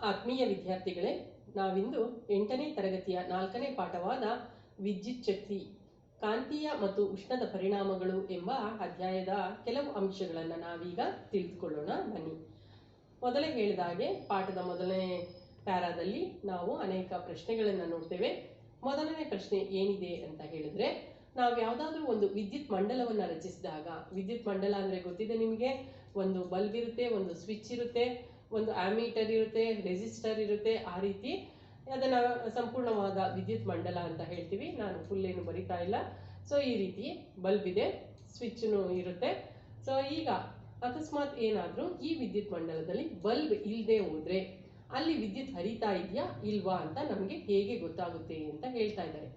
ಆತ್ಮೀಯ ವಿದ್ಯಾರ್ಥಿಗಳೇ, ನಾವಿಂದು 8ನೇ ತರಗತಿಯ 4ನೇ ಪಾಠವಾದ ವಿದ್ಯುತ್ ಶಕ್ತಿ, ಕಾಂತೀಯ ಮತ್ತು ಉಷ್ಣದ ಪರಿಣಾಮಗಳು ಎಂಬ ಅಧ್ಯಾಯದ ಕೆಲವು ಅಂಶಗಳನ್ನು ನಾವೀಗ ತಿಳಿದುಕೊಳ್ಳೋಣ. ಬನ್ನಿ. ಮೊದಲೇ ಹೇಳಿದ ಹಾಗೆ ಪಾಠದ ಮೊದಲನೇ ಪ್ಯಾರಾದಲ್ಲಿ ನಾವು ಅನೇಕ ಪ್ರಶ್ನೆಗಳನ್ನು ನೋಡ್ತೇವೆ. ಮೊದಲನೇ ಪ್ರಶ್ನೆ ಏನಿದೆ ಅಂತ ಹೇಳಿದ್ರೆ, ನಾವು ಯಾವುದಾದ್ರೂ ಒಂದು ವಿದ್ಯುತ್ ಮಂಡಲವನ್ನು ರಚಿಸಿದಾಗ, ವಿದ್ಯುತ್ ಮಂಡಲ ಅಂದರೆ ಗೊತ್ತಿದೆ ನಿಮಗೆ, ಒಂದು ಬಲ್ಬ್ ಇರುತ್ತೆ, ಒಂದು ಸ್ವಿಚ್ ಇರುತ್ತೆ, ಒಂದು ಆಮೀಟರ್ ಇರುತ್ತೆ, ರೆಸಿಸ್ಟರ್ ಇರುತ್ತೆ. ಆ ರೀತಿ ಅದನ್ನು ಸಂಪೂರ್ಣವಾದ ವಿದ್ಯುತ್ ಮಂಡಲ ಅಂತ ಹೇಳ್ತೀವಿ. ನಾನು ಫುಲ್ ಏನು ಬರಿತಾ ಇಲ್ಲ. ಸೊ ಈ ರೀತಿ ಬಲ್ಬ್ ಇದೆ, ಸ್ವಿಚ್ನು ಇರುತ್ತೆ. ಸೊ ಈಗ ಅಕಸ್ಮಾತ್ ಏನಾದರೂ ಈ ವಿದ್ಯುತ್ ಮಂಡಲದಲ್ಲಿ ಬಲ್ಬ್ ಇಲ್ಲದೆ ಹೋದ್ರೆ ಅಲ್ಲಿ ವಿದ್ಯುತ್ ಹರಿತಾ ಇದೆಯಾ ಇಲ್ವಾ ಅಂತ ನಮಗೆ ಹೇಗೆ ಗೊತ್ತಾಗುತ್ತೆ ಅಂತ ಹೇಳ್ತಾ ಇದ್ದಾರೆ.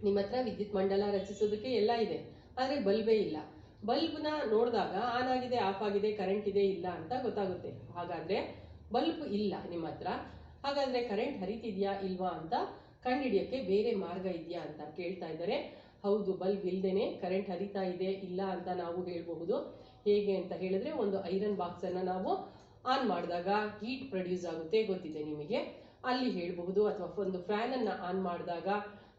ನಿಮ್ಮ ಹತ್ರ ವಿದ್ಯುತ್ ಮಂಡಲ ರಚಿಸೋದಕ್ಕೆ ಎಲ್ಲ ಇದೆ, ಆದರೆ ಬಲ್ಬೇ ಇಲ್ಲ. ಬಲ್ಬ್ನ ನೋಡಿದಾಗ ಆನ್ ಆಗಿದೆ, ಆಫ್ ಆಗಿದೆ, ಕರೆಂಟ್ ಇದೆ ಇಲ್ಲ ಅಂತ ಗೊತ್ತಾಗುತ್ತೆ. ಹಾಗಾದ್ರೆ ಬಲ್ಬ್ ಇಲ್ಲ ನಿಮ್ಮ ಹತ್ರ, ಹಾಗಾದ್ರೆ ಕರೆಂಟ್ ಹರಿತಿದ್ಯಾ ಇಲ್ವಾ ಅಂತ ಕಂಡುಹಿಡಿಯೋಕ್ಕೆ ಬೇರೆ ಮಾರ್ಗ ಇದೆಯಾ ಅಂತ ಕೇಳ್ತಾ ಇದ್ದಾರೆ. ಹೌದು, ಬಲ್ಬ್ ಇಲ್ದೇನೆ ಕರೆಂಟ್ ಹರಿತಾ ಇದೆ ಇಲ್ಲ ಅಂತ ನಾವು ಹೇಳಬಹುದು. ಹೇಗೆ ಅಂತ ಹೇಳಿದ್ರೆ, ಒಂದು ಐರನ್ ಬಾಕ್ಸ್ ಅನ್ನ ನಾವು ಆನ್ ಮಾಡಿದಾಗ ಹೀಟ್ ಪ್ರೊಡ್ಯೂಸ್ ಆಗುತ್ತೆ, ಗೊತ್ತಿದೆ ನಿಮಗೆ, ಅಲ್ಲಿ ಹೇಳಬಹುದು. ಅಥವಾ ಒಂದು ಫ್ಯಾನ್ ಅನ್ನ ಆನ್ ಮಾಡಿದಾಗ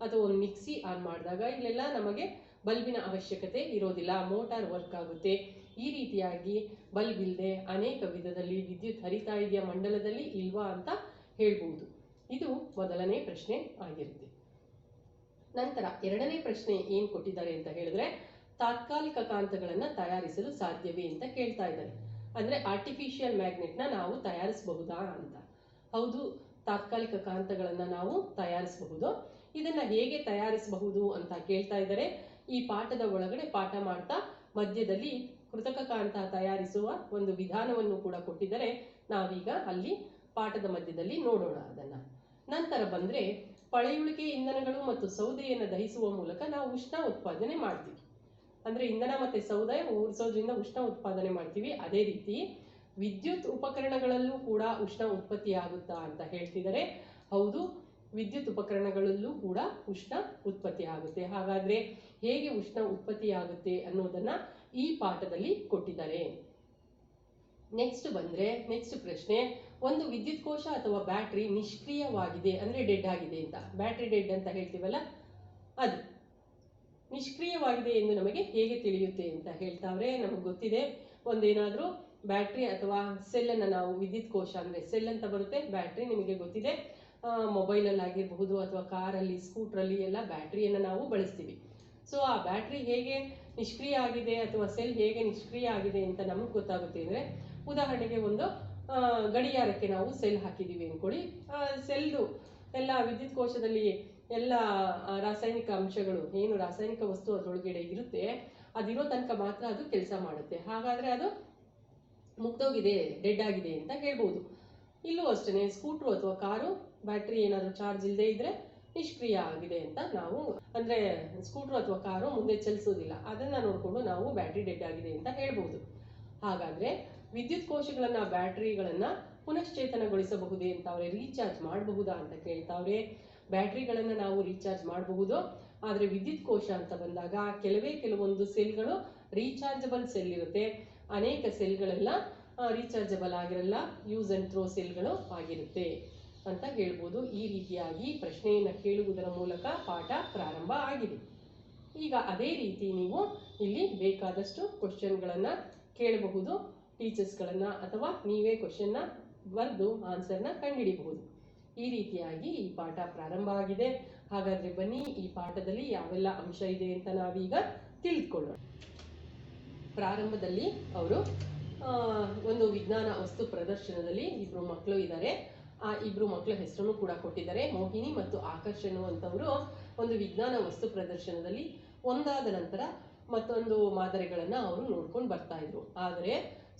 ಅಥವಾ ಒಂದು ಮಿಕ್ಸಿ ಆನ್ ಮಾಡಿದಾಗ ಇಲ್ಲೆಲ್ಲ ನಮಗೆ ಬಲ್ಬಿನ ಅವಶ್ಯಕತೆ ಇರೋದಿಲ್ಲ, ಮೋಟಾರ್ ವರ್ಕ್ ಆಗುತ್ತೆ. ಈ ರೀತಿಯಾಗಿ ಬಲ್ಬ್ ಇಲ್ಲದೆ ಅನೇಕ ವಿಧದಲ್ಲಿ ವಿದ್ಯುತ್ ಹರಿತಾ ಇದೆಯಾ ಮಂಡಲದಲ್ಲಿ ಇಲ್ವಾ ಅಂತ ಹೇಳ್ಬಹುದು. ಇದು ಮೊದಲನೇ ಪ್ರಶ್ನೆ ಆಗಿರುತ್ತೆ. ನಂತರ ಎರಡನೇ ಪ್ರಶ್ನೆ ಏನ್ ಕೊಟ್ಟಿದ್ದಾರೆ ಅಂತ ಹೇಳಿದ್ರೆ, ತಾತ್ಕಾಲಿಕ ಕಾಂತಗಳನ್ನ ತಯಾರಿಸಲು ಸಾಧ್ಯವೇ ಅಂತ ಕೇಳ್ತಾ ಇದ್ದಾರೆ. ಅಂದ್ರೆ ಆರ್ಟಿಫಿಷಿಯಲ್ ಮ್ಯಾಗ್ನೆಟ್ ನ ನಾವು ತಯಾರಿಸಬಹುದಾ ಅಂತ. ಹೌದು, ತಾತ್ಕಾಲಿಕ ಕಾಂತಗಳನ್ನ ನಾವು ತಯಾರಿಸಬಹುದು. ಇದನ್ನ ಹೇಗೆ ತಯಾರಿಸಬಹುದು ಅಂತ ಕೇಳ್ತಾ ಇದ್ದಾರೆ. ಈ ಪಾಠದ ಒಳಗಡೆ ಪಾಠ ಮಾಡ್ತಾ ಮಧ್ಯದಲ್ಲಿ ಕೃತಕ ಕಾಂತ ತಯಾರಿಸುವ ಒಂದು ವಿಧಾನವನ್ನು ಕೂಡ ಕೊಟ್ಟಿದ್ದಾರೆ. ನಾವೀಗ ಅಲ್ಲಿ ಪಾಠದ ಮಧ್ಯದಲ್ಲಿ ನೋಡೋಣ ಅದನ್ನ. ನಂತರ ಬಂದ್ರೆ, ಪಳೆಯುಳಿಕೆ ಇಂಧನಗಳು ಮತ್ತು ಸೌದೆಯನ್ನು ದಹಿಸುವ ಮೂಲಕ ನಾವು ಉಷ್ಣ ಉತ್ಪಾದನೆ ಮಾಡ್ತೀವಿ. ಅಂದ್ರೆ ಇಂಧನ ಮತ್ತೆ ಸೌದೆ ಉರಿಸೋದ್ರಿಂದ ಉಷ್ಣ ಉತ್ಪಾದನೆ ಮಾಡ್ತೀವಿ. ಅದೇ ರೀತಿ ವಿದ್ಯುತ್ ಉಪಕರಣಗಳಲ್ಲೂ ಕೂಡ ಉಷ್ಣ ಉತ್ಪತ್ತಿ ಆಗುತ್ತಾ ಅಂತ ಹೇಳ್ತಿದ್ದಾರೆ. ಹೌದು, ವಿದ್ಯುತ್ ಉಪಕರಣಗಳಲ್ಲೂ ಕೂಡ ಉಷ್ಣ ಉತ್ಪತ್ತಿ ಆಗುತ್ತೆ. ಹಾಗಾದ್ರೆ ಹೇಗೆ ಉಷ್ಣ ಉತ್ಪತ್ತಿ ಆಗುತ್ತೆ ಅನ್ನೋದನ್ನ ಈ ಪಾಠದಲ್ಲಿ ಕೊಟ್ಟಿದ್ದಾರೆ. ನೆಕ್ಸ್ಟ್ ಪ್ರಶ್ನೆ, ಒಂದು ವಿದ್ಯುತ್ ಕೋಶ ಅಥವಾ ಬ್ಯಾಟ್ರಿ ನಿಷ್ಕ್ರಿಯವಾಗಿದೆ ಅಂದ್ರೆ ಡೆಡ್ ಆಗಿದೆ ಅಂತ, ಬ್ಯಾಟ್ರಿ ಡೆಡ್ ಅಂತ ಹೇಳ್ತೀವಲ್ಲ, ಅದು ನಿಷ್ಕ್ರಿಯವಾಗಿದೆ ಎಂದು ನಮಗೆ ಹೇಗೆ ತಿಳಿಯುತ್ತೆ ಅಂತ ಹೇಳ್ತಾವ್ರೆ. ನಮಗೆ ಗೊತ್ತಿದೆ, ಒಂದೇನಾದ್ರೂ ಬ್ಯಾಟ್ರಿ ಅಥವಾ ಸೆಲ್ ಅನ್ನ ನಾವು, ವಿದ್ಯುತ್ ಕೋಶ ಅಂದ್ರೆ ಸೆಲ್ ಅಂತ ಬರುತ್ತೆ, ಬ್ಯಾಟ್ರಿ ನಿಮಗೆ ಗೊತ್ತಿದೆ, ಮೊಬೈಲ್ ಅಲ್ಲಿ ಆಗಿರಬಹುದು ಅಥವಾ ಕಾರಲ್ಲಿ, ಸ್ಕೂಟ್ರಲ್ಲಿ ಎಲ್ಲ ಬ್ಯಾಟ್ರಿಯನ್ನು ನಾವು ಬಳಸ್ತೀವಿ. ಸೊ ಆ ಬ್ಯಾಟ್ರಿ ಹೇಗೆ ನಿಷ್ಕ್ರಿಯ ಆಗಿದೆ ಅಥವಾ ಸೆಲ್ ಹೇಗೆ ನಿಷ್ಕ್ರಿಯ ಆಗಿದೆ ಅಂತ ನಮಗೆ ಗೊತ್ತಾಗುತ್ತೆ ಅಂದ್ರೆ, ಉದಾಹರಣೆಗೆ ಒಂದು ಗಡಿಯಾರಕ್ಕೆ ನಾವು ಸೆಲ್ ಹಾಕಿದೀವಿ ಅನ್ಕೊಳ್ಳಿ. ಸೆಲ್ದು ಎಲ್ಲ ವಿದ್ಯುತ್ ಕೋಶದಲ್ಲಿ ಎಲ್ಲ ರಾಸಾಯನಿಕ ಅಂಶಗಳು, ಏನು ರಾಸಾಯನಿಕ ವಸ್ತು ಅದರೊಳಗಡೆ ಇರುತ್ತೆ, ಅದಿರೋ ತನಕ ಮಾತ್ರ ಅದು ಕೆಲಸ ಮಾಡುತ್ತೆ. ಹಾಗಾದ್ರೆ ಅದು ಮುಗ್ದೋಗಿದೆ, ಡೆಡ್ ಆಗಿದೆ ಅಂತ ಹೇಳ್ಬೋದು. ಇಲ್ಲೂ ಅಷ್ಟೇ, ಸ್ಕೂಟ್ರು ಅಥವಾ ಕಾರು ಬ್ಯಾಟ್ರಿ ಏನಾದ್ರು ಚಾರ್ಜ್ ಇಲ್ಲದೆ ಇದ್ರೆ ನಿಷ್ಕ್ರಿಯ ಆಗಿದೆ ಅಂತ ನಾವು, ಅಂದ್ರೆ ಸ್ಕೂಟ್ರು ಅಥವಾ ಕಾರು ಮುಂದೆ ಚಲಿಸೋದಿಲ್ಲ, ಅದನ್ನ ನೋಡ್ಕೊಂಡು ನಾವು ಬ್ಯಾಟ್ರಿ ಡೆಡ್ ಆಗಿದೆ ಅಂತ ಹೇಳ್ಬಹುದು. ಹಾಗಾದ್ರೆ ವಿದ್ಯುತ್ ಕೋಶಗಳನ್ನ, ಬ್ಯಾಟ್ರಿಗಳನ್ನ ಪುನಶ್ಚೇತನಗೊಳಿಸಬಹುದೇ ಅಂತ ಅವ್ರೆ, ರೀಚಾರ್ಜ್ ಮಾಡಬಹುದಾ ಅಂತ ಕೇಳ್ತಾವ್ರೆ. ಬ್ಯಾಟ್ರಿಗಳನ್ನ ನಾವು ರೀಚಾರ್ಜ್ ಮಾಡಬಹುದು, ಆದ್ರೆ ವಿದ್ಯುತ್ ಕೋಶ ಅಂತ ಬಂದಾಗ ಕೆಲವೊಂದು ಸೆಲ್ಗಳು ರೀಚಾರ್ಜಬಲ್ ಸೆಲ್ ಇರುತ್ತೆ, ಅನೇಕ ಸೆಲ್ಗಳೆಲ್ಲ ರೀಚಾರ್ಜಬಲ್ ಆಗಿರಲ್ಲ, ಯೂಸ್ ಅಂಡ್ ಥ್ರೋ ಸೆಲ್ಗಳು ಆಗಿರುತ್ತೆ ಅಂತ ಹೇಳ್ಬೋದು. ಈ ರೀತಿಯಾಗಿ ಪ್ರಶ್ನೆಯನ್ನು ಕೇಳುವುದರ ಮೂಲಕ ಪಾಠ ಪ್ರಾರಂಭ ಆಗಿದೆ. ಈಗ ಅದೇ ರೀತಿ ನೀವು ಇಲ್ಲಿ ಬೇಕಾದಷ್ಟು ಕ್ವಶನ್ಗಳನ್ನ ಕೇಳಬಹುದು, ಟೀಚರ್ಸ್ಗಳನ್ನ, ಅಥವಾ ನೀವೇ ಕ್ವಶನ್ನ ಬರೆದು ಆನ್ಸರ್ನ ಕಂಡುಹಿಡಿಬಹುದು. ಈ ರೀತಿಯಾಗಿ ಈ ಪಾಠ ಪ್ರಾರಂಭ ಆಗಿದೆ. ಹಾಗಾದ್ರೆ ಬನ್ನಿ, ಈ ಪಾಠದಲ್ಲಿ ಯಾವೆಲ್ಲ ಅಂಶ ಇದೆ ಅಂತ ನಾವೀಗ ತಿಳಿದುಕೊಳ್ಳೋಣ. ಪ್ರಾರಂಭದಲ್ಲಿ ಅವರು ಒಂದು ವಿಜ್ಞಾನ ವಸ್ತು ಪ್ರದರ್ಶನದಲ್ಲಿ ಇಬ್ರು ಮಕ್ಕಳು ಇದ್ದಾರೆ. ಆ ಇಬ್ರು ಮಕ್ಕಳ ಹೆಸರನ್ನು ಕೂಡ ಕೊಟ್ಟಿದ್ದಾರೆ, ಮೋಹಿನಿ ಮತ್ತು ಆಕರ್ಷಣ್ ಅಂತವರು. ಒಂದು ವಿಜ್ಞಾನ ವಸ್ತು ಪ್ರದರ್ಶನದಲ್ಲಿ ಒಂದಾದ ನಂತರ ಮತ್ತೊಂದು ಮಾದರಿಗಳನ್ನ ಅವರು ನೋಡ್ಕೊಂಡು ಬರ್ತಾ ಇದ್ರು. ಆದರೆ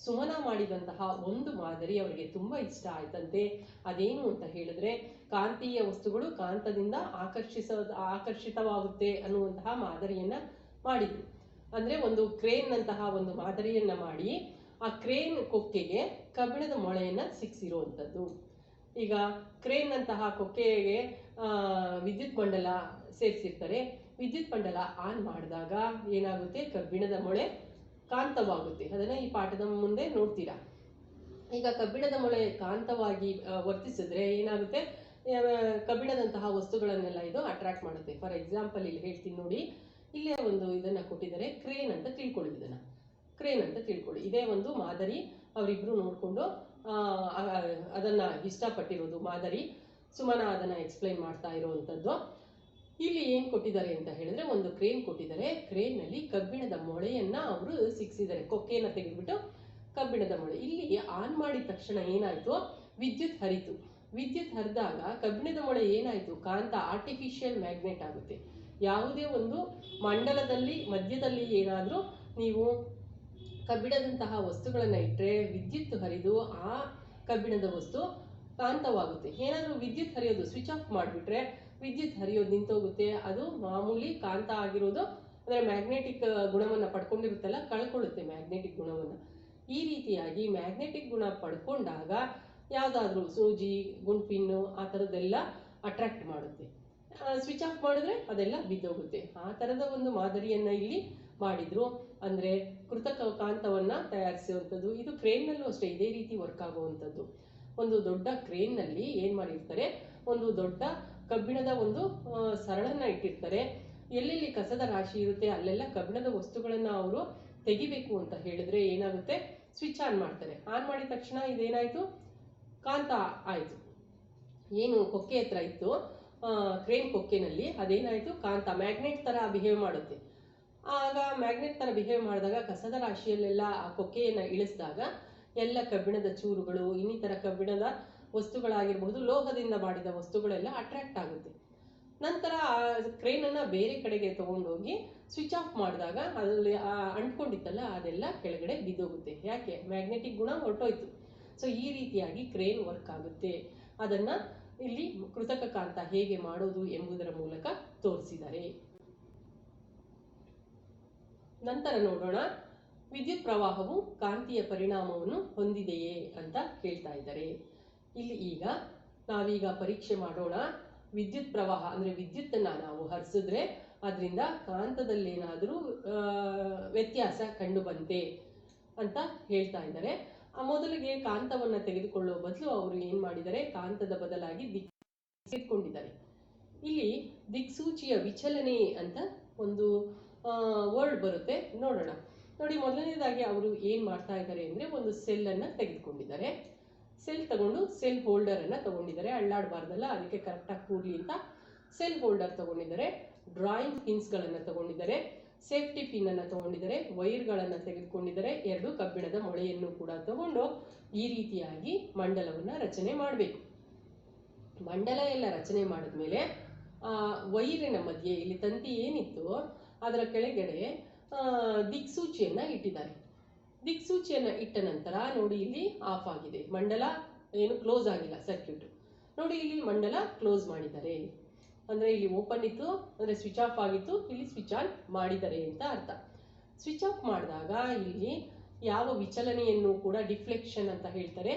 ಸುಮನ ಮಾಡಿದಂತಹ ಒಂದು ಮಾದರಿ ಅವರಿಗೆ ತುಂಬಾ ಇಷ್ಟ ಆಯ್ತಂತೆ. ಅದೇನು ಅಂತ ಹೇಳಿದ್ರೆ, ಕಾಂತೀಯ ವಸ್ತುಗಳು ಕಾಂತದಿಂದ ಆಕರ್ಷಿತವಾಗುತ್ತೆ ಅನ್ನುವಂತಹ ಮಾದರಿಯನ್ನ ಮಾಡಿದ್ರು. ಅಂದ್ರೆ ಒಂದು ಕ್ರೇನ್ ನಂತಹ ಒಂದು ಮಾದರಿಯನ್ನ ಮಾಡಿ ಆ ಕ್ರೇನ್ ಕೊಕ್ಕೆಗೆ ಕಬ್ಬಿಣದ ಮೊಳೆಯನ್ನ ಸಿಕ್ಸಿರುವಂಥದ್ದು. ಈಗ ಕ್ರೇನ್ ನಂತಹ ಕೊಕ್ಕೆಗೆ ವಿದ್ಯುತ್ ಮಂಡಲ ಸೇರಿಸಿರ್ತಾರೆ. ವಿದ್ಯುತ್ ಮಂಡಲ ಆನ್ ಮಾಡಿದಾಗ ಏನಾಗುತ್ತೆ, ಕಬ್ಬಿಣದ ಮೊಳೆ ಕಾಂತವಾಗುತ್ತೆ. ಅದನ್ನ ಈ ಪಾಠದ ಮುಂದೆ ನೋಡ್ತೀರಾ. ಈಗ ಕಬ್ಬಿಣದ ಮೊಳೆ ಕಾಂತವಾಗಿ ವರ್ತಿಸಿದ್ರೆ ಏನಾಗುತ್ತೆ, ಕಬ್ಬಿಣದಂತಹ ವಸ್ತುಗಳನ್ನೆಲ್ಲ ಇದು ಅಟ್ರಾಕ್ಟ್ ಮಾಡುತ್ತೆ. ಫಾರ್ ಎಕ್ಸಾಂಪಲ್ ಇಲ್ಲಿ ಹೇಳ್ತೀನಿ ನೋಡಿ, ಇಲ್ಲೇ ಒಂದು ಇದನ್ನ ಕೊಟ್ಟಿದ್ದಾರೆ, ಕ್ರೇನ್ ಅಂತ ತಿಳ್ಕೊಳ್ಳಿ. ಇದನ್ನ ಕ್ರೇನ್ ಅಂತ ತಿಳ್ಕೊಳ್ಳಿ. ಇದೇ ಒಂದು ಮಾದರಿ, ಅವರಿಬ್ರು ನೋಡ್ಕೊಂಡು ಅದನ್ನ ಇಷ್ಟಪಟ್ಟಿರೋದು ಮಾದರಿ. ಸುಮನ ಅದನ್ನ ಎಕ್ಸ್ಪ್ಲೈನ್ ಮಾಡ್ತಾ ಇರುವಂತದ್ದು. ಇಲ್ಲಿ ಏನ್ ಕೊಟ್ಟಿದ್ದಾರೆ ಅಂತ ಹೇಳಿದ್ರೆ, ಒಂದು ಕ್ರೇನ್ ಕೊಟ್ಟಿದ್ದಾರೆ. ಕ್ರೇನ್ ನಲ್ಲಿ ಕಬ್ಬಿಣದ ಮೊಳೆಯನ್ನ ಅವರು ಸಿಕ್ಸಿದ್ದಾರೆ. ಕೊಕ್ಕೆಯನ್ನ ತೆಗೆದ್ಬಿಟ್ಟು ಕಬ್ಬಿಣದ ಮೊಳೆ ಇಲ್ಲಿ ಆನ್ ಮಾಡಿದ ತಕ್ಷಣ ಏನಾಯ್ತು, ವಿದ್ಯುತ್ ಹರಿತು. ವಿದ್ಯುತ್ ಹರಿದಾಗ ಕಬ್ಬಿಣದ ಮೊಳೆ ಏನಾಯ್ತು, ಕಾಂತ, ಆರ್ಟಿಫಿಷಿಯಲ್ ಮ್ಯಾಗ್ನೆಟ್ ಆಗುತ್ತೆ. ಯಾವುದೇ ಒಂದು ಮಂಡಲದಲ್ಲಿ ಮಧ್ಯದಲ್ಲಿ ಏನಾದ್ರೂ ನೀವು ಕಬ್ಬಿಣದಂತಹ ವಸ್ತುಗಳನ್ನ ಇಟ್ಟರೆ ವಿದ್ಯುತ್ ಹರಿದು ಆ ಕಬ್ಬಿಣದ ವಸ್ತು ಕಾಂತವಾಗುತ್ತೆ. ಏನಾದ್ರೂ ವಿದ್ಯುತ್ ಹರಿಯೋದು ಸ್ವಿಚ್ ಆಫ್ ಮಾಡಿಬಿಟ್ರೆ ವಿದ್ಯುತ್ ಹರಿಯೋದು ನಿಂತೋಗುತ್ತೆ. ಅದು ಮಾಮೂಲಿ ಕಾಂತ ಆಗಿರೋದು, ಅಂದ್ರೆ ಮ್ಯಾಗ್ನೆಟಿಕ್ ಗುಣವನ್ನ ಪಡ್ಕೊಂಡಿರುತ್ತಲ್ಲ, ಕಳ್ಕೊಳ್ಳುತ್ತೆ ಮ್ಯಾಗ್ನೆಟಿಕ್ ಗುಣವನ್ನ. ಈ ರೀತಿಯಾಗಿ ಮ್ಯಾಗ್ನೆಟಿಕ್ ಗುಣ ಪಡ್ಕೊಂಡಾಗ ಯಾವುದಾದ್ರೂ ಸೂಜಿ, ಗುಂಡ್ಪಿನ್ನು ಆ ಥರದ್ದೆಲ್ಲ ಅಟ್ರಾಕ್ಟ್ ಮಾಡುತ್ತೆ. ಸ್ವಿಚ್ ಆಫ್ ಮಾಡಿದ್ರೆ ಅದೆಲ್ಲ ಬಿದ್ದೋಗುತ್ತೆ. ಆ ಥರದ ಒಂದು ಮಾದರಿಯನ್ನ ಇಲ್ಲಿ ಮಾಡಿದ್ರು. ಅಂದ್ರೆ ಕೃತಕ ಕಾಂತವನ್ನ ತಯಾರಿಸುವಂಥದ್ದು. ಇದು ಕ್ರೇನ್ನಲ್ಲೂ ಅಷ್ಟೇ ಇದೇ ರೀತಿ ವರ್ಕ್ ಆಗುವಂಥದ್ದು. ಒಂದು ದೊಡ್ಡ ಕ್ರೇನ್ನಲ್ಲಿ ಏನ್ ಮಾಡಿರ್ತಾರೆ, ಒಂದು ದೊಡ್ಡ ಕಬ್ಬಿಣದ ಒಂದು ಸರಳನ್ನ ಇಟ್ಟಿರ್ತಾರೆ. ಎಲ್ಲೆಲ್ಲಿ ಕಸದ ರಾಶಿ ಇರುತ್ತೆ ಅಲ್ಲೆಲ್ಲ ಕಬ್ಬಿಣದ ವಸ್ತುಗಳನ್ನ ಅವರು ತೆಗಿಬೇಕು ಅಂತ ಹೇಳಿದ್ರೆ ಏನಾಗುತ್ತೆ, ಸ್ವಿಚ್ ಆನ್ ಮಾಡ್ತಾರೆ. ಆನ್ ಮಾಡಿದ ತಕ್ಷಣ ಇದೇನಾಯ್ತು, ಕಾಂತ ಆಯ್ತು. ಏನು ಕೊಕ್ಕೆ ಹತ್ರ ಇತ್ತು ಕ್ರೇನ್ ಕೊಕ್ಕೆನಲ್ಲಿ, ಅದೇನಾಯ್ತು, ಕಾಂತ, ಮ್ಯಾಗ್ನೆಟ್ ತರ ಬಿಹೇವ್ ಮಾಡುತ್ತೆ. ಆಗ ಮ್ಯಾಗ್ನೆಟ್ ತರ ಬಿಹೇವ್ ಮಾಡಿದಾಗ ಕಸದ ರಾಶಿಯಲ್ಲೆಲ್ಲ ಆ ಕೊಕ್ಕೆಯನ್ನ ಇಳಿಸಿದಾಗ ಎಲ್ಲ ಕಬ್ಬಿಣದ ಚೂರುಗಳು, ಇನ್ನಿತರ ಕಬ್ಬಿಣದ ವಸ್ತುಗಳಾಗಿರ್ಬಹುದು, ಲೋಹದಿಂದ ಮಾಡಿದ ವಸ್ತುಗಳೆಲ್ಲ ಅಟ್ರಾಕ್ಟ್ ಆಗುತ್ತೆ. ನಂತರ ಆ ಕ್ರೇನ್ ಅನ್ನ ಬೇರೆ ಕಡೆಗೆ ತಗೊಂಡೋಗಿ ಸ್ವಿಚ್ ಆಫ್ ಮಾಡಿದಾಗ ಅದ್ರಲ್ಲಿ ಅಂಟ್ಕೊಂಡಿತ್ತಲ್ಲ ಅದೆಲ್ಲ ಕೆಳಗಡೆ ಬಿದ್ದೋಗುತ್ತೆ. ಯಾಕೆ, ಮ್ಯಾಗ್ನೆಟಿಕ್ ಗುಣ ಹೊರಟೋಯ್ತು. ಸೊ ಈ ರೀತಿಯಾಗಿ ಕ್ರೇನ್ ವರ್ಕ್ ಆಗುತ್ತೆ. ಅದನ್ನ ಇಲ್ಲಿ ಕೃತಕ ಕಾಂತ ಹೇಗೆ ಮಾಡೋದು ಎಂಬುದರ ಮೂಲಕ ತೋರಿಸಿದ್ದಾರೆ. ನಂತರ ನೋಡೋಣ, ವಿದ್ಯುತ್ ಪ್ರವಾಹವು ಕಾಂತೀಯ ಪರಿಣಾಮವನ್ನು ಹೊಂದಿದೆಯೇ ಅಂತ ಹೇಳ್ತಾ ಇದ್ದಾರೆ. ಇಲ್ಲಿ ಈಗ ನಾವೀಗ ಪರೀಕ್ಷೆ ಮಾಡೋಣ. ವಿದ್ಯುತ್ ಪ್ರವಾಹ ಅಂದ್ರೆ ವಿದ್ಯುತ್ತನ್ನ ನಾವು ಹರಿಸಿದ್ರೆ ಅದರಿಂದ ಕಾಂತದಲ್ಲೇನಾದರೂ ವ್ಯತ್ಯಾಸ ಕಂಡು ಬಂತೆ ಅಂತ ಹೇಳ್ತಾ ಇದ್ದಾರೆ. ಮೊದಲಿಗೆ ಕಾಂತವನ್ನ ತೆಗೆದುಕೊಳ್ಳುವ ಬದಲು ಅವರು ಏನ್ ಮಾಡಿದ್ದಾರೆ, ಕಾಂತದ ಬದಲಾಗಿ ತೆಗೆದುಕೊಂಡಿದ್ದಾರೆ. ಇಲ್ಲಿ ದಿಕ್ಸೂಚಿಯ ವಿಚಲನೆ ಅಂತ ಒಂದು ವರ್ಡ್ ಬರುತ್ತೆ, ನೋಡೋಣ. ನೋಡಿ, ಮೊದಲನೇದಾಗಿ ಅವರು ಏನ್ ಮಾಡ್ತಾ ಇದ್ದಾರೆ ಅಂದ್ರೆ, ಒಂದು ಸೆಲ್ ಅನ್ನ ತೆಗೆದುಕೊಂಡಿದ್ದಾರೆ. ಸೆಲ್ ತಗೊಂಡು ಸೆಲ್ ಹೋಲ್ಡರ್ ಅನ್ನ ತಗೊಂಡಿದ್ದಾರೆ. ಅಳ್ಳಾಡಬಾರ್ದಲ್ಲ, ಅದಕ್ಕೆ ಕರೆಕ್ಟಾಗಿ ಕೂರ್ಲಿ ಅಂತ ಸೆಲ್ ಹೋಲ್ಡರ್ ತಗೊಂಡಿದ್ದಾರೆ. ಡ್ರಾಯಿಂಗ್ ಪಿನ್ಸ್ ಗಳನ್ನ ತಗೊಂಡಿದ್ದಾರೆ. ಸೇಫ್ಟಿ ಪಿನ್ ಅನ್ನ ತಗೊಂಡಿದ್ದಾರೆ. ವೈರ್ ಗಳನ್ನ ತೆಗೆದುಕೊಂಡಿದ್ದಾರೆ. 2 ಕಬ್ಬಿಣದ ಮೊಳೆಯನ್ನು ಕೂಡ ತಗೊಂಡು ಈ ರೀತಿಯಾಗಿ ಮಂಡಲವನ್ನ ರಚನೆ ಮಾಡಬೇಕು. ಮಂಡಲ ಎಲ್ಲ ರಚನೆ ಮಾಡಿದ್ಮೇಲೆ ವೈರಿನ ಮಧ್ಯೆ ಇಲ್ಲಿ ತಂತಿ ಏನಿತ್ತು ಅದರ ಕೆಳಗಡೆ ದಿಕ್ಸೂಚಿಯನ್ನ ಇಟ್ಟಿದ್ದಾರೆ. ದಿಕ್ಸೂಚಿಯನ್ನ ಇಟ್ಟ ನಂತರ ನೋಡಿ, ಇಲ್ಲಿ ಆಫ್ ಆಗಿದೆ ಮಂಡಲ, ಏನು ಕ್ಲೋಸ್ ಆಗಿಲ್ಲ ಸರ್ಕ್ಯೂಟ್. ನೋಡಿ, ಇಲ್ಲಿ ಮಂಡಲ ಕ್ಲೋಸ್ ಮಾಡಿದ್ದಾರೆ. ಅಂದ್ರೆ ಇಲ್ಲಿ ಓಪನ್ ಇತ್ತು, ಅಂದ್ರೆ ಸ್ವಿಚ್ ಆಫ್ ಆಗಿತ್ತು, ಇಲ್ಲಿ ಸ್ವಿಚ್ ಆನ್ ಮಾಡಿದ್ದಾರೆ ಅಂತ ಅರ್ಥ. ಸ್ವಿಚ್ ಆಫ್ ಮಾಡಿದಾಗ ಇಲ್ಲಿ ಯಾವ ವಿಚಲನೆಯನ್ನು ಕೂಡ ಡಿಫ್ಲೆಕ್ಷನ್ ಅಂತ ಹೇಳ್ತಾರೆ.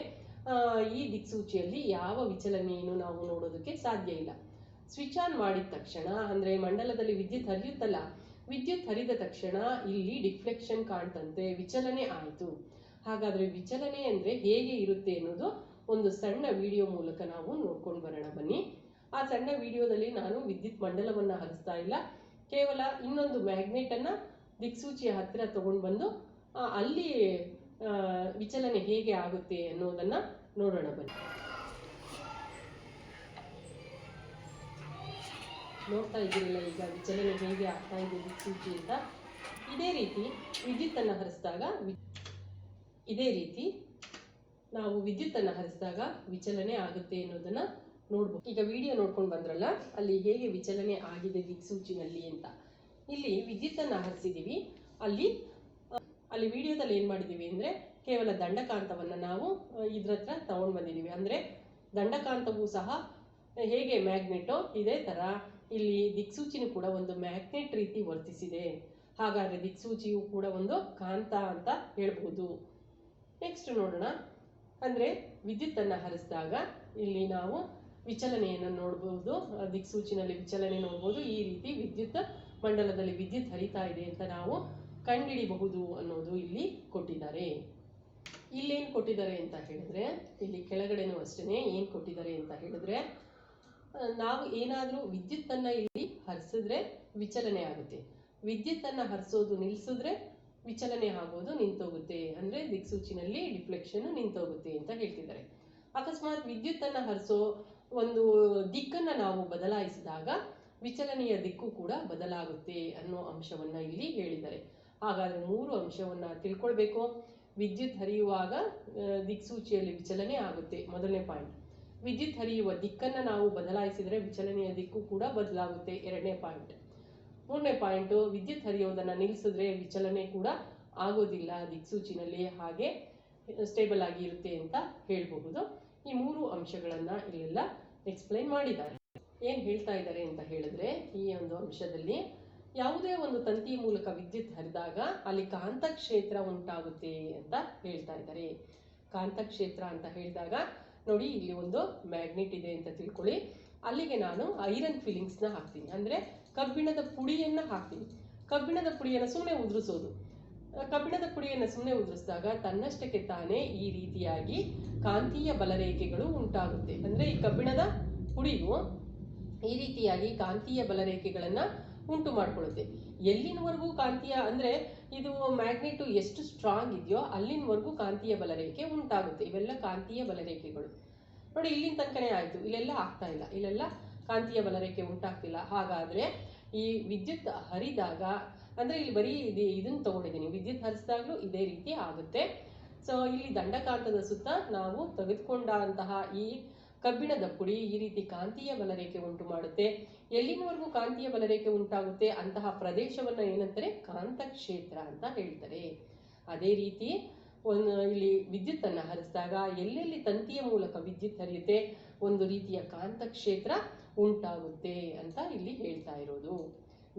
ಈ ದಿಕ್ಸೂಚಿಯಲ್ಲಿ ಯಾವ ವಿಚಲನೆಯನ್ನು ನಾವು ನೋಡೋದಕ್ಕೆ ಸಾಧ್ಯ ಇಲ್ಲ. ಸ್ವಿಚ್ ಆನ್ ಮಾಡಿದ ತಕ್ಷಣ, ಅಂದ್ರೆ ಮಂಡಲದಲ್ಲಿ ವಿದ್ಯುತ್ ಹರಿಯುತ್ತಲ್ಲ, ವಿದ್ಯುತ್ ಹರಿದ ತಕ್ಷಣ ಇಲ್ಲಿ ಡಿಫ್ಲೆಕ್ಷನ್ ಕಾಣ್ತಂತೆ, ವಿಚಲನೆ ಆಯಿತು. ಹಾಗಾದ್ರೆ ವಿಚಲನೆ ಅಂದ್ರೆ ಹೇಗೆ ಇರುತ್ತೆ ಅನ್ನೋದು ಒಂದು ಸಣ್ಣ ವಿಡಿಯೋ ಮೂಲಕ ನಾವು ನೋಡ್ಕೊಂಡು ಬರೋಣ ಬನ್ನಿ. ಆ ಸಣ್ಣ ವಿಡಿಯೋದಲ್ಲಿ ನಾನು ವಿದ್ಯುತ್ ಮಂಡಲವನ್ನ ಹರಿಸ್ತಾ ಇಲ್ಲ, ಕೇವಲ ಇನ್ನೊಂದು ಮ್ಯಾಗ್ನೆಟ್ ಅನ್ನ ದಿಕ್ಸೂಚಿಯ ಹತ್ತಿರ ತಗೊಂಡು ಬಂದು ಅಲ್ಲಿ ವಿಚಲನೆ ಹೇಗೆ ಆಗುತ್ತೆ ಅನ್ನೋದನ್ನ ನೋಡೋಣ ಬನ್ನಿ. ನೋಡ್ತಾ ಇದ್ದೀರಲ್ಲ ಈಗ ವಿಚಲನೆ ಹೇಗೆ ಆಗ್ತಾ ಇದೆ ದಿಕ್ಸೂಚಿ ಅಂತ. ಇದೇ ರೀತಿ ವಿದ್ಯುತ್ತನ್ನು ಹರಿಸಿದಾಗ ನಾವು ವಿದ್ಯುತ್ತನ್ನು ಹರಿಸಿದಾಗ ವಿಚಲನೆ ಆಗುತ್ತೆ ಅನ್ನೋದನ್ನ ನೋಡ್ಬೋದು. ಈಗ ವಿಡಿಯೋ ನೋಡ್ಕೊಂಡು ಬಂದ್ರಲ್ಲ, ಅಲ್ಲಿ ಹೇಗೆ ವಿಚಲನೆ ಆಗಿದೆ ದಿಕ್ಸೂಚಿನಲ್ಲಿ ಅಂತ. ಇಲ್ಲಿ ವಿದ್ಯುತ್ತನ್ನು ಹರಿಸಿದೀವಿ, ಅಲ್ಲಿ ವಿಡಿಯೋದಲ್ಲಿ ಏನ್ ಮಾಡಿದೀವಿ ಅಂದ್ರೆ ಕೇವಲ ದಂಡಕಾಂತವನ್ನ ನಾವು ಇದ್ರ ಹತ್ರ ತಗೊಂಡು ಬಂದಿದೀವಿ. ಅಂದ್ರೆ ದಂಡಕಾಂತವೂ ಸಹ ಹೇಗೆ ಮ್ಯಾಗ್ನೆಟೋ ಇದೇ ತರ ಇಲ್ಲಿ ದಿಕ್ಸೂಚಿನೂ ಕೂಡ ಒಂದು ಮ್ಯಾಗ್ನೆಟ್ ರೀತಿ ವರ್ತಿಸಿದೆ. ಹಾಗಾದ್ರೆ ದಿಕ್ಸೂಚಿಯು ಕೂಡ ಒಂದು ಕಾಂತ ಅಂತ ಹೇಳ್ಬಹುದು. ನೆಕ್ಸ್ಟ್ ನೋಡೋಣ, ಅಂದ್ರೆ ವಿದ್ಯುತ್ತನ್ನ ಹರಿಸಿದಾಗ ಇಲ್ಲಿ ನಾವು ವಿಚಲನೆಯನ್ನು ನೋಡಬಹುದು, ದಿಕ್ಸೂಚಿನಲ್ಲಿ ವಿಚಲನೆ ನೋಡಬಹುದು. ಈ ರೀತಿ ವಿದ್ಯುತ್ ಮಂಡಲದಲ್ಲಿ ವಿದ್ಯುತ್ ಹರಿತಾ ಇದೆ ಅಂತ ನಾವು ಕಂಡುಹಿಡಿಯಬಹುದು ಅನ್ನೋದು ಇಲ್ಲಿ ಕೊಟ್ಟಿದ್ದಾರೆ. ಇಲ್ಲೇನು ಕೊಟ್ಟಿದ್ದಾರೆ ಅಂತ ಹೇಳಿದ್ರೆ, ಇಲ್ಲಿ ಕೆಳಗಡೆನೂ ಅಷ್ಟೇ ಏನು ಕೊಟ್ಟಿದ್ದಾರೆ ಅಂತ ಹೇಳಿದ್ರೆ, ನಾವು ಏನಾದರೂ ವಿದ್ಯುತ್ತನ್ನು ಇಲ್ಲಿ ಹರಿಸಿದ್ರೆ ವಿಚಲನೆ ಆಗುತ್ತೆ. ವಿದ್ಯುತ್ತನ್ನು ಹರಿಸೋದು ನಿಲ್ಲಿಸಿದ್ರೆ ವಿಚಲನೆ ಆಗೋದು ನಿಂತೋಗುತ್ತೆ, ಅಂದರೆ ದಿಕ್ಸೂಚಿನಲ್ಲಿ ಡಿಫ್ಲೆಕ್ಷನ್ ನಿಂತೋಗುತ್ತೆ ಅಂತ ಹೇಳ್ತಿದ್ದಾರೆ. ಅಕಸ್ಮಾತ್ ವಿದ್ಯುತ್ತನ್ನು ಹರಿಸೋ ಒಂದು ದಿಕ್ಕನ್ನು ನಾವು ಬದಲಾಯಿಸಿದಾಗ ವಿಚಲನೆಯ ದಿಕ್ಕು ಕೂಡ ಬದಲಾಗುತ್ತೆ ಅನ್ನೋ ಅಂಶವನ್ನು ಇಲ್ಲಿ ಹೇಳಿದ್ದಾರೆ. ಹಾಗಾದರೆ 3 ಅಂಶವನ್ನು ತಿಳ್ಕೊಳ್ಬೇಕು. ವಿದ್ಯುತ್ ಹರಿಯುವಾಗ ದಿಕ್ಸೂಚಿಯಲ್ಲಿ ವಿಚಲನೆ ಆಗುತ್ತೆ, ಮೊದಲನೇ ಪಾಯಿಂಟ್. ವಿದ್ಯುತ್ ಹರಿಯುವ ದಿಕ್ಕನ್ನು ನಾವು ಬದಲಾಯಿಸಿದರೆ ವಿಚಲನೆಯ ದಿಕ್ಕು ಕೂಡ ಬದಲಾಗುತ್ತೆ, 2ನೇ ಪಾಯಿಂಟ್. 3ನೇ ಪಾಯಿಂಟು, ವಿದ್ಯುತ್ ಹರಿಯೋದನ್ನು ನಿಲ್ಲಿಸಿದ್ರೆ ವಿಚಲನೆ ಕೂಡ ಆಗೋದಿಲ್ಲ ದಿಕ್ಸೂಚಿನಲ್ಲಿ, ಹಾಗೆ ಸ್ಟೇಬಲ್ ಆಗಿ ಇರುತ್ತೆ ಅಂತ ಹೇಳಬಹುದು. ಈ 3 ಅಂಶಗಳನ್ನು ಇಲ್ಲೆಲ್ಲ ಎಕ್ಸ್ಪ್ಲೈನ್ ಮಾಡಿದ್ದಾರೆ. ಏನು ಹೇಳ್ತಾ ಇದ್ದಾರೆ ಅಂತ ಹೇಳಿದ್ರೆ, ಈ ಒಂದು ಅಂಶದಲ್ಲಿ ಯಾವುದೇ ಒಂದು ತಂತಿ ಮೂಲಕ ವಿದ್ಯುತ್ ಹರಿದಾಗ ಅಲ್ಲಿ ಕಾಂತಕ್ಷೇತ್ರ ಉಂಟಾಗುತ್ತೆ ಅಂತ ಹೇಳ್ತಾ ಇದ್ದಾರೆ. ಕಾಂತಕ್ಷೇತ್ರ ಅಂತ ಹೇಳಿದಾಗ ನೋಡಿ, ಇಲ್ಲಿ ಒಂದು ಮ್ಯಾಗ್ನೆಟ್ ಇದೆ ಅಂತ ತಿಳ್ಕೊಳ್ಳಿ. ಅಲ್ಲಿಗೆ ನಾನು ಐರನ್ ಫಿಲಿಂಗ್ಸ್ನ ಹಾಕ್ತೀನಿ, ಅಂದರೆ ಕಬ್ಬಿಣದ ಪುಡಿಯನ್ನು ಹಾಕ್ತೀನಿ. ಕಬ್ಬಿಣದ ಪುಡಿಯನ್ನು ಸುಮ್ಮನೆ ಉದುರಿಸೋದು. ಕಬ್ಬಿಣದ ಪುಡಿಯನ್ನು ಸುಮ್ಮನೆ ಉದುರಿಸಿದಾಗ ತನ್ನಷ್ಟಕ್ಕೆ ತಾನೇ ಈ ರೀತಿಯಾಗಿ ಕಾಂತೀಯ ಬಲರೇಖೆಗಳು ಉಂಟಾಗುತ್ತೆ. ಅಂದರೆ ಈ ಕಬ್ಬಿಣದ ಪುಡಿಯು ಈ ರೀತಿಯಾಗಿ ಕಾಂತೀಯ ಬಲರೇಖೆಗಳನ್ನು ಉಂಟು ಮಾಡಿಕೊಳ್ಳುತ್ತೆ. ಎಲ್ಲಿನವರೆಗೂ ಕಾಂತೀಯ, ಅಂದರೆ ಇದು ಮ್ಯಾಗ್ನೆಟು ಎಷ್ಟು ಸ್ಟ್ರಾಂಗ್ ಇದೆಯೋ ಅಲ್ಲಿನವರೆಗೂ ಕಾಂತೀಯ ಬಲರೇಖೆ ಉಂಟಾಗುತ್ತೆ. ಇವೆಲ್ಲ ಕಾಂತೀಯ ಬಲರೇಖೆಗಳು. ನೋಡಿ, ಇಲ್ಲಿನ ತನಕನೇ ಆಯಿತು, ಇಲ್ಲೆಲ್ಲ ಆಗ್ತಾ ಇಲ್ಲ, ಇಲ್ಲೆಲ್ಲ ಕಾಂತೀಯ ಬಲರೇಖೆ ಉಂಟಾಗ್ತಿಲ್ಲ. ಹಾಗಾದರೆ ಈ ವಿದ್ಯುತ್ ಹರಿದಾಗ, ಅಂದರೆ ಇಲ್ಲಿ ಬರೀ ಇದನ್ನು ತಗೊಂಡಿದ್ದೀನಿ, ವಿದ್ಯುತ್ ಹರಿಸಿದಾಗಲೂ ಇದೇ ರೀತಿ ಆಗುತ್ತೆ. ಸೊ ಇಲ್ಲಿ ದಂಡಕಾಂತದ ಸುತ್ತ ನಾವು ತೆಗೆದುಕೊಂಡಂತಹ ಈ ಕಬ್ಬಿಣದ ಪುಡಿ ಈ ರೀತಿ ಕಾಂತೀಯ ಬಲರೇಖೆ ಉಂಟು ಮಾಡುತ್ತೆ. ಎಲ್ಲಿನವರೆಗೂ ಕಾಂತೀಯ ಬಲರೇಖೆ ಉಂಟಾಗುತ್ತೆ ಅಂತಹ ಪ್ರದೇಶವನ್ನು ಏನಂತಾರೆ, ಕಾಂತಕ್ಷೇತ್ರ ಅಂತ ಹೇಳ್ತಾರೆ. ಅದೇ ರೀತಿ ಇಲ್ಲಿ ವಿದ್ಯುತ್ತನ್ನು ಹರಿಸಿದಾಗ ಎಲ್ಲೆಲ್ಲಿ ತಂತಿಯ ಮೂಲಕ ವಿದ್ಯುತ್ ಹರಿಯುತ್ತೆ ಒಂದು ರೀತಿಯ ಕಾಂತಕ್ಷೇತ್ರ ಉಂಟಾಗುತ್ತೆ ಅಂತ ಇಲ್ಲಿ ಹೇಳ್ತಾ ಇರೋದು.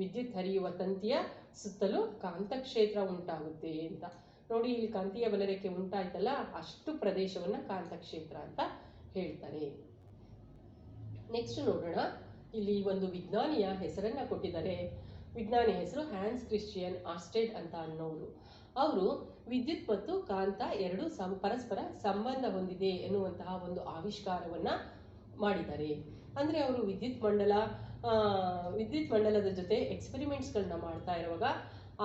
ವಿದ್ಯುತ್ ಹರಿಯುವ ತಂತಿಯ ಸುತ್ತಲೂ ಕಾಂತಕ್ಷೇತ್ರ ಉಂಟಾಗುತ್ತೆ ಅಂತ. ನೋಡಿ, ಇಲ್ಲಿ ಕಾಂತೀಯ ಬಲರೇಖೆ ಉಂಟಾಯ್ತಲ್ಲ, ಅಷ್ಟು ಪ್ರದೇಶವನ್ನ ಕಾಂತಕ್ಷೇತ್ರ ಅಂತ ಹೇಳ್ತಾರೆ. ನೆಕ್ಸ್ಟ್ ನೋಡೋಣ, ಇಲ್ಲಿ ಒಂದು ವಿಜ್ಞಾನಿಯ ಹೆಸರನ್ನ ಕೊಟ್ಟಿದ್ದಾರೆ. ವಿಜ್ಞಾನಿ ಹೆಸರು ಹ್ಯಾನ್ಸ್ ಕ್ರಿಶ್ಚಿಯನ್ ಆರ್ಸ್ಟೆಡ್ ಅಂತ ಅನ್ನೋರು. ಅವರು ವಿದ್ಯುತ್ ಮತ್ತು ಕಾಂತ ಎರಡು ಪರಸ್ಪರ ಸಂಬಂಧ ಹೊಂದಿದೆ ಎನ್ನುವಂತಹ ಒಂದು ಆವಿಷ್ಕಾರವನ್ನ ಮಾಡಿದ್ದಾರೆ. ಅಂದ್ರೆ ಅವರು ವಿದ್ಯುತ್ ಮಂಡಲದ ಜೊತೆ ಎಕ್ಸ್ಪೆರಿಮೆಂಟ್ಸ್ಗಳನ್ನ ಮಾಡ್ತಾ ಇರುವಾಗ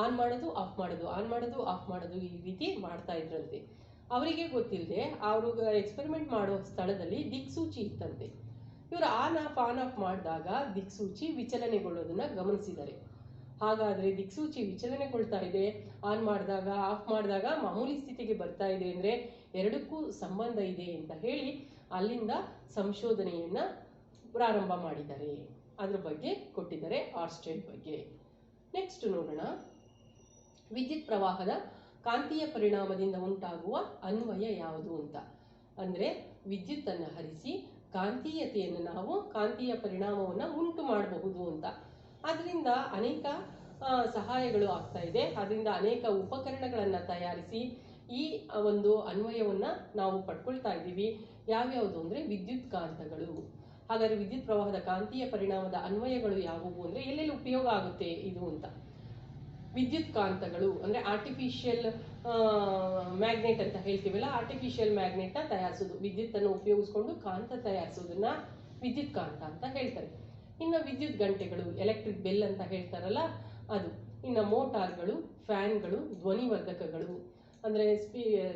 ಆನ್ ಮಾಡೋದು ಆಫ್ ಮಾಡೋದು, ಆನ್ ಮಾಡೋದು ಆಫ್ ಮಾಡೋದು, ಈ ರೀತಿ ಮಾಡ್ತಾ ಇದ್ರಂತೆ. ಅವರಿಗೆ ಗೊತ್ತಿಲ್ಲದೆ ಅವರು ಎಕ್ಸ್ಪೆರಿಮೆಂಟ್ ಮಾಡೋ ಸ್ಥಳದಲ್ಲಿ ದಿಕ್ಸೂಚಿ ಇತ್ತಂತೆ. ಇವರು ಆನ್ ಆಫ್ ಮಾಡಿದಾಗ ದಿಕ್ಸೂಚಿ ವಿಚಲನೆಗೊಳ್ಳೋದನ್ನ ಗಮನಿಸಿದ್ದಾರೆ. ಹಾಗಾದ್ರೆ ದಿಕ್ಸೂಚಿ ವಿಚಲನೆಗೊಳ್ತಾ ಇದೆ, ಆನ್ ಮಾಡಿದಾಗ ಆಫ್ ಮಾಡಿದಾಗ ಮಾಮೂಲಿ ಸ್ಥಿತಿಗೆ ಬರ್ತಾ ಇದೆ, ಅಂದ್ರೆ ಎರಡಕ್ಕೂ ಸಂಬಂಧ ಇದೆ ಅಂತ ಹೇಳಿ ಅಲ್ಲಿಂದ ಸಂಶೋಧನೆಯನ್ನ ಪ್ರಾರಂಭ ಮಾಡಿದ್ದಾರೆ. ಅದ್ರ ಬಗ್ಗೆ ಕೊಟ್ಟಿದ್ದಾರೆ, ಆರ್ಸ್ಟೆಡ್ ಬಗ್ಗೆ. ನೆಕ್ಸ್ಟ್ ನೋಡೋಣ, ವಿದ್ಯುತ್ ಪ್ರವಾಹದ ಕಾಂತೀಯ ಪರಿಣಾಮದಿಂದ ಉಂಟಾಗುವ ಅನ್ವಯ ಯಾವುದು ಅಂತ. ಅಂದ್ರೆ ವಿದ್ಯುತ್ತನ್ನು ಹರಿಸಿ ಕಾಂತೀಯತೆಯನ್ನು ನಾವು ಕಾಂತೀಯ ಪರಿಣಾಮವನ್ನು ಉಂಟು ಮಾಡಬಹುದು ಅಂತ. ಅದರಿಂದ ಅನೇಕ ಸಹಾಯಗಳು ಆಗ್ತಾ ಇದೆ. ಅದರಿಂದ ಅನೇಕ ಉಪಕರಣಗಳನ್ನು ತಯಾರಿಸಿ ಈ ಒಂದು ಅನ್ವಯವನ್ನ ನಾವು ಪಡ್ಕೊಳ್ತಾ ಇದ್ದೀವಿ. ಯಾವ್ಯಾವುದು ಅಂದ್ರೆ ವಿದ್ಯುತ್ ಕಾಂತಗಳು. ಹಾಗಾದ್ರೆ ವಿದ್ಯುತ್ ಪ್ರವಾಹದ ಕಾಂತೀಯ ಪರಿಣಾಮದ ಅನ್ವಯಗಳು ಯಾವುವು ಅಂದ್ರೆ ಎಲ್ಲೆಲ್ಲಿ ಉಪಯೋಗ ಆಗುತ್ತೆ ಇದು ಅಂತ. ವಿದ್ಯುತ್ ಕಾಂತಗಳು ಅಂದ್ರೆ ಆರ್ಟಿಫಿಷಿಯಲ್ ಮ್ಯಾಗ್ನೆಟ್ ಅಂತ ಹೇಳ್ತೀವಲ್ಲ, ಆರ್ಟಿಫಿಷಿಯಲ್ ಮ್ಯಾಗ್ನೆಟ್ನ ತಯಾರಿಸೋದು, ವಿದ್ಯುತ್ತನ್ನು ಉಪಯೋಗಿಸ್ಕೊಂಡು ಕಾಂತ ತಯಾರಿಸೋದನ್ನ ವಿದ್ಯುತ್ ಕಾಂತ ಅಂತ ಹೇಳ್ತಾರೆ. ಇನ್ನು ವಿದ್ಯುತ್ ಗಂಟೆಗಳು, ಎಲೆಕ್ಟ್ರಿಕ್ ಬೆಲ್ ಅಂತ ಹೇಳ್ತಾರಲ್ಲ ಅದು. ಇನ್ನು ಮೋಟಾರ್ಗಳು, ಫ್ಯಾನ್ಗಳು, ಧ್ವನಿವರ್ಧಕಗಳು ಅಂದ್ರೆ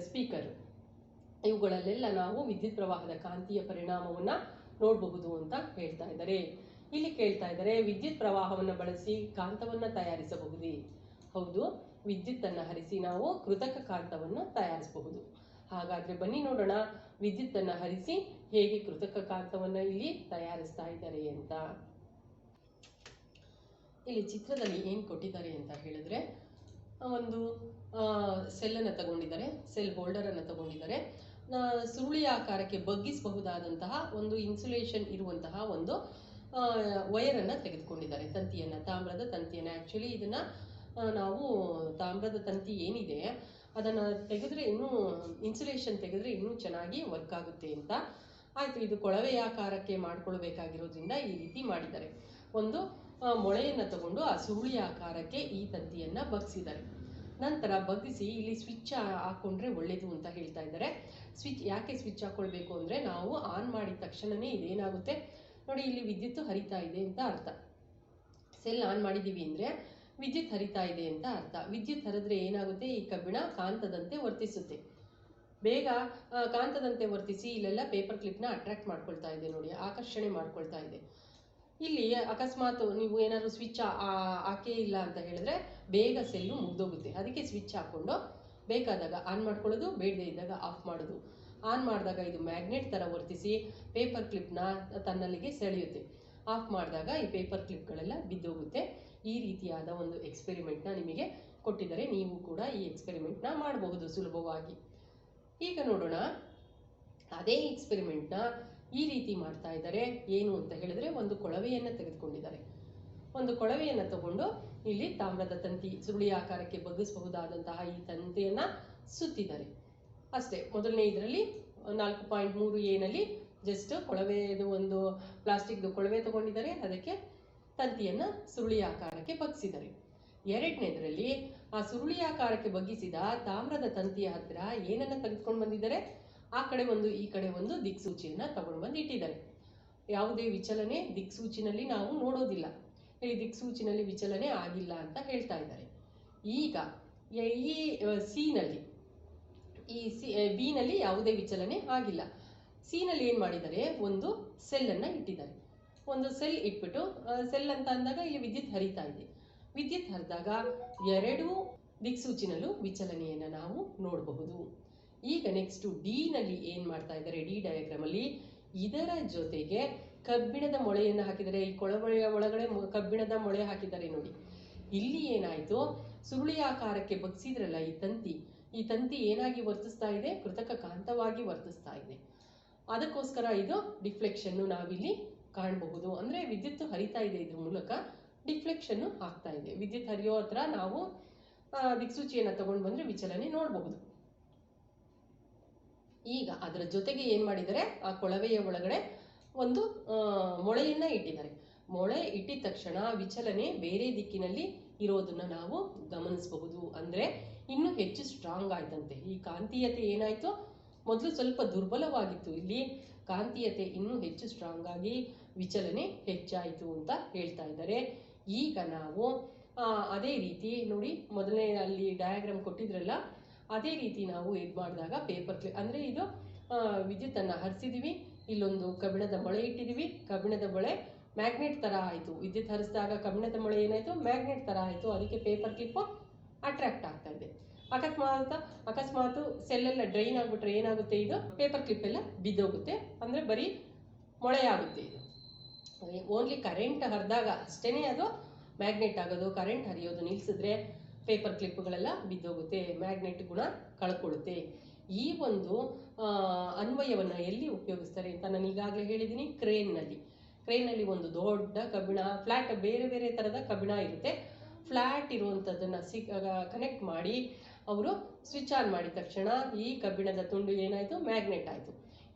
ಸ್ಪೀಕರ್, ಇವುಗಳಲ್ಲೆಲ್ಲ ನಾವು ವಿದ್ಯುತ್ ಪ್ರವಾಹದ ಕಾಂತೀಯ ಪರಿಣಾಮವನ್ನ ನೋಡಬಹುದು ಅಂತ ಹೇಳ್ತಾ ಇದ್ದಾರೆ. ಇಲ್ಲಿ ಕೇಳ್ತಾ ಇದ್ದಾರೆ, ವಿದ್ಯುತ್ ಪ್ರವಾಹವನ್ನು ಬಳಸಿ ಕಾಂತವನ್ನ ತಯಾರಿಸಬಹುದೇ? ಹೌದು, ವಿದ್ಯುತ್ತನ್ನು ಹರಿಸಿ ನಾವು ಕೃತಕ ಕಾಂತವನ್ನು ತಯಾರಿಸಬಹುದು. ಹಾಗಾದ್ರೆ ಬನ್ನಿ ನೋಡೋಣ, ವಿದ್ಯುತ್ತನ್ನು ಹರಿಸಿ ಹೇಗೆ ಕೃತಕ ಕಾಂತವನ್ನ ಇಲ್ಲಿ ತಯಾರಿಸ್ತಾ ಇದ್ದಾರೆ ಅಂತ. ಇಲ್ಲಿ ಚಿತ್ರದಲ್ಲಿ ಏನು ಕೊಟ್ಟಿದ್ದಾರೆ ಅಂತ ಹೇಳಿದ್ರೆ, ಒಂದು ಸೆಲ್ಲನ್ನು ತಗೊಂಡಿದ್ದಾರೆ, ಸೆಲ್ ಹೋಲ್ಡರ್ ಅನ್ನು ತಗೊಂಡಿದ್ದಾರೆ. ಸುರುಳಿಯ ಆಕಾರಕ್ಕೆ ಬಗ್ಗಿಸಬಹುದಾದಂತಹ ಒಂದು ಇನ್ಸುಲೇಷನ್ ಇರುವಂತಹ ಒಂದು ವೈರನ್ನು ತೆಗೆದುಕೊಂಡಿದ್ದಾರೆ, ತಂತಿಯನ್ನ, ತಾಮ್ರದ ತಂತಿಯನ್ನ. ಆಕ್ಚುಲಿ ಇದನ್ನ ನಾವು ತಾಮ್ರದ ತಂತಿ ಏನಿದೆ ಅದನ್ನ ತೆಗೆದ್ರೆ ಇನ್ನೂ ಇನ್ಸುಲೇಷನ್ ತೆಗೆದ್ರೆ ಇನ್ನೂ ಚೆನ್ನಾಗಿ ವರ್ಕ್ ಆಗುತ್ತೆ ಅಂತ. ಆಯ್ತು, ಇದು ಕೊಳವೆಯ ಆಕಾರಕ್ಕೆ ಮಾಡ್ಕೊಳ್ಬೇಕಾಗಿರೋದ್ರಿಂದ ಈ ರೀತಿ ಮಾಡಿದ್ದಾರೆ. ಒಂದು ಮೊಳೆಯನ್ನು ತಗೊಂಡು ಆ ಸುರುಳಿಯ ಆಕಾರಕ್ಕೆ ಈ ತಂತಿಯನ್ನ ಬಗ್ಸಿದ್ದಾರೆ. ನಂತರ ಬಗ್ಗಿಸಿ ಇಲ್ಲಿ ಸ್ವಿಚ್ ಹಾಕೊಂಡ್ರೆ ಒಳ್ಳೇದು ಅಂತ ಹೇಳ್ತಾ ಇದ್ದಾರೆ. ಸ್ವಿಚ್ ಯಾಕೆ ಸ್ವಿಚ್ ಹಾಕೊಳ್ಬೇಕು ಅಂದರೆ, ನಾವು ಆನ್ ಮಾಡಿದ ತಕ್ಷಣವೇ ಇದೇನಾಗುತ್ತೆ ನೋಡಿ, ಇಲ್ಲಿ ವಿದ್ಯುತ್ ಹರಿತಾ ಇದೆ ಅಂತ ಅರ್ಥ. ಸೆಲ್ ಆನ್ ಮಾಡಿದ್ದೀವಿ ಅಂದರೆ ವಿದ್ಯುತ್ ಹರಿತಾ ಇದೆ ಅಂತ ಅರ್ಥ. ವಿದ್ಯುತ್ ಹರಿದ್ರೆ ಏನಾಗುತ್ತೆ, ಈ ಕಬ್ಬಿಣ ಕಾಂತದಂತೆ ವರ್ತಿಸುತ್ತೆ. ಬೇಗ ಕಾಂತದಂತೆ ವರ್ತಿಸಿ ಇಲ್ಲೆಲ್ಲ ಪೇಪರ್ ಕ್ಲಿಪ್ನ ಅಟ್ರಾಕ್ಟ್ ಮಾಡ್ಕೊಳ್ತಾ ಇದೆ ನೋಡಿ, ಆಕರ್ಷಣೆ ಮಾಡ್ಕೊಳ್ತಾ ಇದೆ. ಇಲ್ಲಿ ಅಕಸ್ಮಾತ್ ನೀವು ಏನಾದ್ರು ಸ್ವಿಚ್ ಹಾಕೇ ಇಲ್ಲ ಅಂತ ಹೇಳಿದ್ರೆ ಬೇಗ ಸೆಲ್ಲು ಮುಗ್ದೋಗುತ್ತೆ. ಅದಕ್ಕೆ ಸ್ವಿಚ್ ಹಾಕ್ಕೊಂಡು ಬೇಕಾದಾಗ ಆನ್ ಮಾಡ್ಕೊಳ್ಳೋದು, ಬೇಡದೇ ಇದ್ದಾಗ ಆಫ್ ಮಾಡೋದು. ಆನ್ ಮಾಡಿದಾಗ ಇದು ಮ್ಯಾಗ್ನೆಟ್ ಥರ ವರ್ತಿಸಿ ಪೇಪರ್ ಕ್ಲಿಪ್ನ ತನ್ನಲ್ಲಿಗೆ ಸೆಳೆಯುತ್ತೆ. ಆಫ್ ಮಾಡಿದಾಗ ಈ ಪೇಪರ್ ಕ್ಲಿಪ್ಗಳೆಲ್ಲ ಬಿದ್ದೋಗುತ್ತೆ. ಈ ರೀತಿಯಾದ ಒಂದು ಎಕ್ಸ್ಪೆರಿಮೆಂಟ್ನ ನಿಮಗೆ ಕೊಟ್ಟಿದ್ದಾರೆ. ನೀವು ಕೂಡ ಈ ಎಕ್ಸ್ಪೆರಿಮೆಂಟ್ನ ಮಾಡಬಹುದು ಸುಲಭವಾಗಿ. ಈಗ ನೋಡೋಣ, ಅದೇ ಎಕ್ಸ್ಪೆರಿಮೆಂಟ್ನ ಈ ರೀತಿ ಮಾಡ್ತಾ ಇದ್ದಾರೆ. ಏನು ಅಂತ ಹೇಳಿದ್ರೆ, ಒಂದು ಕೊಳವೆಯನ್ನು ತೆಗೆದುಕೊಂಡಿದ್ದಾರೆ. ಒಂದು ಕೊಳವೆಯನ್ನು ತಗೊಂಡು ಇಲ್ಲಿ ತಾಮ್ರದ ತಂತಿ ಸುರುಳಿ ಆಕಾರಕ್ಕೆ ಬಗ್ಗಿಸಬಹುದಾದಂತಹ ಈ ತಂತಿಯನ್ನು ಸುತ್ತಿದ್ದಾರೆ ಅಷ್ಟೇ. ಮೊದಲನೇ ಇದರಲ್ಲಿ 4.3 ನಲ್ಲಿ ಜಸ್ಟ್ ಕೊಳವೆದು ಒಂದು ಪ್ಲಾಸ್ಟಿಕ್ದು ಕೊಳವೆ ತಗೊಂಡಿದ್ದಾರೆ, ಅದಕ್ಕೆ ತಂತಿಯನ್ನು ಸುರುಳಿ ಆಕಾರಕ್ಕೆ ಬಗ್ಗಿಸಿದ್ದಾರೆ. ಎರಡನೇದರಲ್ಲಿ ಆ ಸುರುಳಿ ಆಕಾರಕ್ಕೆ ಬಗ್ಗಿಸಿದ ತಾಮ್ರದ ತಂತಿಯ ಹತ್ತಿರ ಏನನ್ನ ತೆಗೆದುಕೊಂಡು ಬಂದಿದ್ದಾರೆ, ಆ ಕಡೆ ಒಂದು ಈ ಕಡೆ ಒಂದು ದಿಕ್ಸೂಚಿಯನ್ನು ತಗೊಂಡು ಬಂದು ಇಟ್ಟಿದ್ದಾರೆ. ಯಾವುದೇ ವಿಚಲನೆ ದಿಕ್ಸೂಚಿನಲ್ಲಿ ನಾವು ನೋಡೋದಿಲ್ಲ. ಇಲ್ಲಿ ದಿಕ್ಸೂಚಿನಲ್ಲಿ ವಿಚಲನೆ ಆಗಿಲ್ಲ ಅಂತ ಹೇಳ್ತಾ ಇದ್ದಾರೆ. ಈಗ ಈ ಸಿನಲ್ಲಿ ಬಿನಲ್ಲಿ ಯಾವುದೇ ವಿಚಲನೆ ಆಗಿಲ್ಲ. ಸಿನಲ್ಲಿ ಏನು ಮಾಡಿದ್ದಾರೆ, ಒಂದು ಸೆಲ್ಲನ್ನು ಇಟ್ಟಿದ್ದಾರೆ. ಒಂದು ಸೆಲ್ ಇಟ್ಬಿಟ್ಟು, ಸೆಲ್ ಅಂತ ಅಂದಾಗ ಇಲ್ಲಿ ವಿದ್ಯುತ್ ಹರಿತಾ ಇದೆ. ವಿದ್ಯುತ್ ಹರಿದಾಗ ಎರಡೂ ದಿಕ್ಸೂಚಿನಲ್ಲೂ ವಿಚಲನೆಯನ್ನು ನಾವು ನೋಡಬಹುದು. ಈಗ ನೆಕ್ಸ್ಟ್ ಡಿ ನಲ್ಲಿ ಏನು ಮಾಡ್ತಾ ಇದ್ದಾರೆ, ಡಿ ಡಯಾಗ್ರಾಮ್ ಅಲ್ಲಿ ಇದರ ಜೊತೆಗೆ ಕಬ್ಬಿಣದ ಮೊಳೆಯನ್ನು ಹಾಕಿದರೆ, ಈ ಕೊಳವೆಯ ಒಳಗಡೆ ಕಬ್ಬಿಣದ ಮೊಳೆ ಹಾಕಿದ್ದಾರೆ ನೋಡಿ. ಇಲ್ಲಿ ಏನಾಯಿತು, ಸುರುಳಿ ಆಕಾರಕ್ಕೆ ಬಗ್ಸಿದ್ರಲ್ಲ ಈ ತಂತಿ ಏನಾಗಿ ವರ್ತಿಸ್ತಾ ಇದೆ, ಕೃತಕ ಕಾಂತವಾಗಿ ವರ್ತಿಸ್ತಾ ಇದೆ. ಅದಕ್ಕೋಸ್ಕರ ಇದು ಡಿಫ್ಲೆಕ್ಷನ್ನು ನಾವಿಲ್ಲಿ ಕಾಣಬಹುದು. ಅಂದರೆ ವಿದ್ಯುತ್ ಹರಿತಾ ಇದೆ, ಇದ್ರ ಮೂಲಕ ಡಿಫ್ಲೆಕ್ಷನ್ನು ಆಗ್ತಾ ಇದೆ. ವಿದ್ಯುತ್ ಹರಿಯೋ ಹತ್ರ ನಾವು ದಿಕ್ಸೂಚಿಯನ್ನು ತಗೊಂಡು ಬಂದರೆ ವಿಚಲನೆ ನೋಡಬಹುದು. ಈಗ ಅದರ ಜೊತೆಗೆ ಏನು ಮಾಡಿದ್ದಾರೆ, ಆ ಕೊಳವೆಯ ಒಳಗಡೆ ಒಂದು ಮೊಳೆಯನ್ನು ಇಟ್ಟಿದ್ದಾರೆ. ಮೊಳೆ ಇಟ್ಟಿದ ತಕ್ಷಣ ವಿಚಲನೆ ಬೇರೆ ದಿಕ್ಕಿನಲ್ಲಿ ಇರೋದನ್ನ ನಾವು ಗಮನಿಸಬಹುದು. ಅಂದರೆ ಇನ್ನೂ ಹೆಚ್ಚು ಸ್ಟ್ರಾಂಗ್ ಆಯ್ತಂತೆ. ಈ ಕಾಂತೀಯತೆ ಏನಾಯ್ತು, ಮೊದಲು ಸ್ವಲ್ಪ ದುರ್ಬಲವಾಗಿತ್ತು, ಇಲ್ಲಿ ಕಾಂತೀಯತೆ ಇನ್ನೂ ಹೆಚ್ಚು ಸ್ಟ್ರಾಂಗ್ ಆಗಿ ವಿಚಲನೆ ಹೆಚ್ಚಾಯಿತು ಅಂತ ಹೇಳ್ತಾ ಇದ್ದಾರೆ. ಈಗ ನಾವು ಅದೇ ರೀತಿ ನೋಡಿ, ಮೊದಲನೇ ಅಲ್ಲಿ ಡಯಾಗ್ರಾಮ್ ಕೊಟ್ಟಿದ್ರಲ್ಲ, ಅದೇ ರೀತಿ ನಾವು ಇದು ಮಾಡಿದಾಗ ಪೇಪರ್ ಕ್ಲಿಪ್ ಅಂದರೆ ಇದು ವಿದ್ಯುತ್ತನ್ನು ಹರಿಸಿದ್ದೀವಿ, ಇಲ್ಲೊಂದು ಕಬ್ಬಿಣದ ಮೊಳೆ ಇಟ್ಟಿದ್ದೀವಿ, ಕಬ್ಬಿಣದ ಮೊಳೆ ಮ್ಯಾಗ್ನೆಟ್ ಥರ ಆಯಿತು. ವಿದ್ಯುತ್ ಹರಿಸಿದಾಗ ಕಬ್ಬಿಣದ ಮೊಳೆ ಏನಾಯಿತು, ಮ್ಯಾಗ್ನೆಟ್ ಥರ ಆಯಿತು. ಅದಕ್ಕೆ ಪೇಪರ್ ಕ್ಲಿಪ್ಪು ಅಟ್ರಾಕ್ಟ್ ಆಗ್ತಾ ಇದೆ. ಅಕಸ್ಮಾತ್ ಸೆಲ್ಲೆಲ್ಲ ಡ್ರೈನ್ ಆಗಿಬಿಟ್ರೆ ಏನಾಗುತ್ತೆ, ಇದು ಪೇಪರ್ ಕ್ಲಿಪ್ ಎಲ್ಲ ಬಿದ್ದೋಗುತ್ತೆ. ಅಂದರೆ ಬರೀ ಮೊಳೆ ಆಗುತ್ತೆ. ಇದು ಓನ್ಲಿ ಕರೆಂಟ್ ಹರಿದಾಗ ಅಷ್ಟೇ ಅದು ಮ್ಯಾಗ್ನೆಟ್ ಆಗೋದು. ಕರೆಂಟ್ ಹರಿಯೋದು ನಿಲ್ಲಿಸಿದ್ರೆ ಪೇಪರ್ ಕ್ಲಿಪ್ಗಳೆಲ್ಲ ಬಿದ್ದೋಗುತ್ತೆ, ಮ್ಯಾಗ್ನೆಟ್ ಗುಣ ಕಳ್ಕೊಳ್ಳುತ್ತೆ. ಈ ಒಂದು ಅನ್ವಯವನ್ನು ಎಲ್ಲಿ ಉಪಯೋಗಿಸ್ತಾರೆ ಅಂತ ನಾನು ಈಗಾಗಲೇ ಹೇಳಿದ್ದೀನಿ, ಕ್ರೇನ್ನಲ್ಲಿ ಒಂದು ದೊಡ್ಡ ಕಬ್ಬಿಣ ಫ್ಲ್ಯಾಟ್, ಬೇರೆ ಬೇರೆ ಥರದ ಕಬ್ಬಿಣ ಇರುತ್ತೆ. ಫ್ಲ್ಯಾಟ್ ಇರುವಂಥದ್ದನ್ನು ಕನೆಕ್ಟ್ ಮಾಡಿ ಅವರು ಸ್ವಿಚ್ ಆನ್ ಮಾಡಿದ ತಕ್ಷಣ ಈ ಕಬ್ಬಿಣದ ತುಂಡು ಏನಾಯಿತು, ಮ್ಯಾಗ್ನೆಟ್ ಆಯಿತು.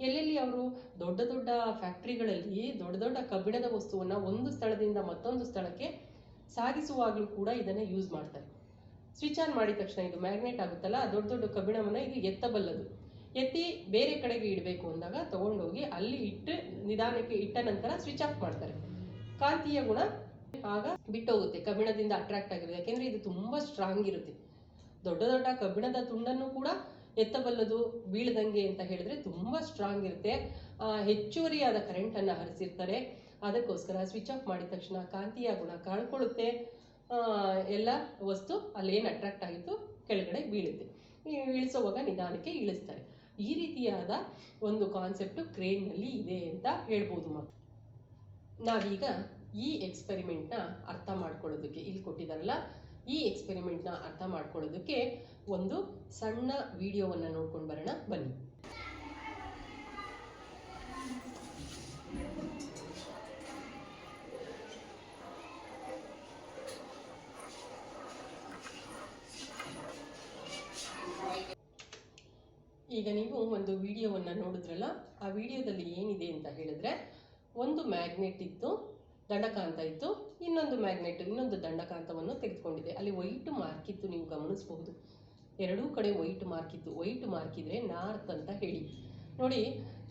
ಎಲ್ಲೆಲ್ಲಿ ಅವರು ದೊಡ್ಡ ದೊಡ್ಡ ಫ್ಯಾಕ್ಟ್ರಿಗಳಲ್ಲಿ ದೊಡ್ಡ ದೊಡ್ಡ ಕಬ್ಬಿಣದ ವಸ್ತುವನ್ನು ಒಂದು ಸ್ಥಳದಿಂದ ಮತ್ತೊಂದು ಸ್ಥಳಕ್ಕೆ ಸಾಗಿಸುವಾಗಲೂ ಕೂಡ ಇದನ್ನು ಯೂಸ್ ಮಾಡ್ತಾರೆ. ಸ್ವಿಚ್ ಆನ್ ಮಾಡಿದ ತಕ್ಷಣ ಇದು ಮ್ಯಾಗ್ನೆಟ್ ಆಗುತ್ತಲ್ಲ, ದೊಡ್ಡ ದೊಡ್ಡ ಕಬ್ಬಿಣವನ್ನು ಇದು ಎತ್ತಬಲ್ಲದು. ಎತ್ತಿ ಬೇರೆ ಕಡೆಗೆ ಇಡಬೇಕು ಅಂದಾಗ ತಗೊಂಡೋಗಿ ಅಲ್ಲಿ ನಿಧಾನಕ್ಕೆ ಇಟ್ಟ ನಂತರ ಸ್ವಿಚ್ ಆಫ್ ಮಾಡ್ತಾರೆ. ಕಾಂತೀಯ ಗುಣ ಆಗ ಬಿಟ್ಟೋಗುತ್ತೆ, ಕಬ್ಬಿಣದಿಂದ ಅಟ್ರಾಕ್ಟ್ ಆಗಿರುತ್ತೆ. ಯಾಕೆಂದರೆ ಇದು ತುಂಬ ಸ್ಟ್ರಾಂಗ್ ಇರುತ್ತೆ. ದೊಡ್ಡ ದೊಡ್ಡ ಕಬ್ಬಿಣದ ತುಂಡನ್ನು ಕೂಡ ಎತ್ತಬಲ್ಲದು, ಬೀಳದಂಗೆ ಅಂತ ಹೇಳಿದ್ರೆ ತುಂಬ ಸ್ಟ್ರಾಂಗ್ ಇರುತ್ತೆ. ಹೆಚ್ಚುವರಿಯಾದ ಕರೆಂಟನ್ನು ಹರಿಸಿರ್ತಾರೆ. ಅದಕ್ಕೋಸ್ಕರ ಸ್ವಿಚ್ ಆಫ್ ಮಾಡಿದ ತಕ್ಷಣ ಕಾಂತೀಯ ಗುಣ ಕಳ್ಕೊಳ್ಳುತ್ತೆ. ಎಲ್ಲ ವಸ್ತು ಅಲ್ಲೇನು ಅಟ್ರಾಕ್ಟ್ ಆಗಿತ್ತು ಕೆಳಗಡೆ ಬೀಳುತ್ತೆ. ಇಳಿಸೋವಾಗ ನಿಧಾನಕ್ಕೆ ಇಳಿಸ್ತಾರೆ. ಈ ರೀತಿಯಾದ ಒಂದು ಕಾನ್ಸೆಪ್ಟು ಕ್ರೇನ್ನಲ್ಲಿ ಇದೆ ಅಂತ ಹೇಳ್ಬೋದು. ನಾವೀಗ ಈ ಎಕ್ಸ್ಪೆರಿಮೆಂಟ್ನ ಅರ್ಥ ಮಾಡ್ಕೊಳ್ಳೋದಕ್ಕೆ ಇಲ್ಲಿ ಕೊಟ್ಟಿದ್ದಾರಲ್ಲ, ಈ ಎಕ್ಸ್ಪೆರಿಮೆಂಟ್ನ ಅರ್ಥ ಮಾಡ್ಕೊಳ್ಳೋದಕ್ಕೆ ಒಂದು ಸಣ್ಣ ವಿಡಿಯೋವನ್ನು ನೋಡ್ಕೊಂಡು ಬರೋಣ ಬನ್ನಿ. ಈಗ ನೀವು ಒಂದು ವಿಡಿಯೋವನ್ನು ನೋಡಿದ್ರಲ್ಲ, ಆ ವಿಡಿಯೋದಲ್ಲಿ ಏನಿದೆ ಅಂತ ಹೇಳಿದ್ರೆ, ಒಂದು ಮ್ಯಾಗ್ನೆಟ್ ಇತ್ತು, ದಂಡಕಾಂತ ಇತ್ತು, ಇನ್ನೊಂದು ಮ್ಯಾಗ್ನೆಟ್, ಇನ್ನೊಂದು ದಂಡಕಾಂತವನ್ನು ತೆಗೆದುಕೊಂಡಿದೆ. ಅಲ್ಲಿ ವೈಟ್ ಮಾರ್ಕ್ ಇತ್ತು, ನೀವು ಗಮನಿಸಬಹುದು. ಎರಡೂ ಕಡೆ ವೈಟ್ ಮಾರ್ಕ್ ಇತ್ತು. ವೈಟ್ ಮಾರ್ಕ್ ಇದ್ರೆ ನಾರ್ತ್ ಅಂತ ಹೇಳಿ. ನೋಡಿ,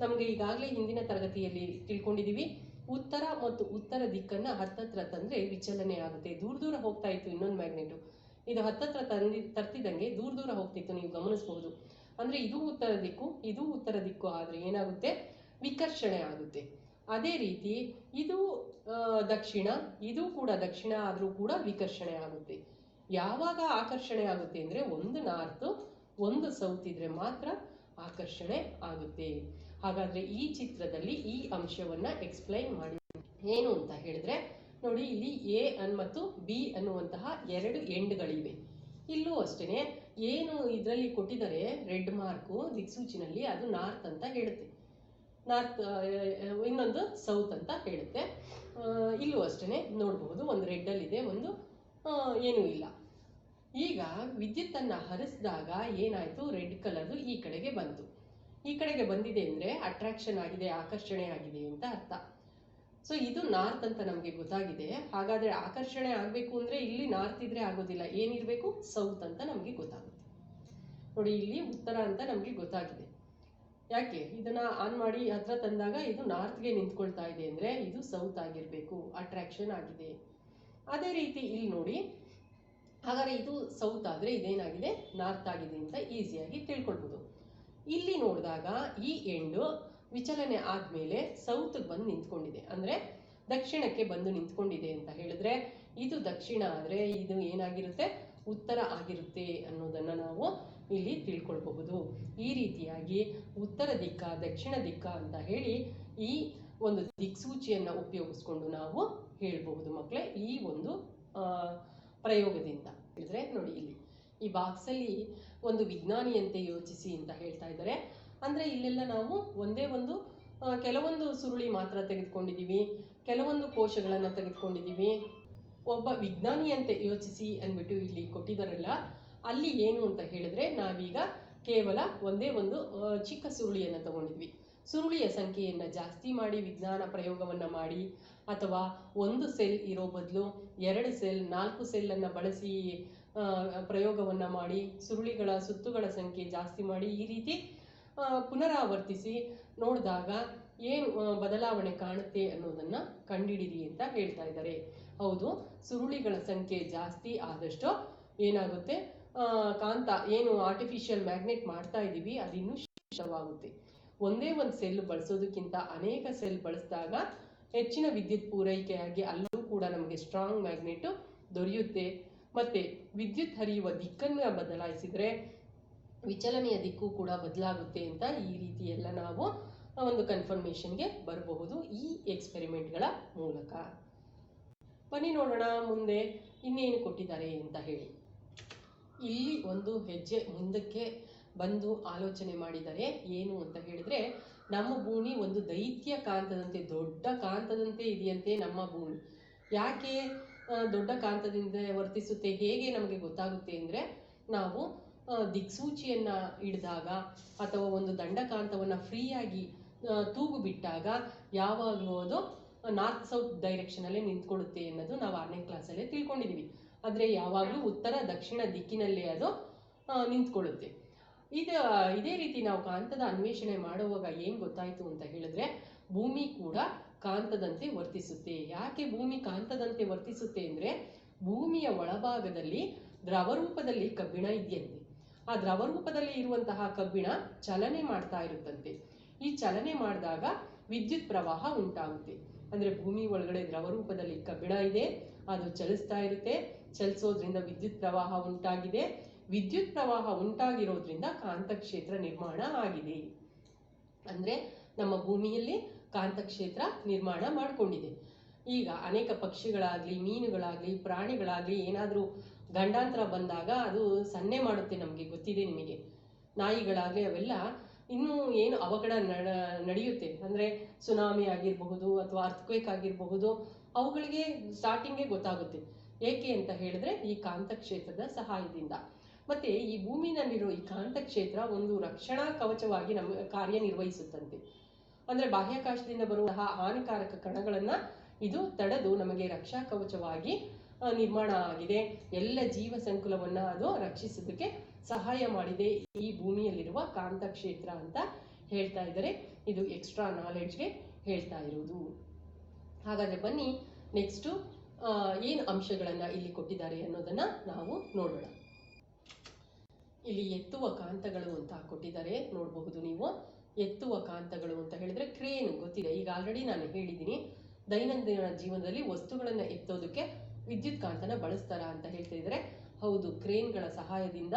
ನಮಗೆ ಈಗಾಗಲೇ ಹಿಂದಿನ ತರಗತಿಯಲ್ಲಿ ತಿಳ್ಕೊಂಡಿದ್ದೀವಿ, ಉತ್ತರ ಮತ್ತು ಉತ್ತರ ದಿಕ್ಕನ್ನ ಹತ್ತತ್ರ ತಂದ್ರೆ ವಿಚಲನೆ ಆಗುತ್ತೆ. ದೂರ ದೂರ ಹೋಗ್ತಾ ಇತ್ತು ಇನ್ನೊಂದು ಮ್ಯಾಗ್ನೆಟ್, ಇದು ಹತ್ತತ್ರ ತರ್ತಿದಂಗೆ ದೂರ ದೂರ ಹೋಗ್ತಿತ್ತು, ನೀವು ಗಮನಿಸಬಹುದು. ಅಂದ್ರೆ ಇದು ಉತ್ತರ ದಿಕ್ಕು, ಇದು ಉತ್ತರ ದಿಕ್ಕು ಆದ್ರೆ ಏನಾಗುತ್ತೆ? ವಿಕರ್ಷಣೆ ಆಗುತ್ತೆ. ಅದೇ ರೀತಿ ಇದು ದಕ್ಷಿಣ, ಇದು ಕೂಡ ದಕ್ಷಿಣ ಆದ್ರೂ ಕೂಡ ವಿಕರ್ಷಣೆ ಆಗುತ್ತೆ. ಯಾವಾಗ ಆಕರ್ಷಣೆ ಆಗುತ್ತೆ ಅಂದ್ರೆ ಒಂದು ನಾರ್ತ್ ಒಂದು ಸೌತ್ ಇದ್ರೆ ಮಾತ್ರ ಆಕರ್ಷಣೆ ಆಗುತ್ತೆ. ಹಾಗಾದ್ರೆ ಈ ಚಿತ್ರದಲ್ಲಿ ಈ ಅಂಶವನ್ನ ಎಕ್ಸ್ಪ್ಲೈನ್ ಮಾಡಿ. ಏನು ಅಂತ ಹೇಳಿದ್ರೆ ನೋಡಿ, ಇಲ್ಲಿ ಎ ಮತ್ತು ಬಿ ಅನ್ನುವಂತಹ ಎರಡು ಎಂಡ್ಗಳಿವೆ. ಇಲ್ಲೂ ಅಷ್ಟೇನೆ, ಏನು ಇದರಲ್ಲಿ ಕೊಟ್ಟಿದ್ದಾರೆ ರೆಡ್ ಮಾರ್ಕು ದಿಕ್ಸೂಚಿನಲ್ಲಿ, ಅದು ನಾರ್ತ್ ಅಂತ ಹೇಳುತ್ತೆ, ನಾರ್ತ್, ಇನ್ನೊಂದು ಸೌತ್ ಅಂತ ಹೇಳುತ್ತೆ. ಇಲ್ಲೂ ಅಷ್ಟೇನೆ ನೋಡಬಹುದು, ಒಂದು ರೆಡ್ ಅಲ್ಲಿ ಇದೆ, ಒಂದು ಏನೂ ಇಲ್ಲ. ಈಗ ವಿದ್ಯುತ್ತನ್ನ ಹರಿಸಿದಾಗ ಏನಾಯ್ತು? ರೆಡ್ ಕಲರ್ ಈ ಕಡೆಗೆ ಬಂತು. ಈ ಕಡೆಗೆ ಬಂದಿದೆ ಅಂದ್ರೆ ಅಟ್ರಾಕ್ಷನ್ ಆಗಿದೆ, ಆಕರ್ಷಣೆ ಆಗಿದೆ ಅಂತ ಅರ್ಥ. ಸೊ ಇದು ನಾರ್ತ್ ಅಂತ ನಮಗೆ ಗೊತ್ತಾಗಿದೆ. ಹಾಗಾದ್ರೆ ಆಕರ್ಷಣೆ ಆಗ್ಬೇಕು ಅಂದ್ರೆ ಇಲ್ಲಿ ನಾರ್ತ್ ಇದ್ರೆ ಆಗೋದಿಲ್ಲ, ಏನಿರ್ಬೇಕು? ಸೌತ್ ಅಂತ ನಮಗೆ ಗೊತ್ತಾಗುತ್ತೆ. ನೋಡಿ, ಇಲ್ಲಿ ಉತ್ತರ ಅಂತ ನಮಗೆ ಗೊತ್ತಾಗಿದೆ. ಯಾಕೆ? ಇದನ್ನ ಆನ್ ಮಾಡಿ ಹತ್ರ ತಂದಾಗ ಇದು ನಾರ್ತ್ಗೆ ನಿಂತ್ಕೊಳ್ತಾ ಇದೆ ಅಂದ್ರೆ ಇದು ಸೌತ್ ಆಗಿರ್ಬೇಕು, ಅಟ್ರಾಕ್ಷನ್ ಆಗಿದೆ. ಅದೇ ರೀತಿ ಇಲ್ಲಿ ನೋಡಿ, ಹಾಗಾದ್ರೆ ಇದು ಸೌತ್ ಆದ್ರೆ ಇದೇನಾಗಿದೆ? ನಾರ್ತ್ ಆಗಿದೆ ಅಂತ ಈಸಿಯಾಗಿ ತಿಳ್ಕೊಳ್ಬಹುದು. ಇಲ್ಲಿ ನೋಡಿದಾಗ ಈ ಎಂಡು ವಿಚಲನೆ ಆದ್ಮೇಲೆ ಸೌತ್ ಬಂದು ನಿಂತ್ಕೊಂಡಿದೆ, ಅಂದ್ರೆ ದಕ್ಷಿಣಕ್ಕೆ ಬಂದು ನಿಂತ್ಕೊಂಡಿದೆ ಅಂತ ಹೇಳಿದ್ರೆ ಇದು ದಕ್ಷಿಣ ಆದ್ರೆ ಇದು ಏನಾಗಿರುತ್ತೆ? ಉತ್ತರ ಆಗಿರುತ್ತೆ ಅನ್ನೋದನ್ನ ನಾವು ಇಲ್ಲಿ ತಿಳ್ಕೊಳ್ಬಹುದು. ಈ ರೀತಿಯಾಗಿ ಉತ್ತರ ದಿಕ್ಕ, ದಕ್ಷಿಣ ದಿಕ್ಕ ಅಂತ ಹೇಳಿ ಈ ಒಂದು ದಿಕ್ಸೂಚಿಯನ್ನ ಉಪಯೋಗಿಸ್ಕೊಂಡು ನಾವು ಹೇಳ್ಬಹುದು ಮಕ್ಕಳೇ. ಈ ಒಂದು ಪ್ರಯೋಗದಿಂದ ಹೇಳಿದ್ರೆ ನೋಡಿ, ಇಲ್ಲಿ ಈ ಬಾಕ್ಸ್ ಅಲ್ಲಿ ಒಂದು ವಿಜ್ಞಾನಿಯಂತೆ ಯೋಚಿಸಿ ಅಂತ ಹೇಳ್ತಾ ಇದ್ದಾರೆ. ಅಂದ್ರೆ ಇಲ್ಲೆಲ್ಲ ನಾವು ಒಂದೇ ಒಂದು ಕೆಲವೊಂದು ಸುರುಳಿ ಮಾತ್ರ ತೆಗೆದುಕೊಂಡಿದ್ದೀವಿ, ಕೆಲವೊಂದು ಕೋಶಗಳನ್ನ ತೆಗೆದುಕೊಂಡಿದ್ದೀವಿ. ಒಬ್ಬ ವಿಜ್ಞಾನಿಯಂತೆ ಯೋಚಿಸಿ ಅಂದ್ಬಿಟ್ಟು ಇಲ್ಲಿ ಕೊಟ್ಟಿದಾರಲ್ಲ, ಅಲ್ಲಿ ಏನು ಅಂತ ಹೇಳಿದ್ರೆ ನಾವೀಗ ಕೇವಲ ಒಂದೇ ಒಂದು ಚಿಕ್ಕ ಸುರುಳಿಯನ್ನ ತಗೊಂಡಿದ್ವಿ. ಸುರುಳಿಯ ಸಂಖ್ಯೆಯನ್ನ ಜಾಸ್ತಿ ಮಾಡಿ ವಿಜ್ಞಾನ ಪ್ರಯೋಗವನ್ನ ಮಾಡಿ, ಅಥವಾ ಒಂದು ಸೆಲ್ ಇರೋ ಬದಲು 2 ಸೆಲ್ 4 ಸೆಲ್ ಅನ್ನ ಬಳಸಿ ಪ್ರಯೋಗವನ್ನ ಮಾಡಿ, ಸುರುಳಿಗಳ ಸುತ್ತುಗಳ ಸಂಖ್ಯೆ ಜಾಸ್ತಿ ಮಾಡಿ, ಈ ರೀತಿ ಪುನರಾವರ್ತಿಸಿ ನೋಡಿದಾಗ ಏನು ಬದಲಾವಣೆ ಕಾಣುತ್ತೆ ಅನ್ನೋದನ್ನ ಕಂಡಿಡಿರಿ ಅಂತ ಹೇಳ್ತಾ ಇದ್ದಾರೆ. ಹೌದು, ಸುರುಳಿಗಳ ಸಂಖ್ಯೆ ಜಾಸ್ತಿ ಆದಷ್ಟು ಏನಾಗುತ್ತೆ? ಕಾಂತ ಏನು ಆರ್ಟಿಫಿಷಿಯಲ್ ಮ್ಯಾಗ್ನೆಟ್ ಮಾಡ್ತಾ ಇದೀವಿ ಅದಿನ್ನೂ ಶಕ್ತವಾಗುತ್ತೆ. ಒಂದೇ ಒಂದು ಸೆಲ್ ಬಳಸೋದಕ್ಕಿಂತ ಅನೇಕ ಸೆಲ್ ಬಳಸಿದಾಗ ಹೆಚ್ಚಿನ ವಿದ್ಯುತ್ ಪೂರೈಕೆಯಾಗಿ ಅಲ್ಲೂ ಕೂಡ ನಮಗೆ ಸ್ಟ್ರಾಂಗ್ ಮ್ಯಾಗ್ನೆಟ್ ದೊರೆಯುತ್ತೆ. ಮತ್ತೆ ವಿದ್ಯುತ್ ಹರಿಯುವ ದಿಕ್ಕನ್ನ ಬದಲಾಯಿಸಿದ್ರೆ ವಿಚಲನೆಯ ದಿಕ್ಕು ಕೂಡ ಬದಲಾಗುತ್ತೆ ಅಂತ ಈ ರೀತಿ ಎಲ್ಲ ನಾವು ಒಂದು ಕನ್ಫರ್ಮೇಷನ್ಗೆ ಬರಬಹುದು ಈ ಎಕ್ಸ್ಪೆರಿಮೆಂಟ್ಗಳ ಮೂಲಕ. ಬನ್ನಿ ನೋಡೋಣ ಮುಂದೆ ಇನ್ನೇನು ಕೊಟ್ಟಿದ್ದಾರೆ ಅಂತ ಹೇಳಿ. ಇಲ್ಲಿ ಒಂದು ಹೆಜ್ಜೆ ಮುಂದಕ್ಕೆ ಬಂದು ಆಲೋಚನೆ ಮಾಡಿದರೆ ಏನು ಅಂತ ಹೇಳಿದ್ರೆ, ನಮ್ಮ ಭೂಮಿ ಒಂದು ದೈತ್ಯ ಕಾಂತದಂತೆ, ದೊಡ್ಡ ಕಾಂತದಂತೆ ಇದೆಯಂತೆ ನಮ್ಮ ಭೂಮಿ. ಯಾಕೆ ದೊಡ್ಡ ಕಾಂತದಿಂದ ವರ್ತಿಸುತ್ತೆ, ಹೇಗೆ ನಮಗೆ ಗೊತ್ತಾಗುತ್ತೆ ಅಂದ್ರೆ, ನಾವು ದಿಕ್ಸೂಚಿಯನ್ನ ಹಿಡಿದಾಗ ಅಥವಾ ಒಂದು ದಂಡಕಾಂತವನ್ನ ಫ್ರೀಯಾಗಿ ತೂಗು ಬಿಟ್ಟಾಗ ಯಾವಾಗಲೂ ಅದು ನಾರ್ತ್ ಸೌತ್ ಡೈರೆಕ್ಷನ್ ಅಲ್ಲೇ ನಿಂತ್ಕೊಳ್ಳುತ್ತೆ ಅನ್ನೋದು ನಾವು 6ನೇ ಕ್ಲಾಸಲ್ಲೇ ತಿಳ್ಕೊಂಡಿದೀವಿ. ಆದ್ರೆ ಯಾವಾಗಲೂ ಉತ್ತರ ದಕ್ಷಿಣ ದಿಕ್ಕಿನಲ್ಲೇ ಅದು ನಿಂತ್ಕೊಳ್ಳುತ್ತೆ. ಇದೇ ರೀತಿ ನಾವು ಕಾಂತದ ಅನ್ವೇಷಣೆ ಮಾಡುವಾಗ ಏನ್ ಗೊತ್ತಾಯ್ತು ಅಂತ ಹೇಳಿದ್ರೆ, ಭೂಮಿ ಕೂಡ ಕಾಂತದಂತೆ ವರ್ತಿಸುತ್ತೆ. ಯಾಕೆ ಭೂಮಿ ಕಾಂತದಂತೆ ವರ್ತಿಸುತ್ತೆ ಅಂದ್ರೆ, ಭೂಮಿಯ ಒಳಭಾಗದಲ್ಲಿ ದ್ರವ ರೂಪದಲ್ಲಿ ಕಬ್ಬಿಣ ಇದೆಯಂತೆ. ಆ ದ್ರವ ರೂಪದಲ್ಲಿ ಇರುವಂತಹ ಕಬ್ಬಿಣ ಚಲನೆ ಮಾಡ್ತಾ ಇರುತ್ತಂತೆ. ಈ ಚಲನೆ ಮಾಡಿದಾಗ ವಿದ್ಯುತ್ ಪ್ರವಾಹ ಉಂಟಾಗುತ್ತೆ. ಅಂದ್ರೆ ಭೂಮಿ ಒಳಗಡೆ ದ್ರವ ರೂಪದಲ್ಲಿ ಕಬ್ಬಿಣ ಇದೆ, ಅದು ಚಲಿಸ್ತಾ ಇರುತ್ತೆ, ಚಲಿಸೋದ್ರಿಂದ ವಿದ್ಯುತ್ ಪ್ರವಾಹ ಉಂಟಾಗಿದೆ. ವಿದ್ಯುತ್ ಪ್ರವಾಹ ಉಂಟಾಗಿರೋದ್ರಿಂದ ಕಾಂತಕ್ಷೇತ್ರ ನಿರ್ಮಾಣ ಆಗಿದೆ. ಅಂದ್ರೆ ನಮ್ಮ ಭೂಮಿಯಲ್ಲಿ ಕಾಂತಕ್ಷೇತ್ರ ನಿರ್ಮಾಣ ಮಾಡಿಕೊಂಡಿದೆ. ಈಗ ಅನೇಕ ಪಕ್ಷಿಗಳಾಗ್ಲಿ, ಮೀನುಗಳಾಗ್ಲಿ, ಪ್ರಾಣಿಗಳಾಗ್ಲಿ ಏನಾದ್ರೂ ಗಂಡಾಂತರ ಬಂದಾಗ ಅದು ಸನ್ನೆ ಮಾಡುತ್ತೆ, ನಮಗೆ ಗೊತ್ತಿದೆ ನಿಮಗೆ. ನಾಯಿಗಳಾಗ್ಲಿ ಅವೆಲ್ಲ ಇನ್ನೂ ಏನು ಅವಘಡ ನಡೆಯುತ್ತೆ ಅಂದ್ರೆ ಸುನಾಮಿ ಆಗಿರಬಹುದು ಅಥವಾ ಅರ್ಥಕ್ವೇಕ್ ಆಗಿರಬಹುದು, ಅವುಗಳಿಗೆ ಸ್ಟಾರ್ಟಿಂಗೇ ಗೊತ್ತಾಗುತ್ತೆ. ಏಕೆ ಅಂತ ಹೇಳಿದ್ರೆ ಈ ಕಾಂತಕ್ಷೇತ್ರದ ಸಹಾಯದಿಂದ. ಮತ್ತೆ ಈ ಭೂಮಿನಲ್ಲಿರೋ ಈ ಕಾಂತಕ್ಷೇತ್ರ ಒಂದು ರಕ್ಷಣಾ ಕವಚವಾಗಿ ನಮ್ಮ ಕಾರ್ಯನಿರ್ವಹಿಸುತ್ತಂತೆ. ಅಂದ್ರೆ ಬಾಹ್ಯಾಕಾಶದಿಂದ ಬರುವಂತಹ ಹಾನಿಕಾರಕ ಕಣಗಳನ್ನ ಇದು ತಡೆದು ನಮಗೆ ರಕ್ಷಾ ಕವಚವಾಗಿ ನಿರ್ಮಾಣ ಆಗಿದೆ. ಎಲ್ಲ ಜೀವ ಸಂಕುಲವನ್ನ ಅದು ರಕ್ಷಿಸೋದಕ್ಕೆ ಸಹಾಯ ಮಾಡಿದೆ ಈ ಭೂಮಿಯಲ್ಲಿರುವ ಕಾಂತ ಕ್ಷೇತ್ರ ಅಂತ ಹೇಳ್ತಾ ಇದ್ದಾರೆ. ಇದು ಎಕ್ಸ್ಟ್ರಾ ನಾಲೆಡ್ಜ್ಗೆ ಹೇಳ್ತಾ ಇರುವುದು. ಹಾಗಾದ್ರೆ ಬನ್ನಿ ನೆಕ್ಸ್ಟು ಏನು ಅಂಶಗಳನ್ನ ಇಲ್ಲಿ ಕೊಟ್ಟಿದ್ದಾರೆ ಅನ್ನೋದನ್ನ ನಾವು ನೋಡೋಣ. ಇಲ್ಲಿ ಎತ್ತುವ ಕಾಂತಗಳು ಅಂತ ಕೊಟ್ಟಿದ್ದಾರೆ, ನೋಡಬಹುದು ನೀವು. ಎತ್ತುವ ಕಾಂತಗಳು ಅಂತ ಹೇಳಿದ್ರೆ ಕ್ರೇನ್ ಗೊತ್ತಿದೆ, ಈಗ ಆಲ್ರೆಡಿ ನಾನು ಹೇಳಿದ್ದೀನಿ. ದೈನಂದಿನ ಜೀವನದಲ್ಲಿ ವಸ್ತುಗಳನ್ನ ಎತ್ತೋದಕ್ಕೆ ವಿದ್ಯುತ್ ಕಾಂತನ ಬಳಸ್ತಾರ ಅಂತ ಹೇಳ್ತಾ ಇದ್ದಾರೆ. ಹೌದು, ಕ್ರೇನ್ಗಳ ಸಹಾಯದಿಂದ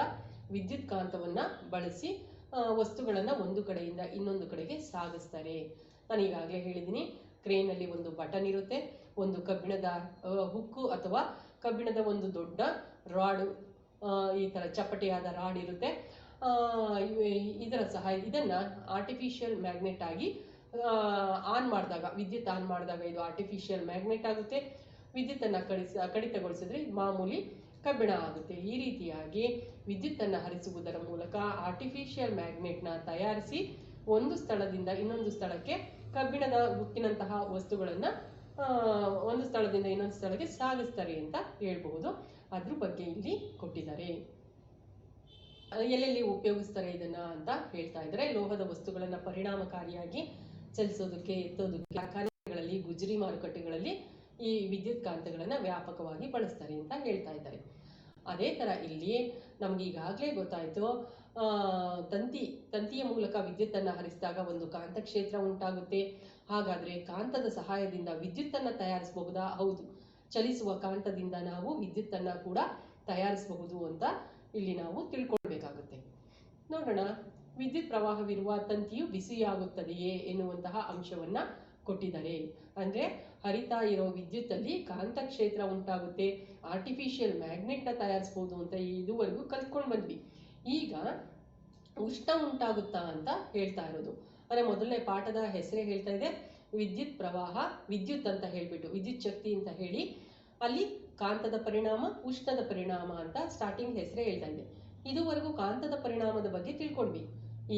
ವಿದ್ಯುತ್ ಕಾಂತವನ್ನ ಬಳಸಿ ವಸ್ತುಗಳನ್ನ ಒಂದು ಕಡೆಯಿಂದ ಇನ್ನೊಂದು ಕಡೆಗೆ ಸಾಗಿಸ್ತಾರೆ. ನಾನು ಈಗಾಗಲೇ ಹೇಳಿದ್ದೀನಿ, ಕ್ರೇನ್ ಅಲ್ಲಿ ಒಂದು ಬಟನ್ ಇರುತ್ತೆ, ಒಂದು ಕಬ್ಬಿಣದ ಹುಕ್ಕು ಅಥವಾ ಕಬ್ಬಿಣದ ಒಂದು ದೊಡ್ಡ ರಾಡು, ಈ ತರ ಚಪ್ಪಟೆಯಾದ ರಾಡ್ ಇರುತ್ತೆ. ಇದರ ಇದನ್ನ ಆರ್ಟಿಫಿಷಿಯಲ್ ಮ್ಯಾಗ್ನೆಟ್ ಆಗಿ ಆನ್ ಮಾಡಿದಾಗ, ವಿದ್ಯುತ್ ಆನ್ ಮಾಡಿದಾಗ ಇದು ಆರ್ಟಿಫಿಷಿಯಲ್ ಮ್ಯಾಗ್ನೆಟ್ ಆಗುತ್ತೆ. ವಿದ್ಯುತ್ತನ್ನು ಕಡಿತಗೊಳಿಸಿದ್ರೆ ಮಾಮೂಲಿ ಕಬ್ಬಿಣ ಆಗುತ್ತೆ. ಈ ರೀತಿಯಾಗಿ ವಿದ್ಯುತ್ತನ್ನು ಹರಿಸುವುದರ ಮೂಲಕ ಆರ್ಟಿಫಿಷಿಯಲ್ ಮ್ಯಾಗ್ನೆಟ್ನ ತಯಾರಿಸಿ ಒಂದು ಸ್ಥಳದಿಂದ ಇನ್ನೊಂದು ಸ್ಥಳಕ್ಕೆ ಕಬ್ಬಿಣದ ಗುಟ್ಟಿನಂತಹ ವಸ್ತುಗಳನ್ನು ಒಂದು ಸ್ಥಳದಿಂದ ಇನ್ನೊಂದು ಸ್ಥಳಕ್ಕೆ ಸಾಗಿಸ್ತಾರೆ ಅಂತ ಹೇಳ್ಬಹುದು. ಅದ್ರ ಬಗ್ಗೆ ಇಲ್ಲಿ ಕೊಟ್ಟಿದ್ದಾರೆ. ಎಲ್ಲೆಲ್ಲಿ ಉಪಯೋಗಿಸ್ತಾರೆ ಇದನ್ನ ಅಂತ ಹೇಳ್ತಾ ಇದ್ದಾರೆ. ಲೋಹದ ವಸ್ತುಗಳನ್ನ ಪರಿಣಾಮಕಾರಿಯಾಗಿ ಚಲಿಸೋದಕ್ಕೆ, ಎತ್ತೋದಕ್ಕೆ, ಕಾರ್ಖಾನೆಗಳಲ್ಲಿ, ಗುಜರಿ ಮಾರುಕಟ್ಟೆಗಳಲ್ಲಿ ಈ ವಿದ್ಯುತ್ ಕಾಂತಗಳನ್ನ ವ್ಯಾಪಕವಾಗಿ ಬಳಸ್ತಾರೆ ಅಂತ ಹೇಳ್ತಾ ಇದ್ದಾರೆ. ಅದೇ ತರ ಇಲ್ಲಿ ನಮ್ಗೆ ಈಗಾಗಲೇ ಗೊತ್ತಾಯ್ತು, ತಂತಿಯ ಮೂಲಕ ವಿದ್ಯುತ್ತನ್ನು ಹರಿಸಿದಾಗ ಒಂದು ಕಾಂತ ಕ್ಷೇತ್ರ ಉಂಟಾಗುತ್ತೆ. ಹಾಗಾದ್ರೆ ಕಾಂತದ ಸಹಾಯದಿಂದ ವಿದ್ಯುತ್ತನ್ನು ತಯಾರಿಸಬಹುದಾ? ಹೌದು, ಚಲಿಸುವ ಕಾಂತದಿಂದ ನಾವು ವಿದ್ಯುತ್ತನ್ನು ಕೂಡ ತಯಾರಿಸಬಹುದು ಅಂತ ಇಲ್ಲಿ ನಾವು ತಿಳ್ಕೊಳ್ಬೇಕಾಗುತ್ತೆ. ನೋಡೋಣ, ವಿದ್ಯುತ್ ಪ್ರವಾಹವಿರುವ ತಂತಿಯು ಬಿಸಿಯಾಗುತ್ತದೆಯೇ ಎನ್ನುವಂತಹ ಅಂಶವನ್ನ ಕೊಟ್ಟಿದ್ದಾರೆ. ಅಂದ್ರೆ ಹರಿತಾ ಇರೋ ವಿದ್ಯುತ್ತಲ್ಲಿ ಕಾಂತ ಕ್ಷೇತ್ರ ಉಂಟಾಗುತ್ತೆ, ಆರ್ಟಿಫಿಷಿಯಲ್ ಮ್ಯಾಗ್ನೆಟ್ನ ತಯಾರಿಸಬಹುದು ಅಂತ ಇದುವರೆಗೂ ಕಲ್ತ್ಕೊಂಡು ಬಂದ್ವಿ. ಈಗ ಉಷ್ಣ ಉಂಟಾಗುತ್ತಾ ಅಂತ ಹೇಳ್ತಾ ಇರೋದು. ಅಂದ್ರೆ ಮೊದಲನೇ ಪಾಠದ ಹೆಸರೇ ಹೇಳ್ತಾ ಇದೆ ವಿದ್ಯುತ್ ಪ್ರವಾಹ, ವಿದ್ಯುತ್ ಅಂತ ಹೇಳ್ಬಿಟ್ಟು ವಿದ್ಯುತ್ ಶಕ್ತಿ ಅಂತ ಹೇಳಿ ಅಲ್ಲಿ ಕಾಂತದ ಪರಿಣಾಮ, ಉಷ್ಣದ ಪರಿಣಾಮ ಅಂತ ಸ್ಟಾರ್ಟಿಂಗ್ ಹೆಸರೇ ಹೇಳ್ತಾ ಇದೆ. ಇದುವರೆಗೂ ಕಾಂತದ ಪರಿಣಾಮದ ಬಗ್ಗೆ ತಿಳ್ಕೊಂಡ್ವಿ.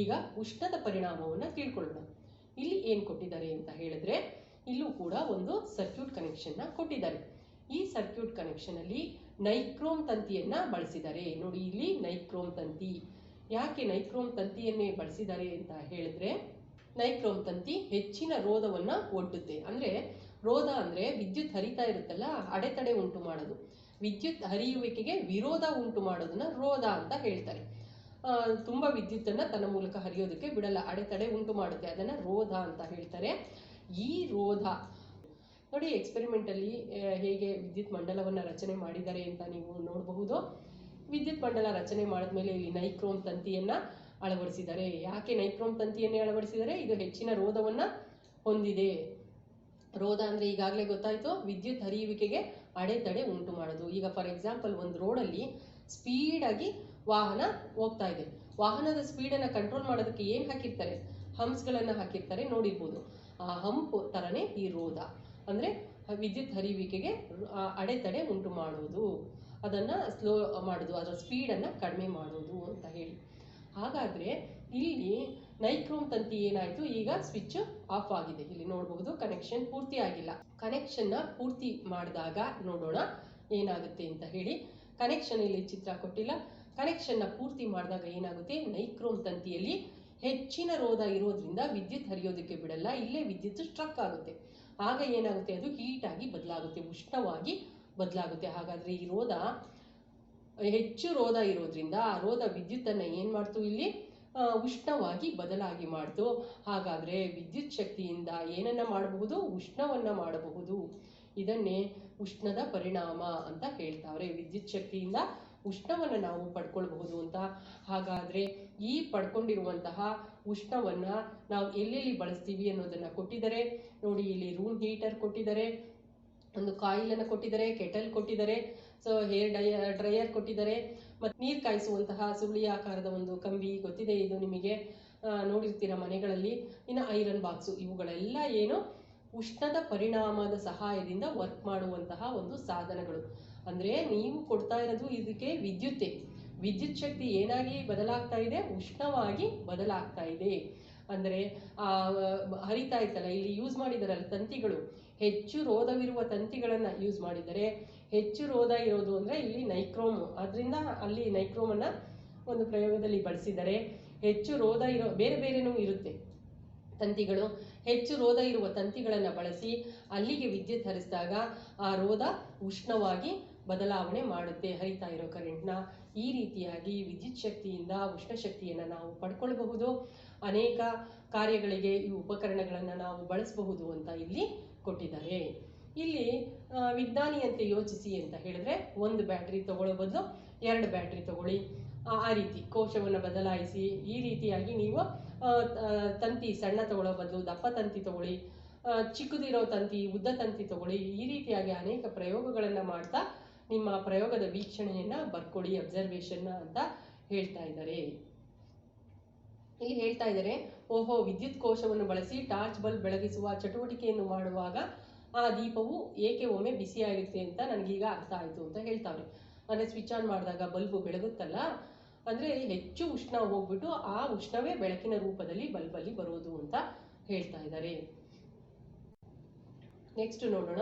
ಈಗ ಉಷ್ಣದ ಪರಿಣಾಮವನ್ನ ತಿಳ್ಕೊಳ್ಳೋಣ. ಇಲ್ಲಿ ಏನ್ ಕೊಟ್ಟಿದ್ದಾರೆ ಅಂತ ಹೇಳಿದ್ರೆ, ಇಲ್ಲೂ ಕೂಡ ಒಂದು ಸರ್ಕ್ಯೂಟ್ ಕನೆಕ್ಷನ್ ನ ಕೊಟ್ಟಿದ್ದಾರೆ. ಈ ಸರ್ಕ್ಯೂಟ್ ಕನೆಕ್ಷನ್ ಅಲ್ಲಿ ನೈಕ್ರೋಮ್ ತಂತಿಯನ್ನ ಬಳಸಿದ್ದಾರೆ. ನೋಡಿ, ಇಲ್ಲಿ ನೈಕ್ರೋಮ್ ತಂತಿ. ಯಾಕೆ ನೈಕ್ರೋಮ್ ತಂತಿಯನ್ನೇ ಬಳಸಿದ್ದಾರೆ ಅಂತ ಹೇಳಿದ್ರೆ, ನೈಕ್ರೋಮ್ ತಂತಿ ಹೆಚ್ಚಿನ ರೋಧವನ್ನ ಒಡ್ಡುತ್ತೆ. ಅಂದ್ರೆ ರೋಧ ಅಂದ್ರೆ ವಿದ್ಯುತ್ ಹರಿತಾ ಇರುತ್ತಲ್ಲ, ಅಡೆತಡೆ ಉಂಟು ಮಾಡೋದು. ವಿದ್ಯುತ್ ಹರಿಯುವಿಕೆಗೆ ವಿರೋಧ ಉಂಟು ಮಾಡೋದನ್ನ ರೋಧ ಅಂತ ಹೇಳ್ತಾರೆ. ತುಂಬಾ ವಿದ್ಯುತ್ತನ್ನ ತನ್ನ ಮೂಲಕ ಹರಿಯೋದಕ್ಕೆ ಬಿಡಲ್ಲ, ಅಡೆತಡೆ ಉಂಟು ಮಾಡುತ್ತೆ, ಅದನ್ನ ರೋಧ ಅಂತ ಹೇಳ್ತಾರೆ. ಈ ರೋಧ ನೋಡಿ, ಎಕ್ಸ್ಪೆರಿಮೆಂಟ್ ಅಲ್ಲಿ ಹೇಗೆ ವಿದ್ಯುತ್ ಮಂಡಲವನ್ನ ರಚನೆ ಮಾಡಿದ್ದಾರೆ ಅಂತ ನೀವು ನೋಡಬಹುದು. ವಿದ್ಯುತ್ ಮಂಡಲ ರಚನೆ ಮಾಡಿದ್ಮೇಲೆ ಇಲ್ಲಿ ನೈಕ್ರೋಮ್ ತಂತಿಯನ್ನ ಅಳವಡಿಸಿದ್ದಾರೆ. ಯಾಕೆ ನೈಕ್ರೋಮ್ ತಂತಿಯನ್ನೇ ಅಳವಡಿಸಿದರೆ? ಇದು ಹೆಚ್ಚಿನ ರೋಧವನ್ನ ಹೊಂದಿದೆ. ರೋಧ ಅಂದ್ರೆ ಈಗಾಗಲೇ ಗೊತ್ತಾಯ್ತು, ವಿದ್ಯುತ್ ಹರಿಯುವಿಕೆಗೆ ಅಡೆತಡೆ ಉಂಟು ಮಾಡೋದು. ಈಗ ಫಾರ್ ಎಕ್ಸಾಂಪಲ್, ಒಂದು ರೋಡಲ್ಲಿ ಸ್ಪೀಡ್ ಆಗಿ ವಾಹನ ಹೋಗ್ತಾ ಇದೆ. ವಾಹನದ ಸ್ಪೀಡನ್ನ ಕಂಟ್ರೋಲ್ ಮಾಡೋದಕ್ಕೆ ಏನ್ ಹಾಕಿರ್ತಾರೆ? ಹಂಪ್ಸ್ಗಳನ್ನ ಹಾಕಿರ್ತಾರೆ, ನೋಡಿರ್ಬೋದು. ಆ ಹಂಪ್ ತರನೇ ಈ ರೋಧ ಅಂದ್ರೆ ವಿದ್ಯುತ್ ಹರಿಯುವಿಕೆಗೆ ಅಡೆತಡೆ ಉಂಟು ಮಾಡುವುದು, ಅದನ್ನ ಸ್ಲೋ ಮಾಡುದು, ಅದರ ಸ್ಪೀಡನ್ನ ಕಡಿಮೆ ಮಾಡುವುದು ಅಂತ ಹೇಳಿ. ಹಾಗಾದ್ರೆ ಇಲ್ಲಿ ನೈಕ್ರೋಮ್ ತಂತಿ ಏನಾಯ್ತು? ಈಗ ಸ್ವಿಚ್ ಆಫ್ ಆಗಿದೆ. ಇಲ್ಲಿ ನೋಡಬಹುದು, ಕನೆಕ್ಷನ್ ಪೂರ್ತಿ ಆಗಿಲ್ಲ. ಕನೆಕ್ಷನ್ ನ ಪೂರ್ತಿ ಮಾಡಿದಾಗ ನೋಡೋಣ ಏನಾಗುತ್ತೆ ಅಂತ ಹೇಳಿ. ಕನೆಕ್ಷನ್ ಇಲ್ಲಿ ಚಿತ್ರ ಕೊಟ್ಟಿಲ್ಲ. ಕನೆಕ್ಷನ್ ನ ಪೂರ್ತಿ ಮಾಡಿದಾಗ ಏನಾಗುತ್ತೆ? ನೈಕ್ರೋಮ್ ತಂತಿಯಲ್ಲಿ ಹೆಚ್ಚಿನ ರೋಧ ಇರೋದ್ರಿಂದ ವಿದ್ಯುತ್ ಹರಿಯೋದಕ್ಕೆ ಬಿಡಲ್ಲ, ಇಲ್ಲೇ ವಿದ್ಯುತ್ ಸ್ಟ್ರಕ್ ಆಗುತ್ತೆ. ಆಗ ಏನಾಗುತ್ತೆ? ಅದು ಹೀಟ್ ಆಗಿ ಬದಲಾಗುತ್ತೆ, ಉಷ್ಣವಾಗಿ ಬದಲಾಗುತ್ತೆ. ಹಾಗಾದ್ರೆ ಈ ರೋಧ ಹೆಚ್ಚು ರೋಧ ಇರೋದ್ರಿಂದ ಆ ರೋಧ ವಿದ್ಯುತ್ತನ್ನ ಏನ್ ಮಾಡ್ತು? ಇಲ್ಲಿ ಉಷ್ಣವಾಗಿ ಬದಲಾಗಿ ಮಾಡ್ತು. ಹಾಗಾದ್ರೆ ವಿದ್ಯುತ್ ಶಕ್ತಿಯಿಂದ ಏನನ್ನ ಮಾಡಬಹುದು? ಉಷ್ಣವನ್ನ ಮಾಡಬಹುದು. ಇದನ್ನೇ ಉಷ್ಣದ ಪರಿಣಾಮ ಅಂತ ಹೇಳ್ತಾವ್ರೆ. ವಿದ್ಯುತ್ ಶಕ್ತಿಯಿಂದ ಉಷ್ಣವನ್ನ ನಾವು ಪಡ್ಕೊಳ್ಬಹುದು ಅಂತ. ಹಾಗಾದ್ರೆ ಈ ಪಡ್ಕೊಂಡಿರುವಂತಹ ಉಷ್ಣವನ್ನ ನಾವು ಎಲ್ಲೆಲ್ಲಿ ಬಳಸ್ತೀವಿ ಅನ್ನೋದನ್ನ ಕೊಟ್ಟಿದ್ದಾರೆ. ನೋಡಿ, ಇಲ್ಲಿ ರೂಮ್ ಹೀಟರ್ ಕೊಟ್ಟಿದ್ದಾರೆ, ಒಂದು ಕಾಯಿಲ್ ಅನ್ನು ಕೊಟ್ಟಿದ್ದಾರೆ, ಕೆಟಲ್ ಕೊಟ್ಟಿದ್ದಾರೆ, ಸೊ ಹೇರ್ ಡ್ರೈಯರ್ ಕೊಟ್ಟಿದ್ದಾರೆ, ಮತ್ತೆ ನೀರು ಕಾಯಿಸುವಂತಹ ಸುರುಳಿ ಆಕಾರದ ಒಂದು ಕಂಬಿ ಗೊತ್ತಿದೆ, ಇದು ನಿಮಗೆ ನೋಡಿರ್ತೀರ ಮನೆಗಳಲ್ಲಿ. ಇನ್ನು ಐರನ್ ಬಾಕ್ಸು, ಇವುಗಳೆಲ್ಲ ಏನು ಉಷ್ಣದ ಪರಿಣಾಮದ ಸಹಾಯದಿಂದ ವರ್ಕ್ ಮಾಡುವಂತಹ ಒಂದು ಸಾಧನಗಳು. ಅಂದ್ರೆ ನೀವು ಕೊಡ್ತಾ ಇರೋದು ಇದಕ್ಕೆ ವಿದ್ಯುತ್ ಶಕ್ತಿ ಏನಾಗಿ ಬದಲಾಗ್ತಾ ಇದೆ? ಉಷ್ಣವಾಗಿ ಬದಲಾಗ್ತಾ ಇದೆ. ಅಂದ್ರೆ ಹರಿತಾ ಇತ್ತಲ್ಲ, ಇಲ್ಲಿ ಯೂಸ್ ಮಾಡಿದಾರಲ್ಲ ತಂತಿಗಳು, ಹೆಚ್ಚು ರೋಧವಿರುವ ತಂತಿಗಳನ್ನು ಯೂಸ್ ಮಾಡಿದರೆ, ಹೆಚ್ಚು ರೋಧ ಇರೋದು ಅಂದರೆ ಇಲ್ಲಿ ನೈಕ್ರೋಮ್, ಅದರಿಂದ ಅಲ್ಲಿ ನೈಕ್ರೋಮನ್ನು ಒಂದು ಪ್ರಯೋಗದಲ್ಲಿ ಬಳಸಿದರೆ, ಹೆಚ್ಚು ರೋಧ ಇರೋ ಬೇರೆ ಬೇರೆನೂ ಇರುತ್ತೆ ತಂತಿಗಳು, ಹೆಚ್ಚು ರೋಧ ಇರುವ ತಂತಿಗಳನ್ನು ಬಳಸಿ ಅಲ್ಲಿಗೆ ವಿದ್ಯುತ್ ಹರಿಸಿದಾಗ ಆ ರೋಧ ಉಷ್ಣವಾಗಿ ಬದಲಾವಣೆ ಮಾಡುತ್ತೆ ಹರಿತಾ ಇರೋ ಕರೆಂಟ್ನ. ಈ ರೀತಿಯಾಗಿ ವಿದ್ಯುತ್ ಶಕ್ತಿಯಿಂದ ಉಷ್ಣ ಶಕ್ತಿಯನ್ನು ನಾವು ಪಡ್ಕೊಳ್ಬಹುದು. ಅನೇಕ ಕಾರ್ಯಗಳಿಗೆ ಈ ಉಪಕರಣಗಳನ್ನು ನಾವು ಬಳಸಬಹುದು ಅಂತ ಇಲ್ಲಿ ಕೊಟ್ಟಿದ್ದಾರೆ. ಇಲ್ಲಿ ವಿಜ್ಞಾನಿಯಂತೆ ಯೋಚಿಸಿ ಅಂತ ಹೇಳಿದ್ರೆ, ಒಂದು ಬ್ಯಾಟ್ರಿ ತಗೊಳ್ಳೋ ಬದಲು 2 ಬ್ಯಾಟ್ರಿ ತಗೊಳ್ಳಿ, ಆ ರೀತಿ ಕೋಶವನ್ನು ಬದಲಾಯಿಸಿ. ಈ ರೀತಿಯಾಗಿ ನೀವು ತಂತಿ ಸಣ್ಣ ತಗೊಳ್ಳೋ ಬದಲು ದಪ್ಪ ತಂತಿ ತಗೊಳ್ಳಿ, ಚಿಕ್ಕದಿರೋ ತಂತಿ ಉದ್ದ ತಂತಿ ತಗೊಳ್ಳಿ. ಈ ರೀತಿಯಾಗಿ ಅನೇಕ ಪ್ರಯೋಗಗಳನ್ನು ಮಾಡ್ತಾ ನಿಮ್ಮ ಪ್ರಯೋಗದ ವೀಕ್ಷಣೆಯನ್ನ ಬರ್ಕೊಡಿ, ಅಬ್ಸರ್ವೇಷನ್ ಅಂತ ಹೇಳ್ತಾ ಇದ್ದಾರೆ. ಇಲ್ಲಿ ಹೇಳ್ತಾ ಇದ್ದಾರೆ, ಓಹೋ, ವಿದ್ಯುತ್ ಕೋಶವನ್ನು ಬಳಸಿ ಟಾರ್ಚ್ ಬಲ್ಬ್ ಬೆಳಗಿಸುವ ಚಟುವಟಿಕೆಯನ್ನು ಮಾಡುವಾಗ ಆ ದೀಪವು ಏಕೆ ಒಮ್ಮೆ ಬಿಸಿಯಾಗುತ್ತೆ ಅಂತ ನನಗೀಗ ಅರ್ಥ ಆಯಿತು ಅಂತ ಹೇಳ್ತಾವ್ರೆ. ಅಂದರೆ ಸ್ವಿಚ್ ಆನ್ ಮಾಡಿದಾಗ ಬಲ್ಬು ಬೆಳಗುತ್ತಲ್ಲ, ಅಂದರೆ ಹೆಚ್ಚು ಉಷ್ಣ ಹೋಗ್ಬಿಟ್ಟು ಆ ಉಷ್ಣವೇ ಬೆಳಕಿನ ರೂಪದಲ್ಲಿ ಬಲ್ಬಲ್ಲಿ ಬರೋದು ಅಂತ ಹೇಳ್ತಾ ಇದ್ದಾರೆ. ನೆಕ್ಸ್ಟ್ ನೋಡೋಣ.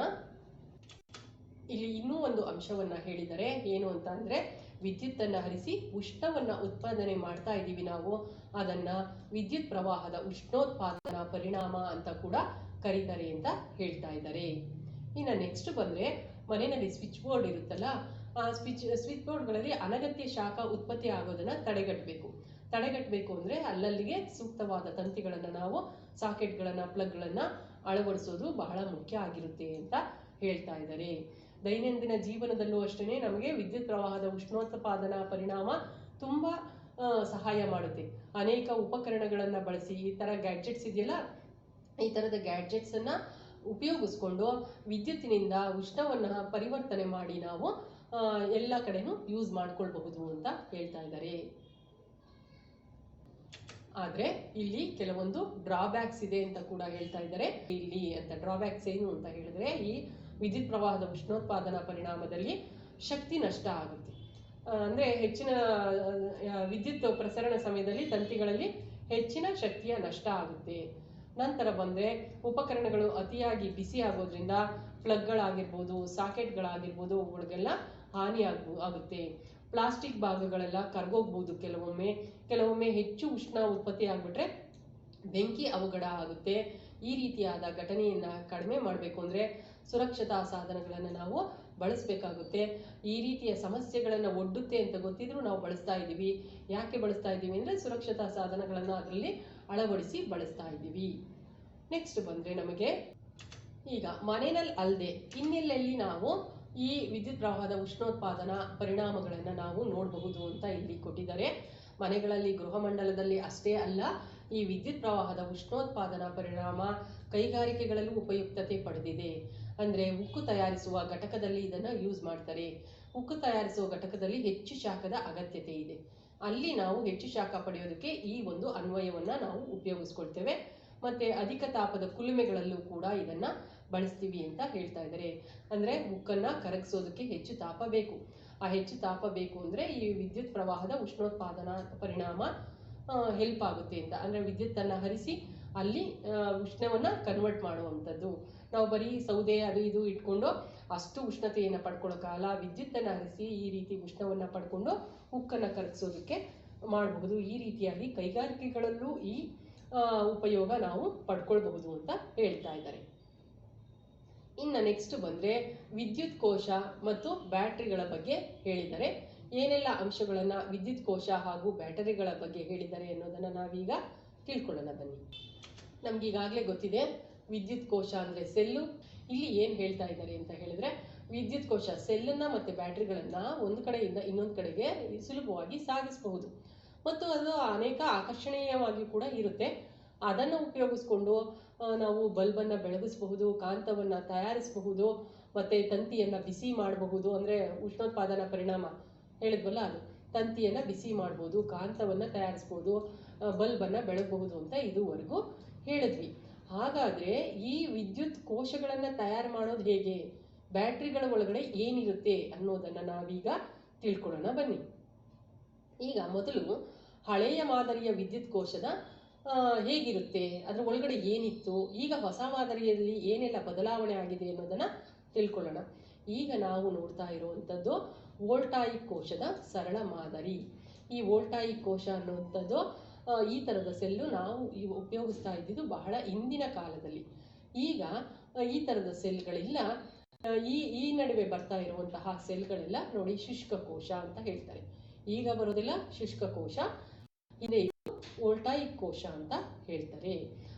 ಇಲ್ಲಿ ಇನ್ನೂ ಒಂದು ಅಂಶವನ್ನ ಹೇಳಿದರೆ ಏನು ಅಂತ ಅಂದ್ರೆ, ವಿದ್ಯುತ್ತನ್ನು ಹರಿಸಿ ಉಷ್ಣವನ್ನ ಉತ್ಪಾದನೆ ಮಾಡ್ತಾ ಇದ್ದೀವಿ ನಾವು, ಅದನ್ನ ವಿದ್ಯುತ್ ಪ್ರವಾಹದ ಉಷ್ಣೋತ್ಪಾದನಾ ಪರಿಣಾಮ ಅಂತ ಕೂಡ ಕರೀತಾರೆ ಅಂತ ಹೇಳ್ತಾ ಇದ್ದಾರೆ. ಇನ್ನು ನೆಕ್ಸ್ಟ್ ಬಂದ್ರೆ, ಮನೆಯಲ್ಲಿ ಸ್ವಿಚ್ ಬೋರ್ಡ್ ಇರುತ್ತಲ್ಲ, ಆ ಸ್ವಿಚ್ ಬೋರ್ಡ್ಗಳಲ್ಲಿ ಅನಗತ್ಯ ಶಾಖ ಉತ್ಪತ್ತಿ ಆಗೋದನ್ನ ತಡೆಗಟ್ಟಬೇಕು ಅಂದ್ರೆ ಅಲ್ಲಲ್ಲಿಗೆ ಸೂಕ್ತವಾದ ತಂತಿಗಳನ್ನು ನಾವು ಸಾಕೆಟ್ಗಳನ್ನ ಪ್ಲಗ್ಗಳನ್ನ ಅಳವಡಿಸೋದು ಬಹಳ ಮುಖ್ಯ ಆಗಿರುತ್ತೆ ಅಂತ ಹೇಳ್ತಾ ಇದ್ದಾರೆ. ದೈನಂದಿನ ಜೀವನದಲ್ಲೂ ಅಷ್ಟೇ ನಮಗೆ ವಿದ್ಯುತ್ ಪ್ರವಾಹದ ಉಷ್ಣೋತ್ಪಾದನಾ ಪರಿಣಾಮ ತುಂಬಾ ಸಹಾಯ ಮಾಡುತ್ತೆ. ಅನೇಕ ಉಪಕರಣಗಳನ್ನ ಬಳಸಿ ಈ ತರ ಗ್ಯಾಡ್ಜೆಟ್ಸ್ ಇದೆಯಲ್ಲ, ಈ ತರದ ಗ್ಯಾಡ್ಜೆಟ್ಸ್ ಅನ್ನ ಉಪಯೋಗಿಸ್ಕೊಂಡು ವಿದ್ಯುತ್ತಿನಿಂದ ಉಷ್ಣವನ್ನ ಪರಿವರ್ತನೆ ಮಾಡಿ ನಾವು ಎಲ್ಲ ಕಡೆನೂ ಯೂಸ್ ಮಾಡ್ಕೊಳ್ಬಹುದು ಅಂತ ಹೇಳ್ತಾ ಇದ್ದಾರೆ. ಆದ್ರೆ ಇಲ್ಲಿ ಕೆಲವೊಂದು ಡ್ರಾಬ್ಯಾಕ್ಸ್ ಇದೆ ಅಂತ ಕೂಡ ಹೇಳ್ತಾ ಇದ್ದಾರೆ. ಇಲ್ಲಿ ಅಂತ ಡ್ರಾಬ್ಯಾಕ್ಸ್ ಏನು ಅಂತ ಹೇಳಿದ್ರೆ, ಈ ವಿದ್ಯುತ್ ಪ್ರವಾಹದ ಉಷ್ಣೋತ್ಪಾದನಾ ಪರಿಣಾಮದಲ್ಲಿ ಶಕ್ತಿ ನಷ್ಟ ಆಗುತ್ತೆ. ಅಂದ್ರೆ ಹೆಚ್ಚಿನ ವಿದ್ಯುತ್ ಪ್ರಸರಣ ಸಮಯದಲ್ಲಿ ತಂತಿಗಳಲ್ಲಿ ಹೆಚ್ಚಿನ ಶಕ್ತಿಯ ನಷ್ಟ ಆಗುತ್ತೆ. ನಂತರ ಬಂದ್ರೆ, ಉಪಕರಣಗಳು ಅತಿಯಾಗಿ ಬಿಸಿ ಆಗೋದ್ರಿಂದ ಪ್ಲಗ್ಗಳಾಗಿರ್ಬೋದು, ಸಾಕೆಟ್ಗಳಾಗಿರ್ಬೋದು, ಅವುಗಳಿಗೆಲ್ಲ ಹಾನಿ ಆಗುತ್ತೆ. ಪ್ಲಾಸ್ಟಿಕ್ ಭಾಗಗಳೆಲ್ಲ ಕರ್ಗೋಗ್ಬೋದು. ಕೆಲವೊಮ್ಮೆ ಹೆಚ್ಚು ಉಷ್ಣ ಉತ್ಪತ್ತಿ ಆಗ್ಬಿಟ್ರೆ ಬೆಂಕಿ ಅವಘಡ ಆಗುತ್ತೆ. ಈ ರೀತಿಯಾದ ಘಟನೆಯನ್ನ ಕಡಿಮೆ ಮಾಡಬೇಕು ಅಂದ್ರೆ ಸುರಕ್ಷತಾ ಸಾಧನಗಳನ್ನು ನಾವು ಬಳಸಬೇಕಾಗುತ್ತೆ. ಈ ರೀತಿಯ ಸಮಸ್ಯೆಗಳನ್ನು ಒಡ್ಡುತ್ತೆ ಅಂತ ಗೊತ್ತಿದ್ರೂ ನಾವು ಬಳಸ್ತಾ ಇದ್ದೀವಿ. ಯಾಕೆ ಬಳಸ್ತಾ ಇದ್ದೀವಿ ಅಂದ್ರೆ ಸುರಕ್ಷತಾ ಸಾಧನಗಳನ್ನು ಅದರಲ್ಲಿ ಅಳವಡಿಸಿ ಬಳಸ್ತಾ ಇದ್ದೀವಿ. ನೆಕ್ಸ್ಟ್ ಬಂದ್ರೆ, ನಮಗೆ ಈಗ ಮನೆಯಲ್ಲಿ ಅಲ್ಲದೆ ಇನ್ನೆಲ್ಲೆಲ್ಲಿ ನಾವು ಈ ವಿದ್ಯುತ್ ಪ್ರವಾಹದ ಉಷ್ಣೋತ್ಪಾದನಾ ಪರಿಣಾಮಗಳನ್ನು ನಾವು ನೋಡಬಹುದು ಅಂತ ಇಲ್ಲಿ ಕೊಟ್ಟಿದ್ದಾರೆ. ಮನೆಗಳಲ್ಲಿ, ಗೃಹ ಮಂಡಲದಲ್ಲಿ ಅಷ್ಟೇ ಅಲ್ಲ, ಈ ವಿದ್ಯುತ್ ಪ್ರವಾಹದ ಉಷ್ಣೋತ್ಪಾದನಾ ಪರಿಣಾಮ ಕೈಗಾರಿಕೆಗಳಲ್ಲೂ ಉಪಯುಕ್ತತೆ ಪಡೆದಿದೆ. ಅಂದ್ರೆ ಉಕ್ಕು ತಯಾರಿಸುವ ಘಟಕದಲ್ಲಿ ಇದನ್ನ ಯೂಸ್ ಮಾಡ್ತಾರೆ. ಉಕ್ಕು ತಯಾರಿಸುವ ಘಟಕದಲ್ಲಿ ಹೆಚ್ಚು ಶಾಖದ ಅಗತ್ಯತೆ ಇದೆ. ಅಲ್ಲಿ ನಾವು ಹೆಚ್ಚು ಶಾಖ ಪಡೆಯೋದಕ್ಕೆ ಈ ಒಂದು ಅನ್ವಯವನ್ನ ನಾವು ಉಪಯೋಗಿಸ್ಕೊಳ್ತೇವೆ. ಮತ್ತೆ ಅಧಿಕ ತಾಪದ ಕುಲುಮೆಗಳಲ್ಲೂ ಕೂಡ ಇದನ್ನ ಬಳಸ್ತೀವಿ ಅಂತ ಹೇಳ್ತಾ ಇದ್ದಾರೆ. ಅಂದ್ರೆ ಉಕ್ಕನ್ನ ಕರಗಿಸೋದಕ್ಕೆ ಹೆಚ್ಚು ತಾಪ ಬೇಕು. ಆ ಹೆಚ್ಚು ತಾಪ ಬೇಕು ಅಂದ್ರೆ ಈ ವಿದ್ಯುತ್ ಪ್ರವಾಹದ ಉಷ್ಣೋತ್ಪಾದನಾ ಪರಿಣಾಮ ಹೆಲ್ಪ್ ಆಗುತ್ತೆ ಅಂತ. ಅಂದ್ರೆ ವಿದ್ಯುತ್ತನ್ನ ಹರಿಸಿ ಅಲ್ಲಿ ಉಷ್ಣವನ್ನ ಕನ್ವರ್ಟ್ ಮಾಡುವಂಥದ್ದು. ನಾವು ಬರೀ ಸೌದೆ ಅದು ಇದು ಇಟ್ಕೊಂಡು ಅಷ್ಟು ಉಷ್ಣತೆಯನ್ನು ಪಡ್ಕೊಳ್ಳೋಕ್ಕಾಗಲ್ಲ. ವಿದ್ಯುತ್ತನ್ನು ಹರಿಸಿ ಈ ರೀತಿ ಉಷ್ಣವನ್ನ ಪಡ್ಕೊಂಡು ಉಕ್ಕನ್ನ ಕರಗಿಸೋದಕ್ಕೆ ಮಾಡಬಹುದು. ಈ ರೀತಿಯಾಗಿ ಕೈಗಾರಿಕೆಗಳಲ್ಲೂ ಈ ಉಪಯೋಗ ನಾವು ಪಡ್ಕೊಳ್ಬಹುದು ಅಂತ ಹೇಳ್ತಾ ಇದ್ದಾರೆ. ಇನ್ನು ನೆಕ್ಸ್ಟ್ ಬಂದ್ರೆ, ವಿದ್ಯುತ್ ಕೋಶ ಮತ್ತು ಬ್ಯಾಟರಿಗಳ ಬಗ್ಗೆ ಹೇಳಿದ್ದಾರೆ. ಏನೆಲ್ಲ ಅಂಶಗಳನ್ನ ವಿದ್ಯುತ್ ಕೋಶ ಹಾಗೂ ಬ್ಯಾಟರಿಗಳ ಬಗ್ಗೆ ಹೇಳಿದ್ದಾರೆ ಅನ್ನೋದನ್ನ ನಾವೀಗ ತಿಳ್ಕೊಳ್ಳೋಣ ಬನ್ನಿ. ನಮ್ಗೀಗಾಗಲೇ ಗೊತ್ತಿದೆ, ವಿದ್ಯುತ್ ಕೋಶ ಅಂದ್ರೆ ಸೆಲ್ಲು. ಇಲ್ಲಿ ಏನ್ ಹೇಳ್ತಾ ಇದ್ದಾರೆ ಅಂತ ಹೇಳಿದ್ರೆ, ವಿದ್ಯುತ್ ಕೋಶ ಸೆಲ್ಲನ್ನ ಮತ್ತೆ ಬ್ಯಾಟರಿಗಳನ್ನ ಒಂದು ಕಡೆಯಿಂದ ಇನ್ನೊಂದು ಕಡೆಗೆ ಸುಲಭವಾಗಿ ಸಾಗಿಸಬಹುದು ಮತ್ತು ಅದು ಅನೇಕ ಆಕರ್ಷಣೀಯವಾಗಿ ಕೂಡ ಇರುತ್ತೆ. ಅದನ್ನು ಉಪಯೋಗಿಸ್ಕೊಂಡು ನಾವು ಬಲ್ಬನ್ನ ಬೆಳಗಿಸಬಹುದು, ಕಾಂತವನ್ನ ತಯಾರಿಸಬಹುದು, ಮತ್ತೆ ತಂತಿಯನ್ನ ಬಿಸಿ ಮಾಡಬಹುದು. ಅಂದ್ರೆ ಉಷ್ಣೋತ್ಪಾದನಾ ಪರಿಣಾಮ ಹೇಳಿದ್ವಲ್ಲ, ಅದು ತಂತಿಯನ್ನ ಬಿಸಿ ಮಾಡಬಹುದು, ಕಾಂತವನ್ನ ತಯಾರಿಸಬಹುದು, ಬಲ್ಬನ್ನ ಬೆಳಗಬಹುದು ಅಂತ ಇದುವರೆಗೂ ಹೇಳಿದ್ವಿ. ಹಾಗಾದ್ರೆ ಈ ವಿದ್ಯುತ್ ಕೋಶಗಳನ್ನ ತಯಾರು ಮಾಡೋದು ಹೇಗೆ, ಬ್ಯಾಟ್ರಿಗಳ ಒಳಗಡೆ ಏನಿರುತ್ತೆ ಅನ್ನೋದನ್ನ ನಾವೀಗ ತಿಳ್ಕೊಳ್ಳೋಣ ಬನ್ನಿ. ಈಗ ಮೊದಲು ಹಳೆಯ ಮಾದರಿಯ ವಿದ್ಯುತ್ ಕೋಶದ ಹೇಗಿರುತ್ತೆ, ಅದರ ಒಳಗಡೆ ಏನಿತ್ತು, ಈಗ ಹೊಸ ಮಾದರಿಯಲ್ಲಿ ಏನೆಲ್ಲ ಬದಲಾವಣೆ ಆಗಿದೆ ಅನ್ನೋದನ್ನು ತಿಳ್ಕೊಳ್ಳೋಣ. ಈಗ ನಾವು ನೋಡ್ತಾ ಇರುವಂಥದ್ದು ವೋಲ್ಟಾಯಿಕ್ ಕೋಶದ ಸರಳ ಮಾದರಿ. ಈ ವೋಲ್ಟಾಯಿಕ್ ಕೋಶ ಅನ್ನುವಂಥದ್ದು ಈ ಥರದ ಸೆಲ್ಲು ನಾವು ಉಪಯೋಗಿಸ್ತಾ ಇದ್ದಿದ್ದು ಬಹಳ ಹಿಂದಿನ ಕಾಲದಲ್ಲಿ. ಈಗ ಈ ಥರದ ಸೆಲ್ಗಳಿಲ್ಲ. ಈ ನಡುವೆ ಬರ್ತಾ ಇರುವಂತಹ ಸೆಲ್ಗಳೆಲ್ಲ ನೋಡಿ ಶುಷ್ಕ ಕೋಶ ಅಂತ ಹೇಳ್ತಾರೆ. ಈಗ ಬರೋದಿಲ್ಲ ಶುಷ್ಕ ಕೋಶ, ಇದೆ ವೋಲ್ಟಾಯಿಕ್ ಕೋಶ ಅಂತ ಹೇಳ್ತಾರೆ.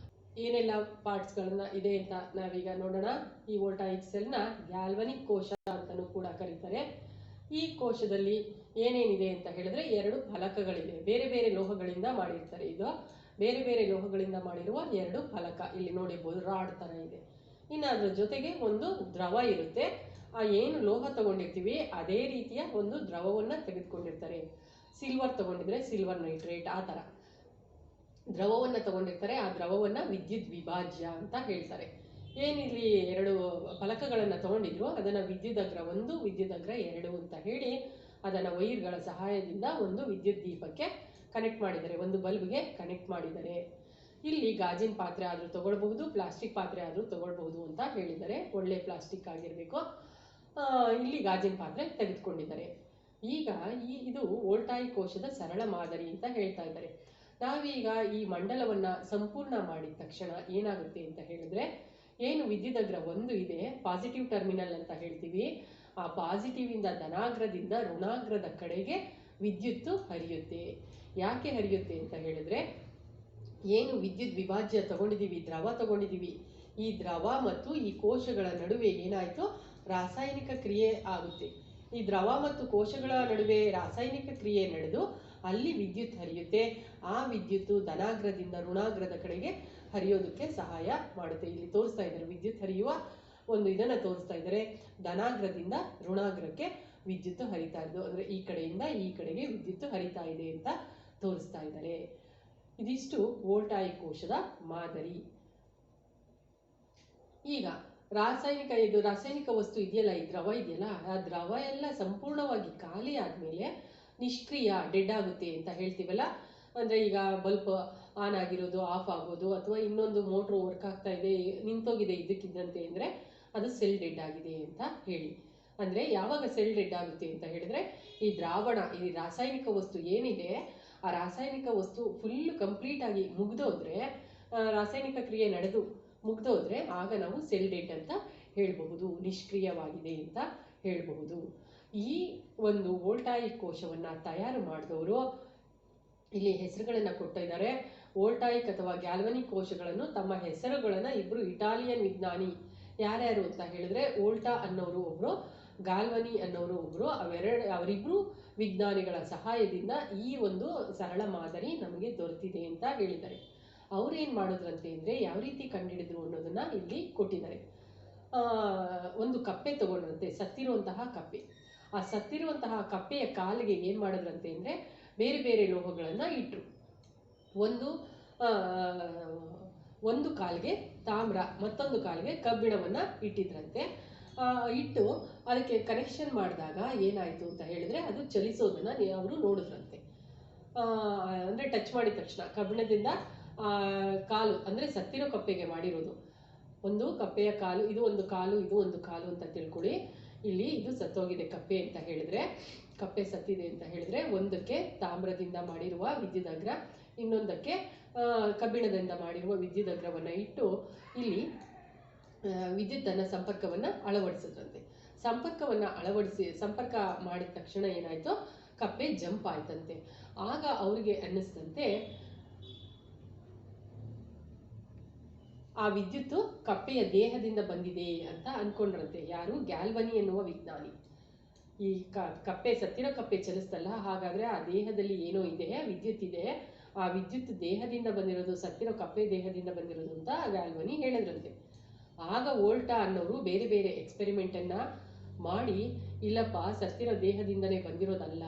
ಏನೆಲ್ಲ ಪಾರ್ಟ್ಸ್ಗಳನ್ನ ಇದೆ ಅಂತ ನಾವೀಗ ನೋಡೋಣ. ಈ ವೋಲ್ಟಾಯಿಕ್ ಸೆಲ್ನ ಗ್ಯಾಲ್ವನಿಕ್ ಕೋಶ ಅಂತಲೂ ಕೂಡ ಕರೀತಾರೆ. ಈ ಕೋಶದಲ್ಲಿ ಏನೇನಿದೆ ಅಂತ ಹೇಳಿದ್ರೆ 2 ಫಲಕಗಳಿವೆ. ಬೇರೆ ಬೇರೆ ಲೋಹಗಳಿಂದ ಮಾಡಿರ್ತಾರೆ. ಇದು ಬೇರೆ ಬೇರೆ ಲೋಹಗಳಿಂದ ಮಾಡಿರುವ 2 ಫಲಕ ಇಲ್ಲಿ ನೋಡಿರ್ಬೋದು, ರಾಡ್ ತರ ಇದೆ. ಇನ್ನು ಅದ್ರ ಜೊತೆಗೆ ಒಂದು ದ್ರವ ಇರುತ್ತೆ. ಆ ಏನು ಲೋಹ ತಗೊಂಡಿರ್ತೀವಿ ಅದೇ ರೀತಿಯ ಒಂದು ದ್ರವವನ್ನ ತೆಗೆದುಕೊಂಡಿರ್ತಾರೆ. ಸಿಲ್ವರ್ ತಗೊಂಡಿದ್ರೆ ಸಿಲ್ವರ್ ನೈಟ್ರೇಟ್ ಆ ತರ ದ್ರವವನ್ನ ತಗೊಂಡಿರ್ತಾರೆ. ಆ ದ್ರವವನ್ನ ವಿದ್ಯುತ್ ವಿಭಾಜ್ಯ ಅಂತ ಹೇಳ್ತಾರೆ. ಏನಿಲ್ಲಿ 2 ಫಲಕಗಳನ್ನ ತಗೊಂಡಿದ್ರು ಅದನ್ನ ವಿದ್ಯುದಗ್ರ 1 ವಿದ್ಯುದಗ್ರ 2 ಅಂತ ಹೇಳಿ ಅದನ್ನ ವೈರ್ಗಳ ಸಹಾಯದಿಂದ ಒಂದು ವಿದ್ಯುತ್ ದೀಪಕ್ಕೆ ಕನೆಕ್ಟ್ ಮಾಡಿದ್ದಾರೆ, ಒಂದು ಬಲ್ಬ್ಗೆ ಕನೆಕ್ಟ್ ಮಾಡಿದ್ದಾರೆ. ಇಲ್ಲಿ ಗಾಜಿನ ಪಾತ್ರೆ ಆದ್ರೂ ತಗೊಳ್ಬಹುದು, ಪ್ಲಾಸ್ಟಿಕ್ ಪಾತ್ರೆ ಆದ್ರೂ ತಗೊಳ್ಬಹುದು ಅಂತ ಹೇಳಿದ್ದಾರೆ. ಒಳ್ಳೆ ಪ್ಲಾಸ್ಟಿಕ್ ಆಗಿರ್ಬೇಕು. ಇಲ್ಲಿ ಗಾಜಿನ ಪಾತ್ರೆ ತೆಗೆದುಕೊಂಡಿದ್ದಾರೆ. ಈಗ ಇದು ವೋಲ್ಟಾಯಿಕ್ ಕೋಶದ ಸರಳ ಮಾದರಿ ಅಂತ ಹೇಳ್ತಾ ಇದ್ದಾರೆ. ನಾವೀಗ ಈ ಮಂಡಲವನ್ನ ಸಂಪೂರ್ಣ ಮಾಡಿದ ತಕ್ಷಣ ಏನಾಗುತ್ತೆ ಅಂತ ಹೇಳಿದ್ರೆ, ಏನು ವಿದ್ಯುದಗ್ರ 1 ಇದೆ, ಪಾಸಿಟಿವ್ ಟರ್ಮಿನಲ್ ಅಂತ ಹೇಳ್ತೀವಿ, ಆ ಪಾಸಿಟಿವ್ ಇಂದ ಧನಾಗ್ರದಿಂದ ಋಣಾಗ್ರದ ಕಡೆಗೆ ವಿದ್ಯುತ್ತು ಹರಿಯುತ್ತೆ. ಯಾಕೆ ಹರಿಯುತ್ತೆ ಅಂತ ಹೇಳಿದ್ರೆ, ಏನು ವಿದ್ಯುತ್ ವಿಭಾಜ್ಯ ತಗೊಂಡಿದ್ದೀವಿ, ದ್ರವ ತಗೊಂಡಿದ್ದೀವಿ, ಈ ದ್ರವ ಮತ್ತು ಈ ಕೋಶಗಳ ನಡುವೆ ಏನಾಯ್ತು, ರಾಸಾಯನಿಕ ಕ್ರಿಯೆ ಆಗುತ್ತೆ. ಈ ದ್ರವ ಮತ್ತು ಕೋಶಗಳ ನಡುವೆ ರಾಸಾಯನಿಕ ಕ್ರಿಯೆ ನಡೆದು ಅಲ್ಲಿ ವಿದ್ಯುತ್ ಹರಿಯುತ್ತೆ. ಆ ವಿದ್ಯುತ್ತು ಧನಾಗ್ರದಿಂದ ಋಣಾಗ್ರದ ಕಡೆಗೆ ಹರಿಯೋದಕ್ಕೆ ಸಹಾಯ ಮಾಡುತ್ತೆ. ಇಲ್ಲಿ ತೋರಿಸ್ತಾ ಇದ್ದಾರೆ ವಿದ್ಯುತ್ ಹರಿಯುವ ಒಂದು ಇದನ್ನ ತೋರಿಸ್ತಾ ಇದ್ದಾರೆ. ಧನಾಗ್ರದಿಂದ ಋಣಾಗ್ರಕ್ಕೆ ವಿದ್ಯುತ್ ಹರಿತಾ ಇದ್ದು, ಅಂದ್ರೆ ಈ ಕಡೆಯಿಂದ ಈ ಕಡೆಗೆ ವಿದ್ಯುತ್ ಹರಿತಾ ಇದೆ ಅಂತ ತೋರಿಸ್ತಾ ಇದ್ದಾರೆ. ಇದಿಷ್ಟು ವೋಲ್ಟಾಯಿಕ್ ಕೋಶದ ಮಾದರಿ. ಈಗ ರಾಸಾಯನಿಕ ವಸ್ತು ಇದೆಯಲ್ಲ, ಈ ದ್ರವ ಇದೆಯಲ್ಲ, ಆ ದ್ರವ ಎಲ್ಲ ಸಂಪೂರ್ಣವಾಗಿ ಖಾಲಿ ಆದ್ಮೇಲೆ ನಿಷ್ಕ್ರಿಯ ಡೆಡ್ ಆಗುತ್ತೆ ಅಂತ ಹೇಳ್ತೀವಲ್ಲ. ಅಂದ್ರೆ ಈಗ ಬಲ್ಬ್ ಆನ್ ಆಗಿರೋದು ಆಫ್ ಆಗೋದು, ಅಥವಾ ಇನ್ನೊಂದು ಮೋಟ್ರ್ ವರ್ಕ್ ಆಗ್ತಾ ಇದೆ ನಿಂತೋಗಿದೆ ಇದ್ದಕ್ಕಿದ್ದಂತೆ ಅಂದ್ರೆ ಅದು ಸೆಲ್ ಡೆಡ್ ಆಗಿದೆ ಅಂತ ಹೇಳಿ. ಅಂದ್ರೆ ಯಾವಾಗ ಸೆಲ್ ಡೆಡ್ ಆಗುತ್ತೆ ಅಂತ ಹೇಳಿದ್ರೆ, ಈ ದ್ರಾವಣ, ಈ ರಾಸಾಯನಿಕ ವಸ್ತು ಏನಿದೆ ಆ ರಾಸಾಯನಿಕ ವಸ್ತು ಫುಲ್ ಕಂಪ್ಲೀಟ್ ಆಗಿ ಮುಗ್ದೋದ್ರೆ, ರಾಸಾಯನಿಕ ಕ್ರಿಯೆ ನಡೆದು ಮುಗ್ದೋದ್ರೆ ಆಗ ನಾವು ಸೆಲ್ ಡೆಡ್ ಅಂತ ಹೇಳಬಹುದು, ನಿಷ್ಕ್ರಿಯವಾಗಿದೆ ಅಂತ ಹೇಳಬಹುದು. ಈ ಒಂದು ವೋಲ್ಟಾಯಿಕ್ ಕೋಶವನ್ನ ತಯಾರು ಮಾಡಿದವರು ಇಲ್ಲಿ ಹೆಸರುಗಳನ್ನ ಕೊಟ್ಟಿದ್ದಾರೆ. ವೋಲ್ಟಾಯಿಕ್ ಅಥವಾ ಗ್ಯಾಲ್ವನಿಕ್ ಕೋಶಗಳನ್ನು ತಮ್ಮ ಹೆಸರುಗಳನ್ನ 2 ಇಟಾಲಿಯನ್ ವಿಜ್ಞಾನಿ, ಯಾರ್ಯಾರು ಅಂತ ಹೇಳಿದ್ರೆ ವೋಲ್ಟಾ ಅನ್ನೋರು ಒಬ್ರು, ಗಾಲ್ವನಿ ಅನ್ನೋರು ಒಬ್ರು, ಅವರಿಬ್ರು ವಿಜ್ಞಾನಿಗಳ ಸಹಾಯದಿಂದ ಈ ಒಂದು ಸರಳ ಮಾದರಿ ನಮಗೆ ದೊರೆತಿದೆ ಅಂತ ಹೇಳಿದ್ದಾರೆ. ಅವ್ರೇನ್ ಮಾಡಿದ್ರಂತೆ ಅಂದ್ರೆ, ಯಾವ ರೀತಿ ಕಂಡುಹಿಡಿದ್ರು ಅನ್ನೋದನ್ನ ಇಲ್ಲಿ ಕೊಟ್ಟಿದ್ದಾರೆ. ಒಂದು ಕಪ್ಪೆ ತಗೊಂಡ್ರಂತೆ, ಸತ್ತಿರುವಂತಹ ಕಪ್ಪೆ. ಆ ಸತ್ತಿರುವಂತಹ ಕಪ್ಪೆಯ ಕಾಲಿಗೆ ಏನ್ ಮಾಡಿದ್ರಂತೆ ಅಂದ್ರೆ, ಬೇರೆ ಬೇರೆ ಲೋಹಗಳನ್ನ ಇಟ್ರು. ಒಂದು ಕಾಲಿಗೆ ತಾಮ್ರ, ಮತ್ತೊಂದು ಕಾಲಿಗೆ ಕಬ್ಬಿಣವನ್ನ ಇಟ್ಟಿದ್ರಂತೆ. ಇಟ್ಟು ಅದಕ್ಕೆ ಕನೆಕ್ಷನ್ ಮಾಡಿದಾಗ ಏನಾಯ್ತು ಅಂತ ಹೇಳಿದ್ರೆ, ಅದು ಚಲಿಸೋದನ್ನ ಅವರು ನೋಡಿದ್ರಂತೆ. ಅಂದ್ರೆ ಟಚ್ ಮಾಡಿದ ತಕ್ಷಣ ಕಬ್ಬಿಣದಿಂದ ಕಾಲು, ಅಂದ್ರೆ ಸತ್ತಿರೋ ಕಪ್ಪೆಗೆ ಮಾಡಿರೋದು. ಒಂದು ಕಪ್ಪೆಯ ಕಾಲು, ಇದು ಒಂದು ಕಾಲು, ಇದು ಒಂದು ಕಾಲು ಅಂತ ತಿಳ್ಕೊಳ್ಳಿ. ಇಲ್ಲಿ ಇದು ಸತ್ತೋಗಿದೆ ಕಪ್ಪೆ ಅಂತ ಹೇಳಿದ್ರೆ, ಕಪ್ಪೆ ಸತ್ತಿದೆ ಅಂತ ಹೇಳಿದ್ರೆ, ಒಂದಕ್ಕೆ ತಾಮ್ರದಿಂದ ಮಾಡಿರುವ ವಿದ್ಯುದಗ್ರ, ಇನ್ನೊಂದಕ್ಕೆ ಕಬ್ಬಿಣದಿಂದ ಮಾಡಿರುವ ವಿದ್ಯುದಗ್ರವನ್ನ ಇಟ್ಟು ಇಲ್ಲಿ ವಿದ್ಯುತ್ತನ್ನ ಸಂಪರ್ಕವನ್ನ ಅಳವಡಿಸಿದ್ರಂತೆ. ಸಂಪರ್ಕ ಮಾಡಿದ ತಕ್ಷಣ ಏನಾಯ್ತು, ಕಪ್ಪೆ ಜಂಪ್ ಆಯ್ತಂತೆ. ಆಗ ಅವ್ರಿಗೆ ಅನ್ನಿಸ್ತಂತೆ ಆ ವಿದ್ಯುತ್ತು ಕಪ್ಪೆಯ ದೇಹದಿಂದ ಬಂದಿದೆ ಅಂತ ಅನ್ಕೊಂಡ್ರಂತೆ. ಯಾರು? ಗ್ಯಾಲ್ವನಿ ಎನ್ನುವ ವಿಜ್ಞಾನಿ. ಈ ಕಪ್ಪೆ, ಸತ್ತಿರೋ ಕಪ್ಪೆ ಚಲಿಸ್ತಲ್ಲ, ಹಾಗಾದ್ರೆ ಆ ದೇಹದಲ್ಲಿ ಏನೋ ಇದೆ, ವಿದ್ಯುತ್ ಇದೆ, ಆ ವಿದ್ಯುತ್ ದೇಹದಿಂದ ಬಂದಿರೋದು, ಸತ್ತಿರೋ ಕಪ್ಪೆ ದೇಹದಿಂದ ಬಂದಿರೋದು ಅಂತ ಗ್ಯಾಲ್ವನಿ ಹೇಳಿದ್ರಂತೆ. ಆಗ ವೋಲ್ಟಾ ಅನ್ನೋರು ಬೇರೆ ಬೇರೆ ಎಕ್ಸ್ಪೆರಿಮೆಂಟ್ ಅನ್ನ ಮಾಡಿ, ಇಲ್ಲಪ್ಪ ಸತ್ತಿರೋ ದೇಹದಿಂದನೇ ಬಂದಿರೋದಲ್ಲ,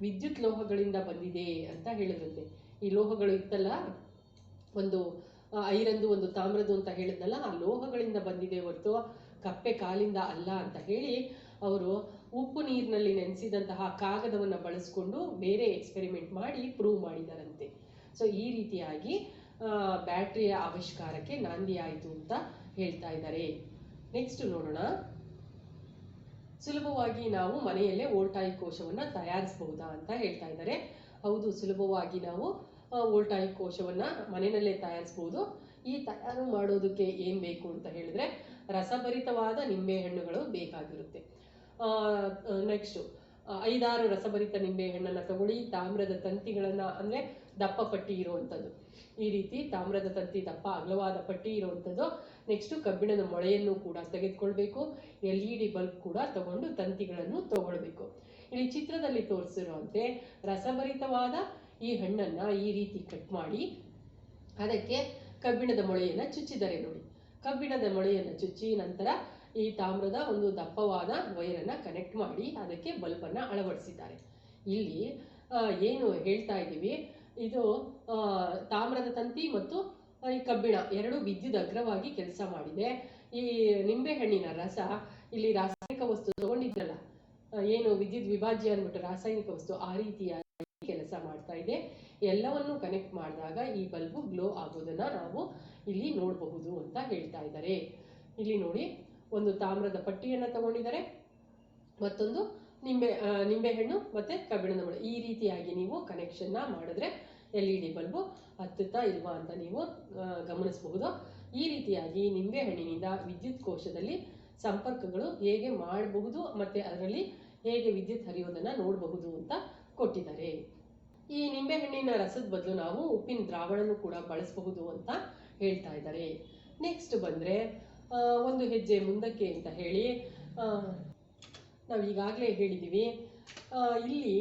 ವಿದ್ಯುತ್ ಲೋಹಗಳಿಂದ ಬಂದಿದೆ ಅಂತ ಹೇಳಿದ್ರಂತೆ. ಈ ಲೋಹಗಳು ಇತ್ತಲ್ಲ, ಒಂದು ಐರಂದು ಒಂದು ತಾಮ್ರದ್ದು ಅಂತ ಹೇಳಿದ್ನಲ್ಲ, ಆ ಲೋಹಗಳಿಂದ ಬಂದಿದೆ ಹೊರತು ಕಪ್ಪೆ ಕಾಲಿಂದ ಅಲ್ಲ ಅಂತ ಹೇಳಿ ಅವರು ಉಪ್ಪು ನೀರಿನಲ್ಲಿ ನೆನೆಸಿದಂತಹ ಕಾಗದವನ್ನು ಬಳಸ್ಕೊಂಡು ಬೇರೆ ಎಕ್ಸ್ಪೆರಿಮೆಂಟ್ ಮಾಡಿ ಪ್ರೂವ್ ಮಾಡಿದಾರಂತೆ. ಸೊ ಈ ರೀತಿಯಾಗಿ ಬ್ಯಾಟ್ರಿಯ ಆವಿಷ್ಕಾರಕ್ಕೆ ನಾಂದಿಯಾಯಿತು ಅಂತ ಹೇಳ್ತಾ ಇದ್ದಾರೆ. ನೆಕ್ಸ್ಟ್ ನೋಡೋಣ. ಸುಲಭವಾಗಿ ನಾವು ಮನೆಯಲ್ಲೇ ವೋಲ್ಟಾಯಿಕ್ ಕೋಶವನ್ನು ತಯಾರಿಸಬಹುದಾ ಅಂತ ಹೇಳ್ತಾ ಇದ್ದಾರೆ. ಹೌದು, ಸುಲಭವಾಗಿ ನಾವು ವೋಲ್ಟಾಯಿಕ್ ಕೋಶವನ್ನು ಮನೆಯಲ್ಲೇ ತಯಾರಿಸಬಹುದು. ಈ ತಯಾರು ಮಾಡೋದಕ್ಕೆ ಏನು ಬೇಕು ಅಂತ ಹೇಳಿದ್ರೆ ರಸಭರಿತವಾದ ನಿಂಬೆಹಣ್ಣುಗಳು ಬೇಕಾಗಿರುತ್ತೆ. ನೆಕ್ಸ್ಟು 5-6 ರಸಭರಿತ ನಿಂಬೆಹಣ್ಣನ್ನು ತಗೊಳ್ಳಿ. ತಾಮ್ರದ ತಂತಿಗಳನ್ನು, ಅಂದರೆ ದಪ್ಪ ಪಟ್ಟಿ ಇರುವಂಥದ್ದು, ಈ ರೀತಿ ತಾಮ್ರದ ತಂತಿ ದಪ್ಪ ಅಗಲವಾದ ಪಟ್ಟಿ ಇರುವಂಥದ್ದು. ನೆಕ್ಸ್ಟು ಕಬ್ಬಿಣದ ಮೊಳೆಯನ್ನು ಕೂಡ ತೆಗೆದುಕೊಳ್ಬೇಕು. LED ಬಲ್ಬ್ ಕೂಡ ತಗೊಂಡು ತಂತಿಗಳನ್ನು ತಗೊಳ್ಬೇಕು. ಇಲ್ಲಿ ಚಿತ್ರದಲ್ಲಿ ತೋರಿಸಿರುವಂತೆ ರಸಭರಿತವಾದ ಈ ಹಣ್ಣನ್ನು ಈ ರೀತಿ ಕಟ್ ಮಾಡಿ ಅದಕ್ಕೆ ಕಬ್ಬಿಣದ ಮೊಳೆಯನ್ನು ಚುಚ್ಚಿದ್ದಾರೆ ನೋಡಿ. ಕಬ್ಬಿಣದ ಮೊಳೆಯನ್ನು ಚುಚ್ಚಿ ನಂತರ ಈ ತಾಮ್ರದ ಒಂದು ದಪ್ಪವಾದ ವೈರನ್ನು ಕನೆಕ್ಟ್ ಮಾಡಿ ಅದಕ್ಕೆ ಬಲ್ಬನ್ನು ಅಳವಡಿಸಿದ್ದಾರೆ. ಇಲ್ಲಿ ಏನು ಹೇಳ್ತಾ ಇದ್ದೀವಿ, ಇದು ತಾಮ್ರದ ತಂತಿ ಮತ್ತು ಈ ಕಬ್ಬಿಣ ಎರಡು ವಿದ್ಯುತ್ ಅಗ್ರವಾಗಿ ಕೆಲಸ ಮಾಡಿದೆ. ಈ ನಿಂಬೆಹಣ್ಣಿನ ರಸ ಇಲ್ಲಿ ರಾಸಾಯನಿಕ ವಸ್ತು ತಗೊಂಡಿದ್ರಲ್ಲ, ಏನು ವಿದ್ಯುತ್ ವಿಭಾಜ್ಯ ಅಂದ್ಬಿಟ್ಟು ರಾಸಾಯನಿಕ ವಸ್ತು, ಆ ರೀತಿಯಾಗಿ ಕೆಲಸ ಮಾಡ್ತಾ ಇದೆ. ಎಲ್ಲವನ್ನು ಕನೆಕ್ಟ್ ಮಾಡಿದಾಗ ಈ ಬಲ್ಬು ಗ್ಲೋ ಆಗೋದನ್ನ ನಾವು ಇಲ್ಲಿ ನೋಡಬಹುದು ಅಂತ ಹೇಳ್ತಾ ಇದ್ದಾರೆ. ಇಲ್ಲಿ ನೋಡಿ, ಒಂದು ತಾಮ್ರದ ಪಟ್ಟಿಯನ್ನು ತಗೊಂಡಿದ್ದಾರೆ, ಮತ್ತೊಂದು ನಿಂಬೆಹಣ್ಣು ಮತ್ತೆ ಕಬ್ಬಿಣದ ಮೊಳೆ. ಈ ರೀತಿಯಾಗಿ ನೀವು ಕನೆಕ್ಷನ್ನ ಮಾಡಿದ್ರೆ LED ಬಲ್ಬು ಹತ್ತುತ್ತಾ ಇಲ್ವಾ ಅಂತ ನೀವು ಗಮನಿಸಬಹುದು. ಈ ರೀತಿಯಾಗಿ ನಿಂಬೆಹಣ್ಣಿನಿಂದ ವಿದ್ಯುತ್ ಕೋಶದಲ್ಲಿ ಸಂಪರ್ಕಗಳು ಹೇಗೆ ಮಾಡಬಹುದು ಮತ್ತೆ ಅದರಲ್ಲಿ ಹೇಗೆ ವಿದ್ಯುತ್ ಹರಿಯೋದನ್ನ ನೋಡಬಹುದು ಅಂತ ಕೊಟ್ಟಿದ್ದಾರೆ. ಈ ನಿಂಬೆಹಣ್ಣಿನ ರಸದ ಬದಲು ನಾವು ಉಪ್ಪಿನ ದ್ರಾವಣನು ಕೂಡ ಬಳಸಬಹುದು ಅಂತ ಹೇಳ್ತಾ ಇದ್ದಾರೆ. ನೆಕ್ಸ್ಟ್ ಬಂದರೆ ಒಂದು ಹೆಜ್ಜೆ ಮುಂದಕ್ಕೆ ಅಂತ ಹೇಳಿ ನಾವು ಈಗಾಗಲೇ ಹೇಳಿದ್ದೀವಿ. ಇಲ್ಲಿ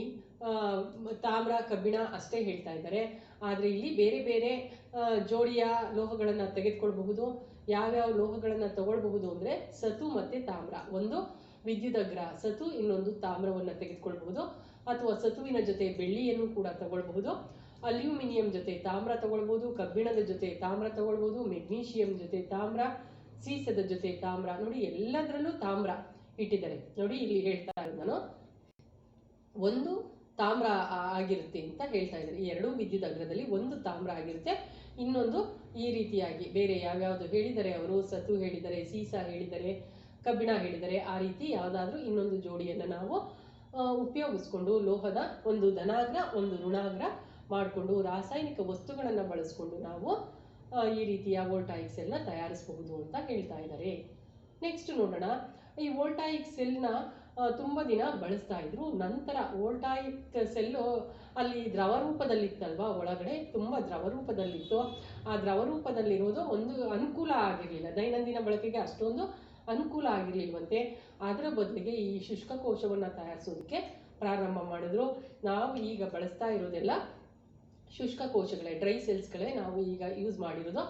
ತಾಮ್ರ ಕಬ್ಬಿಣ ಅಷ್ಟೇ ಹೇಳ್ತಾ ಇದ್ದಾರೆ, ಆದರೆ ಇಲ್ಲಿ ಬೇರೆ ಬೇರೆ ಜೋಡಿಯ ಲೋಹಗಳನ್ನು ತೆಗೆದುಕೊಳ್ಬಹುದು. ಯಾವ್ಯಾವ ಲೋಹಗಳನ್ನು ತಗೊಳ್ಬಹುದು ಅಂದರೆ ಸತು ಮತ್ತು ತಾಮ್ರ. ಒಂದು ವಿದ್ಯುದಗ್ರ ಸತು, ಇನ್ನೊಂದು ತಾಮ್ರವನ್ನು ತೆಗೆದುಕೊಳ್ಬಹುದು. ಅಥವಾ ಸತುವಿನ ಜೊತೆ ಬೆಳ್ಳಿಯನ್ನು ಕೂಡ ತಗೊಳ್ಬಹುದು. ಅಲ್ಯೂಮಿನಿಯಂ ಜೊತೆ ತಾಮ್ರ ತಗೊಳ್ಬಹುದು, ಕಬ್ಬಿಣದ ಜೊತೆ ತಾಮ್ರ ತಗೊಳ್ಬಹುದು, ಮೆಗ್ನೀಷಿಯಂ ಜೊತೆ ತಾಮ್ರ, ಸೀಸದ ಜೊತೆ ತಾಮ್ರ. ನೋಡಿ, ಎಲ್ಲದರಲ್ಲೂ ತಾಮ್ರ ಇಟ್ಟಿದ್ದಾರೆ. ನೋಡಿ, ಇಲ್ಲಿ ಹೇಳ್ತಾ ಇರೋದು ನಾನು ಒಂದು ತಾಮ್ರ ಆಗಿರುತ್ತೆ ಅಂತ ಹೇಳ್ತಾ ಇದ್ದಾರೆ. ಈ ಎರಡೂ ವಿದ್ಯುತ್ ಅಗ್ರದಲ್ಲಿ ಒಂದು ತಾಮ್ರ ಆಗಿರುತ್ತೆ, ಇನ್ನೊಂದು ಈ ರೀತಿಯಾಗಿ ಬೇರೆ ಯಾವ್ಯಾವುದು ಹೇಳಿದ್ದಾರೆ ಅವರು, ಸತು ಹೇಳಿದ್ದಾರೆ, ಸೀಸ ಹೇಳಿದ್ದಾರೆ, ಕಬ್ಬಿಣ ಹೇಳಿದ್ದಾರೆ. ಆ ರೀತಿ ಯಾವುದಾದ್ರೂ ಇನ್ನೊಂದು ಜೋಡಿಯನ್ನು ನಾವು ಉಪಯೋಗಿಸ್ಕೊಂಡು ಲೋಹದ ಒಂದು ಧನಾಗ್ರ ಒಂದು ಋಣಾಗ್ರ ಮಾಡಿಕೊಂಡು ರಾಸಾಯನಿಕ ವಸ್ತುಗಳನ್ನು ಬಳಸ್ಕೊಂಡು ನಾವು ಈ ರೀತಿಯ ವೋಲ್ಟಾಯಿಕ್ ಸೆಲ್ನ ತಯಾರಿಸಬಹುದು ಅಂತ ಹೇಳ್ತಾ ಇದ್ದಾರೆ. ನೆಕ್ಸ್ಟ್ ನೋಡೋಣ. ಈ ವೋಲ್ಟಾಯಿಕ್ ಸೆಲ್ನ ತುಂಬ ದಿನ ಬಳಸ್ತಾ ಇದ್ರು. ನಂತರ ವೋಲ್ಟಾಯಿಕ್ ಸೆಲ್ಲು ಅಲ್ಲಿ ದ್ರವ ರೂಪದಲ್ಲಿತ್ತಲ್ವಾ, ಒಳಗಡೆ ತುಂಬ ದ್ರವ ರೂಪದಲ್ಲಿತ್ತು. ಆ ದ್ರವ ರೂಪದಲ್ಲಿರೋದು ಒಂದು ಅನುಕೂಲ ಆಗಿರಲಿಲ್ಲ, ದೈನಂದಿನ ಬಳಕೆಗೆ ಅಷ್ಟೊಂದು ಅನುಕೂಲ ಆಗಿರ್ಲಿಲ್ವಂತೆ. ಅದರ ಬದಲಿಗೆ ಈ ಶುಷ್ಕ ಕೋಶವನ್ನು ತಯಾರಿಸೋದಕ್ಕೆ ಪ್ರಾರಂಭ ಮಾಡಿದ್ರು. ನಾವು ಈಗ ಬಳಸ್ತಾ ಇರೋದೆಲ್ಲ ಶುಷ್ಕ ಕೋಶಗಳೇ, ಡ್ರೈ ಸೆಲ್ಸ್ಗಳೇ ನಾವು ಈಗ ಯೂಸ್ ಮಾಡಿರೋದು.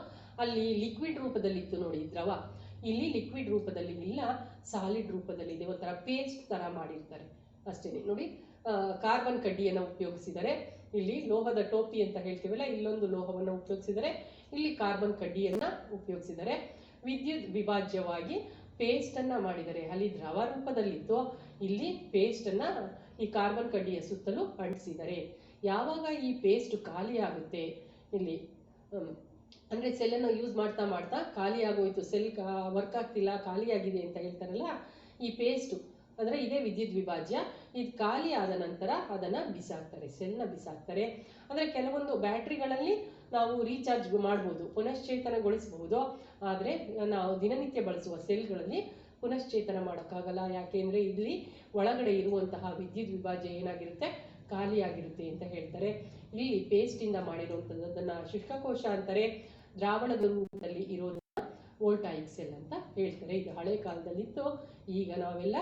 ಅಲ್ಲಿ ಲಿಕ್ವಿಡ್ ರೂಪದಲ್ಲಿತ್ತು ನೋಡಿ ದ್ರವ, ಇಲ್ಲಿ ಲಿಕ್ವಿಡ್ ರೂಪದಲ್ಲಿ ಇಲ್ಲ, ಸಾಲಿಡ್ ರೂಪದಲ್ಲಿದೆ. ಒಂಥರ ಪೇಸ್ಟ್ ಥರ ಮಾಡಿರ್ತಾರೆ ಅಷ್ಟೇ. ನೋಡಿ, ಕಾರ್ಬನ್ ಕಡ್ಡಿಯನ್ನು ಉಪಯೋಗಿಸಿದರೆ, ಇಲ್ಲಿ ಲೋಹದ ಟೋಪಿ ಅಂತ ಹೇಳ್ತೀವಲ್ಲ, ಇಲ್ಲೊಂದು ಲೋಹವನ್ನು ಉಪಯೋಗಿಸಿದರೆ, ಇಲ್ಲಿ ಕಾರ್ಬನ್ ಕಡ್ಡಿಯನ್ನು ಉಪಯೋಗಿಸಿದರೆ ವಿದ್ಯುತ್ ವಿಭಾಜ್ಯವಾಗಿ ಪೇಸ್ಟನ್ನು ಮಾಡಿದ್ದಾರೆ. ಅಲ್ಲಿ ದ್ರವ ರೂಪದಲ್ಲಿತ್ತು, ಇಲ್ಲಿ ಪೇಸ್ಟನ್ನು ಈ ಕಾರ್ಬನ್ ಕಡ್ಡಿಯ ಸುತ್ತಲೂ ಅಂಟಿಸಿದ್ದಾರೆ. ಯಾವಾಗ ಈ ಪೇಸ್ಟ್ ಖಾಲಿ ಆಗುತ್ತೆ, ಇಲ್ಲಿ ಅಂದರೆ ಸೆಲ್ಲನ್ನು ಯೂಸ್ ಮಾಡ್ತಾ ಮಾಡ್ತಾ ಖಾಲಿ ಆಗೋಯ್ತು, ಸೆಲ್ ವರ್ಕ್ ಆಗ್ತಿಲ್ಲ, ಖಾಲಿ ಆಗಿದೆ ಅಂತ ಹೇಳ್ತಾರಲ್ಲ, ಈ ಪೇಸ್ಟು ಅಂದರೆ ಇದೇ ವಿದ್ಯುತ್ ವಿಭಾಜ್ಯ. ಇದು ಖಾಲಿ ಆದ ನಂತರ ಅದನ್ನು ಬಿಸಾಕ್ತಾರೆ, ಸೆಲ್ನ ಬಿಸಾಕ್ತಾರೆ. ಅಂದರೆ ಕೆಲವೊಂದು ಬ್ಯಾಟ್ರಿಗಳಲ್ಲಿ ನಾವು ರೀಚಾರ್ಜ್ ಮಾಡ್ಬೋದು, ಪುನಶ್ಚೇತನಗೊಳಿಸಬಹುದು. ಆದರೆ ನಾವು ದಿನನಿತ್ಯ ಬಳಸುವ ಸೆಲ್ಗಳಲ್ಲಿ ಪುನಶ್ಚೇತನ ಮಾಡೋಕ್ಕಾಗಲ್ಲ. ಯಾಕೆಂದರೆ ಇಲ್ಲಿ ಒಳಗಡೆ ಇರುವಂತಹ ವಿದ್ಯುತ್ ವಿಭಾಜ್ಯ ಏನಾಗಿರುತ್ತೆ, ಖಾಲಿಯಾಗಿರುತ್ತೆ ಅಂತ ಹೇಳ್ತಾರೆ. ಇಲ್ಲಿ ಪೇಸ್ಟಿಂದ ಮಾಡಿರುವಂಥದ್ದನ್ನು ಶುಷ್ಕಕೋಶ ಅಂತಾರೆ. ದ್ರಾವಣದ ರೂಪದಲ್ಲಿ ಇರೋದನ್ನ ವೋಲ್ಟಾಯಿಕ್ ಸೆಲ್ ಅಂತ ಹೇಳ್ತಾರೆ. ಇದು ಹಳೆ ಕಾಲದಲ್ಲಿತ್ತು, ಈಗ ನಾವೆಲ್ಲ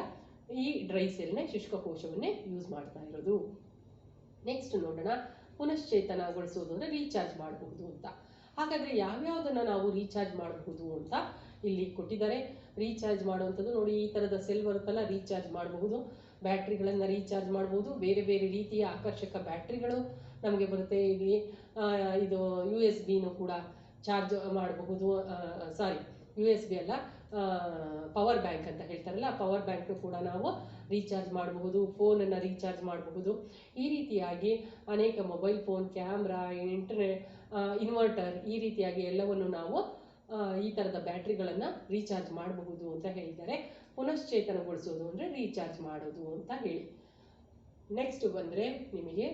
ಈ ಡ್ರೈ ಸೆಲ್ನೇ ಶುಷ್ಕಕೋಶವನ್ನೇ ಯೂಸ್ ಮಾಡ್ತಾ ಇರೋದು. ನೆಕ್ಸ್ಟ್ ನೋಡೋಣ, ಪುನಶ್ಚೇತನಗೊಳಿಸೋದು ಅಂದರೆ ರೀಚಾರ್ಜ್ ಮಾಡಬಹುದು ಅಂತ. ಹಾಗಾದರೆ ಯಾವ್ಯಾವುದನ್ನು ನಾವು ರೀಚಾರ್ಜ್ ಮಾಡಬಹುದು ಅಂತ ಇಲ್ಲಿ ಕೊಟ್ಟಿದ್ದಾರೆ. ರೀಚಾರ್ಜ್ ಮಾಡುವಂಥದ್ದು ನೋಡಿ, ಈ ಥರದ ಸೆಲ್ ಬರುತ್ತಲ್ಲ, ರೀಚಾರ್ಜ್ ಮಾಡಬಹುದು. ಬ್ಯಾಟ್ರಿಗಳನ್ನು ರೀಚಾರ್ಜ್ ಮಾಡಬಹುದು. ಬೇರೆ ಬೇರೆ ರೀತಿಯ ಆಕರ್ಷಕ ಬ್ಯಾಟ್ರಿಗಳು ನಮಗೆ ಬರುತ್ತೆ. ಇಲ್ಲಿ ಇದು USB ಕೂಡ ಚಾರ್ಜ್ ಮಾಡಬಹುದು. ಸಾರಿ, USB ಅಲ್ಲ, ಪವರ್ ಬ್ಯಾಂಕ್ ಅಂತ ಹೇಳ್ತಾರಲ್ಲ, ಆ ಪವರ್ ಬ್ಯಾಂಕ್ನು ಕೂಡ ನಾವು ರೀಚಾರ್ಜ್ ಮಾಡಬಹುದು, ಫೋನನ್ನು ರೀಚಾರ್ಜ್ ಮಾಡಬಹುದು. ಈ ರೀತಿಯಾಗಿ ಅನೇಕ mobile phone, camera, internet, inverter, ಈ ರೀತಿಯಾಗಿ ಎಲ್ಲವನ್ನು ನಾವು ಈ ಥರದ ಬ್ಯಾಟ್ರಿಗಳನ್ನು ರೀಚಾರ್ಜ್ ಮಾಡಬಹುದು ಅಂತ ಹೇಳಿದ್ದಾರೆ. ಪುನಶ್ಚೇತನಗೊಳಿಸೋದು ಅಂದರೆ ರೀಚಾರ್ಜ್ ಮಾಡೋದು ಅಂತ ಹೇಳಿ. ನೆಕ್ಸ್ಟ್ ಬಂದರೆ ನಿಮಗೆ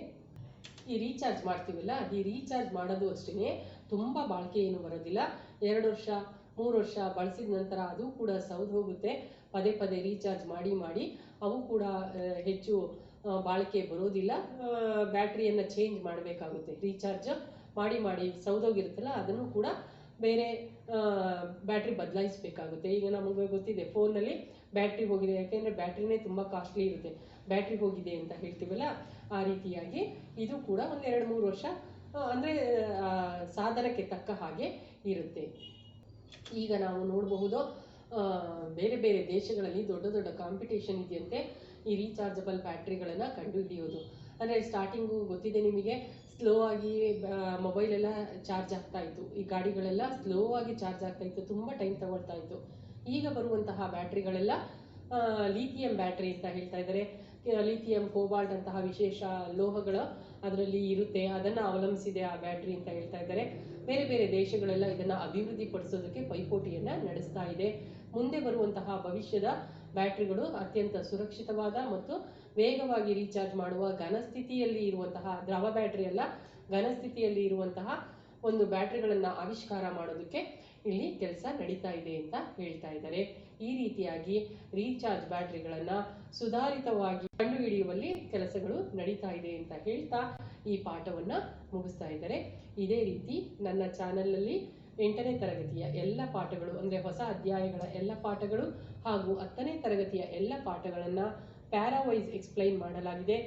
ಈ ರೀಚಾರ್ಜ್ ಮಾಡ್ತೀವಲ್ಲ, ಈ ರೀಚಾರ್ಜ್ ಮಾಡೋದು ಅಷ್ಟೇ ತುಂಬ ಬಾಳಿಕೆ ಏನು ಬರೋದಿಲ್ಲ. 2 ವರ್ಷ 3 ವರ್ಷ ಬಳಸಿದ ನಂತರ ಅದು ಕೂಡ ಸೌದು ಹೋಗುತ್ತೆ. ಪದೇ ಪದೇ ರೀಚಾರ್ಜ್ ಮಾಡಿ ಅವು ಕೂಡ ಹೆಚ್ಚು ಬಾಳಿಕೆ ಬರೋದಿಲ್ಲ. ಬ್ಯಾಟ್ರಿಯನ್ನು ಚೇಂಜ್ ಮಾಡಬೇಕಾಗುತ್ತೆ. ರೀಚಾರ್ಜ್ ಮಾಡಿ ಸೌದೋಗಿರುತ್ತಲ್ಲ, ಅದನ್ನು ಕೂಡ ಬೇರೆ ಬ್ಯಾಟ್ರಿ ಬದಲಾಯಿಸಬೇಕಾಗುತ್ತೆ. ಈಗ ನಮಗೆ ಗೊತ್ತಿದೆ, ಫೋನಲ್ಲಿ ಬ್ಯಾಟ್ರಿ ಹೋಗಿದೆ, ಯಾಕೆಂದರೆ ಬ್ಯಾಟ್ರಿನೇ ತುಂಬ ಕಾಸ್ಟ್ಲಿ ಇರುತ್ತೆ, ಬ್ಯಾಟ್ರಿ ಹೋಗಿದೆ ಅಂತ ಹೇಳ್ತೀವಲ್ಲ, ಆ ರೀತಿಯಾಗಿ ಇದು ಕೂಡ ಒಂದು 2-3 ವರ್ಷ ಅಂದರೆ ಸಾಧನಕ್ಕೆ ತಕ್ಕ ಹಾಗೆ ಇರುತ್ತೆ. ಈಗ ನಾವು ನೋಡಬಹುದು, ಬೇರೆ ಬೇರೆ ದೇಶಗಳಲ್ಲಿ ದೊಡ್ಡ ದೊಡ್ಡ ಕಾಂಪಿಟೇಷನ್ ಇದೆಯಂತೆ ಈ ರೀಚಾರ್ಜಬಲ್ ಬ್ಯಾಟ್ರಿಗಳನ್ನು ಕಂಡುಹಿಡಿಯೋದು. ಅಂದರೆ ಸ್ಟಾರ್ಟಿಂಗು ಗೊತ್ತಿದೆ ನಿಮಗೆ, ಸ್ಲೋ ಆಗಿ ಮೊಬೈಲ್ ಎಲ್ಲ ಚಾರ್ಜ್ ಆಗ್ತಾ ಇತ್ತು, ಈ ಗಾಡಿಗಳೆಲ್ಲ ಸ್ಲೋ ಆಗಿ ಚಾರ್ಜ್ ಆಗ್ತಾ ಇತ್ತು, ತುಂಬ ಟೈಮ್ ತಗೊಳ್ತಾ ಇತ್ತು. ಈಗ ಬರುವಂತಹ ಬ್ಯಾಟ್ರಿಗಳೆಲ್ಲ ಲಿಥಿಯಂ ಬ್ಯಾಟ್ರಿ ಅಂತ ಹೇಳ್ತಾ ಇದ್ದಾರೆ. ಲಿಥಿಯಂ, ಕೋಬಾಲ್ಟ್ ಅಂತಹ ವಿಶೇಷ ಲೋಹಗಳು ಅದರಲ್ಲಿ ಇರುತ್ತೆ, ಅದನ್ನು ಅವಲಂಬಿಸಿದೆ ಆ ಬ್ಯಾಟ್ರಿ ಅಂತ ಹೇಳ್ತಾ ಇದ್ದಾರೆ. ಬೇರೆ ಬೇರೆ ದೇಶಗಳೆಲ್ಲ ಇದನ್ನು ಅಭಿವೃದ್ಧಿಪಡಿಸೋದಕ್ಕೆ ಪೈಪೋಟಿಯನ್ನು ನಡೆಸ್ತಾ ಇದೆ. ಮುಂದೆ ಬರುವಂತಹ ಭವಿಷ್ಯದ ಬ್ಯಾಟ್ರಿಗಳು ಅತ್ಯಂತ ಸುರಕ್ಷಿತವಾದ ಮತ್ತು ವೇಗವಾಗಿ ರೀಚಾರ್ಜ್ ಮಾಡುವ ಘನಸ್ಥಿತಿಯಲ್ಲಿ ಇರುವಂತಹ, ದ್ರವ ಬ್ಯಾಟ್ರಿ ಅಲ್ಲ, ಘನಸ್ಥಿತಿಯಲ್ಲಿ ಇರುವಂತಹ ಒಂದು ಬ್ಯಾಟ್ರಿಗಳನ್ನು ಆವಿಷ್ಕಾರ ಮಾಡೋದಕ್ಕೆ ಇಲ್ಲಿ ಕೆಲಸ ನಡೀತಾ ಇದೆ ಅಂತ ಹೇಳ್ತಾ ಇದ್ದಾರೆ. ಈ ರೀತಿಯಾಗಿ ರೀಚಾರ್ಜ್ ಬ್ಯಾಟ್ರಿಗಳನ್ನು ಸುಧಾರಿತವಾಗಿ ಕಂಡುಹಿಡಿಯುವಲ್ಲಿ ಕೆಲಸಗಳು ನಡೀತಾ ಇದೆ ಅಂತ ಹೇಳ್ತಾ ಈ ಪಾಠವನ್ನು ಮುಗಿಸ್ತಾ ಇದ್ದಾರೆ. ಇದೇ ರೀತಿ ನನ್ನ ಚಾನಲ್ನಲ್ಲಿ 8ನೇ ತರಗತಿಯ ಎಲ್ಲ ಪಾಠಗಳು, ಅಂದರೆ ಹೊಸ ಅಧ್ಯಾಯಗಳ ಎಲ್ಲ ಪಾಠಗಳು ಹಾಗೂ 10ನೇ ತರಗತಿಯ ಎಲ್ಲ ಪಾಠಗಳನ್ನು ಪ್ಯಾರಾವೈಸ್ ಎಕ್ಸ್ಪ್ಲೈನ್ ಮಾಡಲಾಗಿದೆ.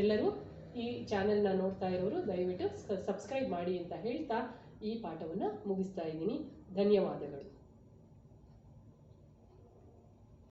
ಎಲ್ಲರೂ ಈ ಚಾನೆಲ್ನ ನೋಡ್ತಾ ಇರೋರು ದಯವಿಟ್ಟು ಸಬ್ಸ್ಕ್ರೈಬ್ ಮಾಡಿ ಅಂತ ಹೇಳ್ತಾ ಈ ಪಾಠವನ್ನು ಮುಗಿಸ್ತಾ ಇದ್ದೀನಿ. ಧನ್ಯವಾದಗಳು.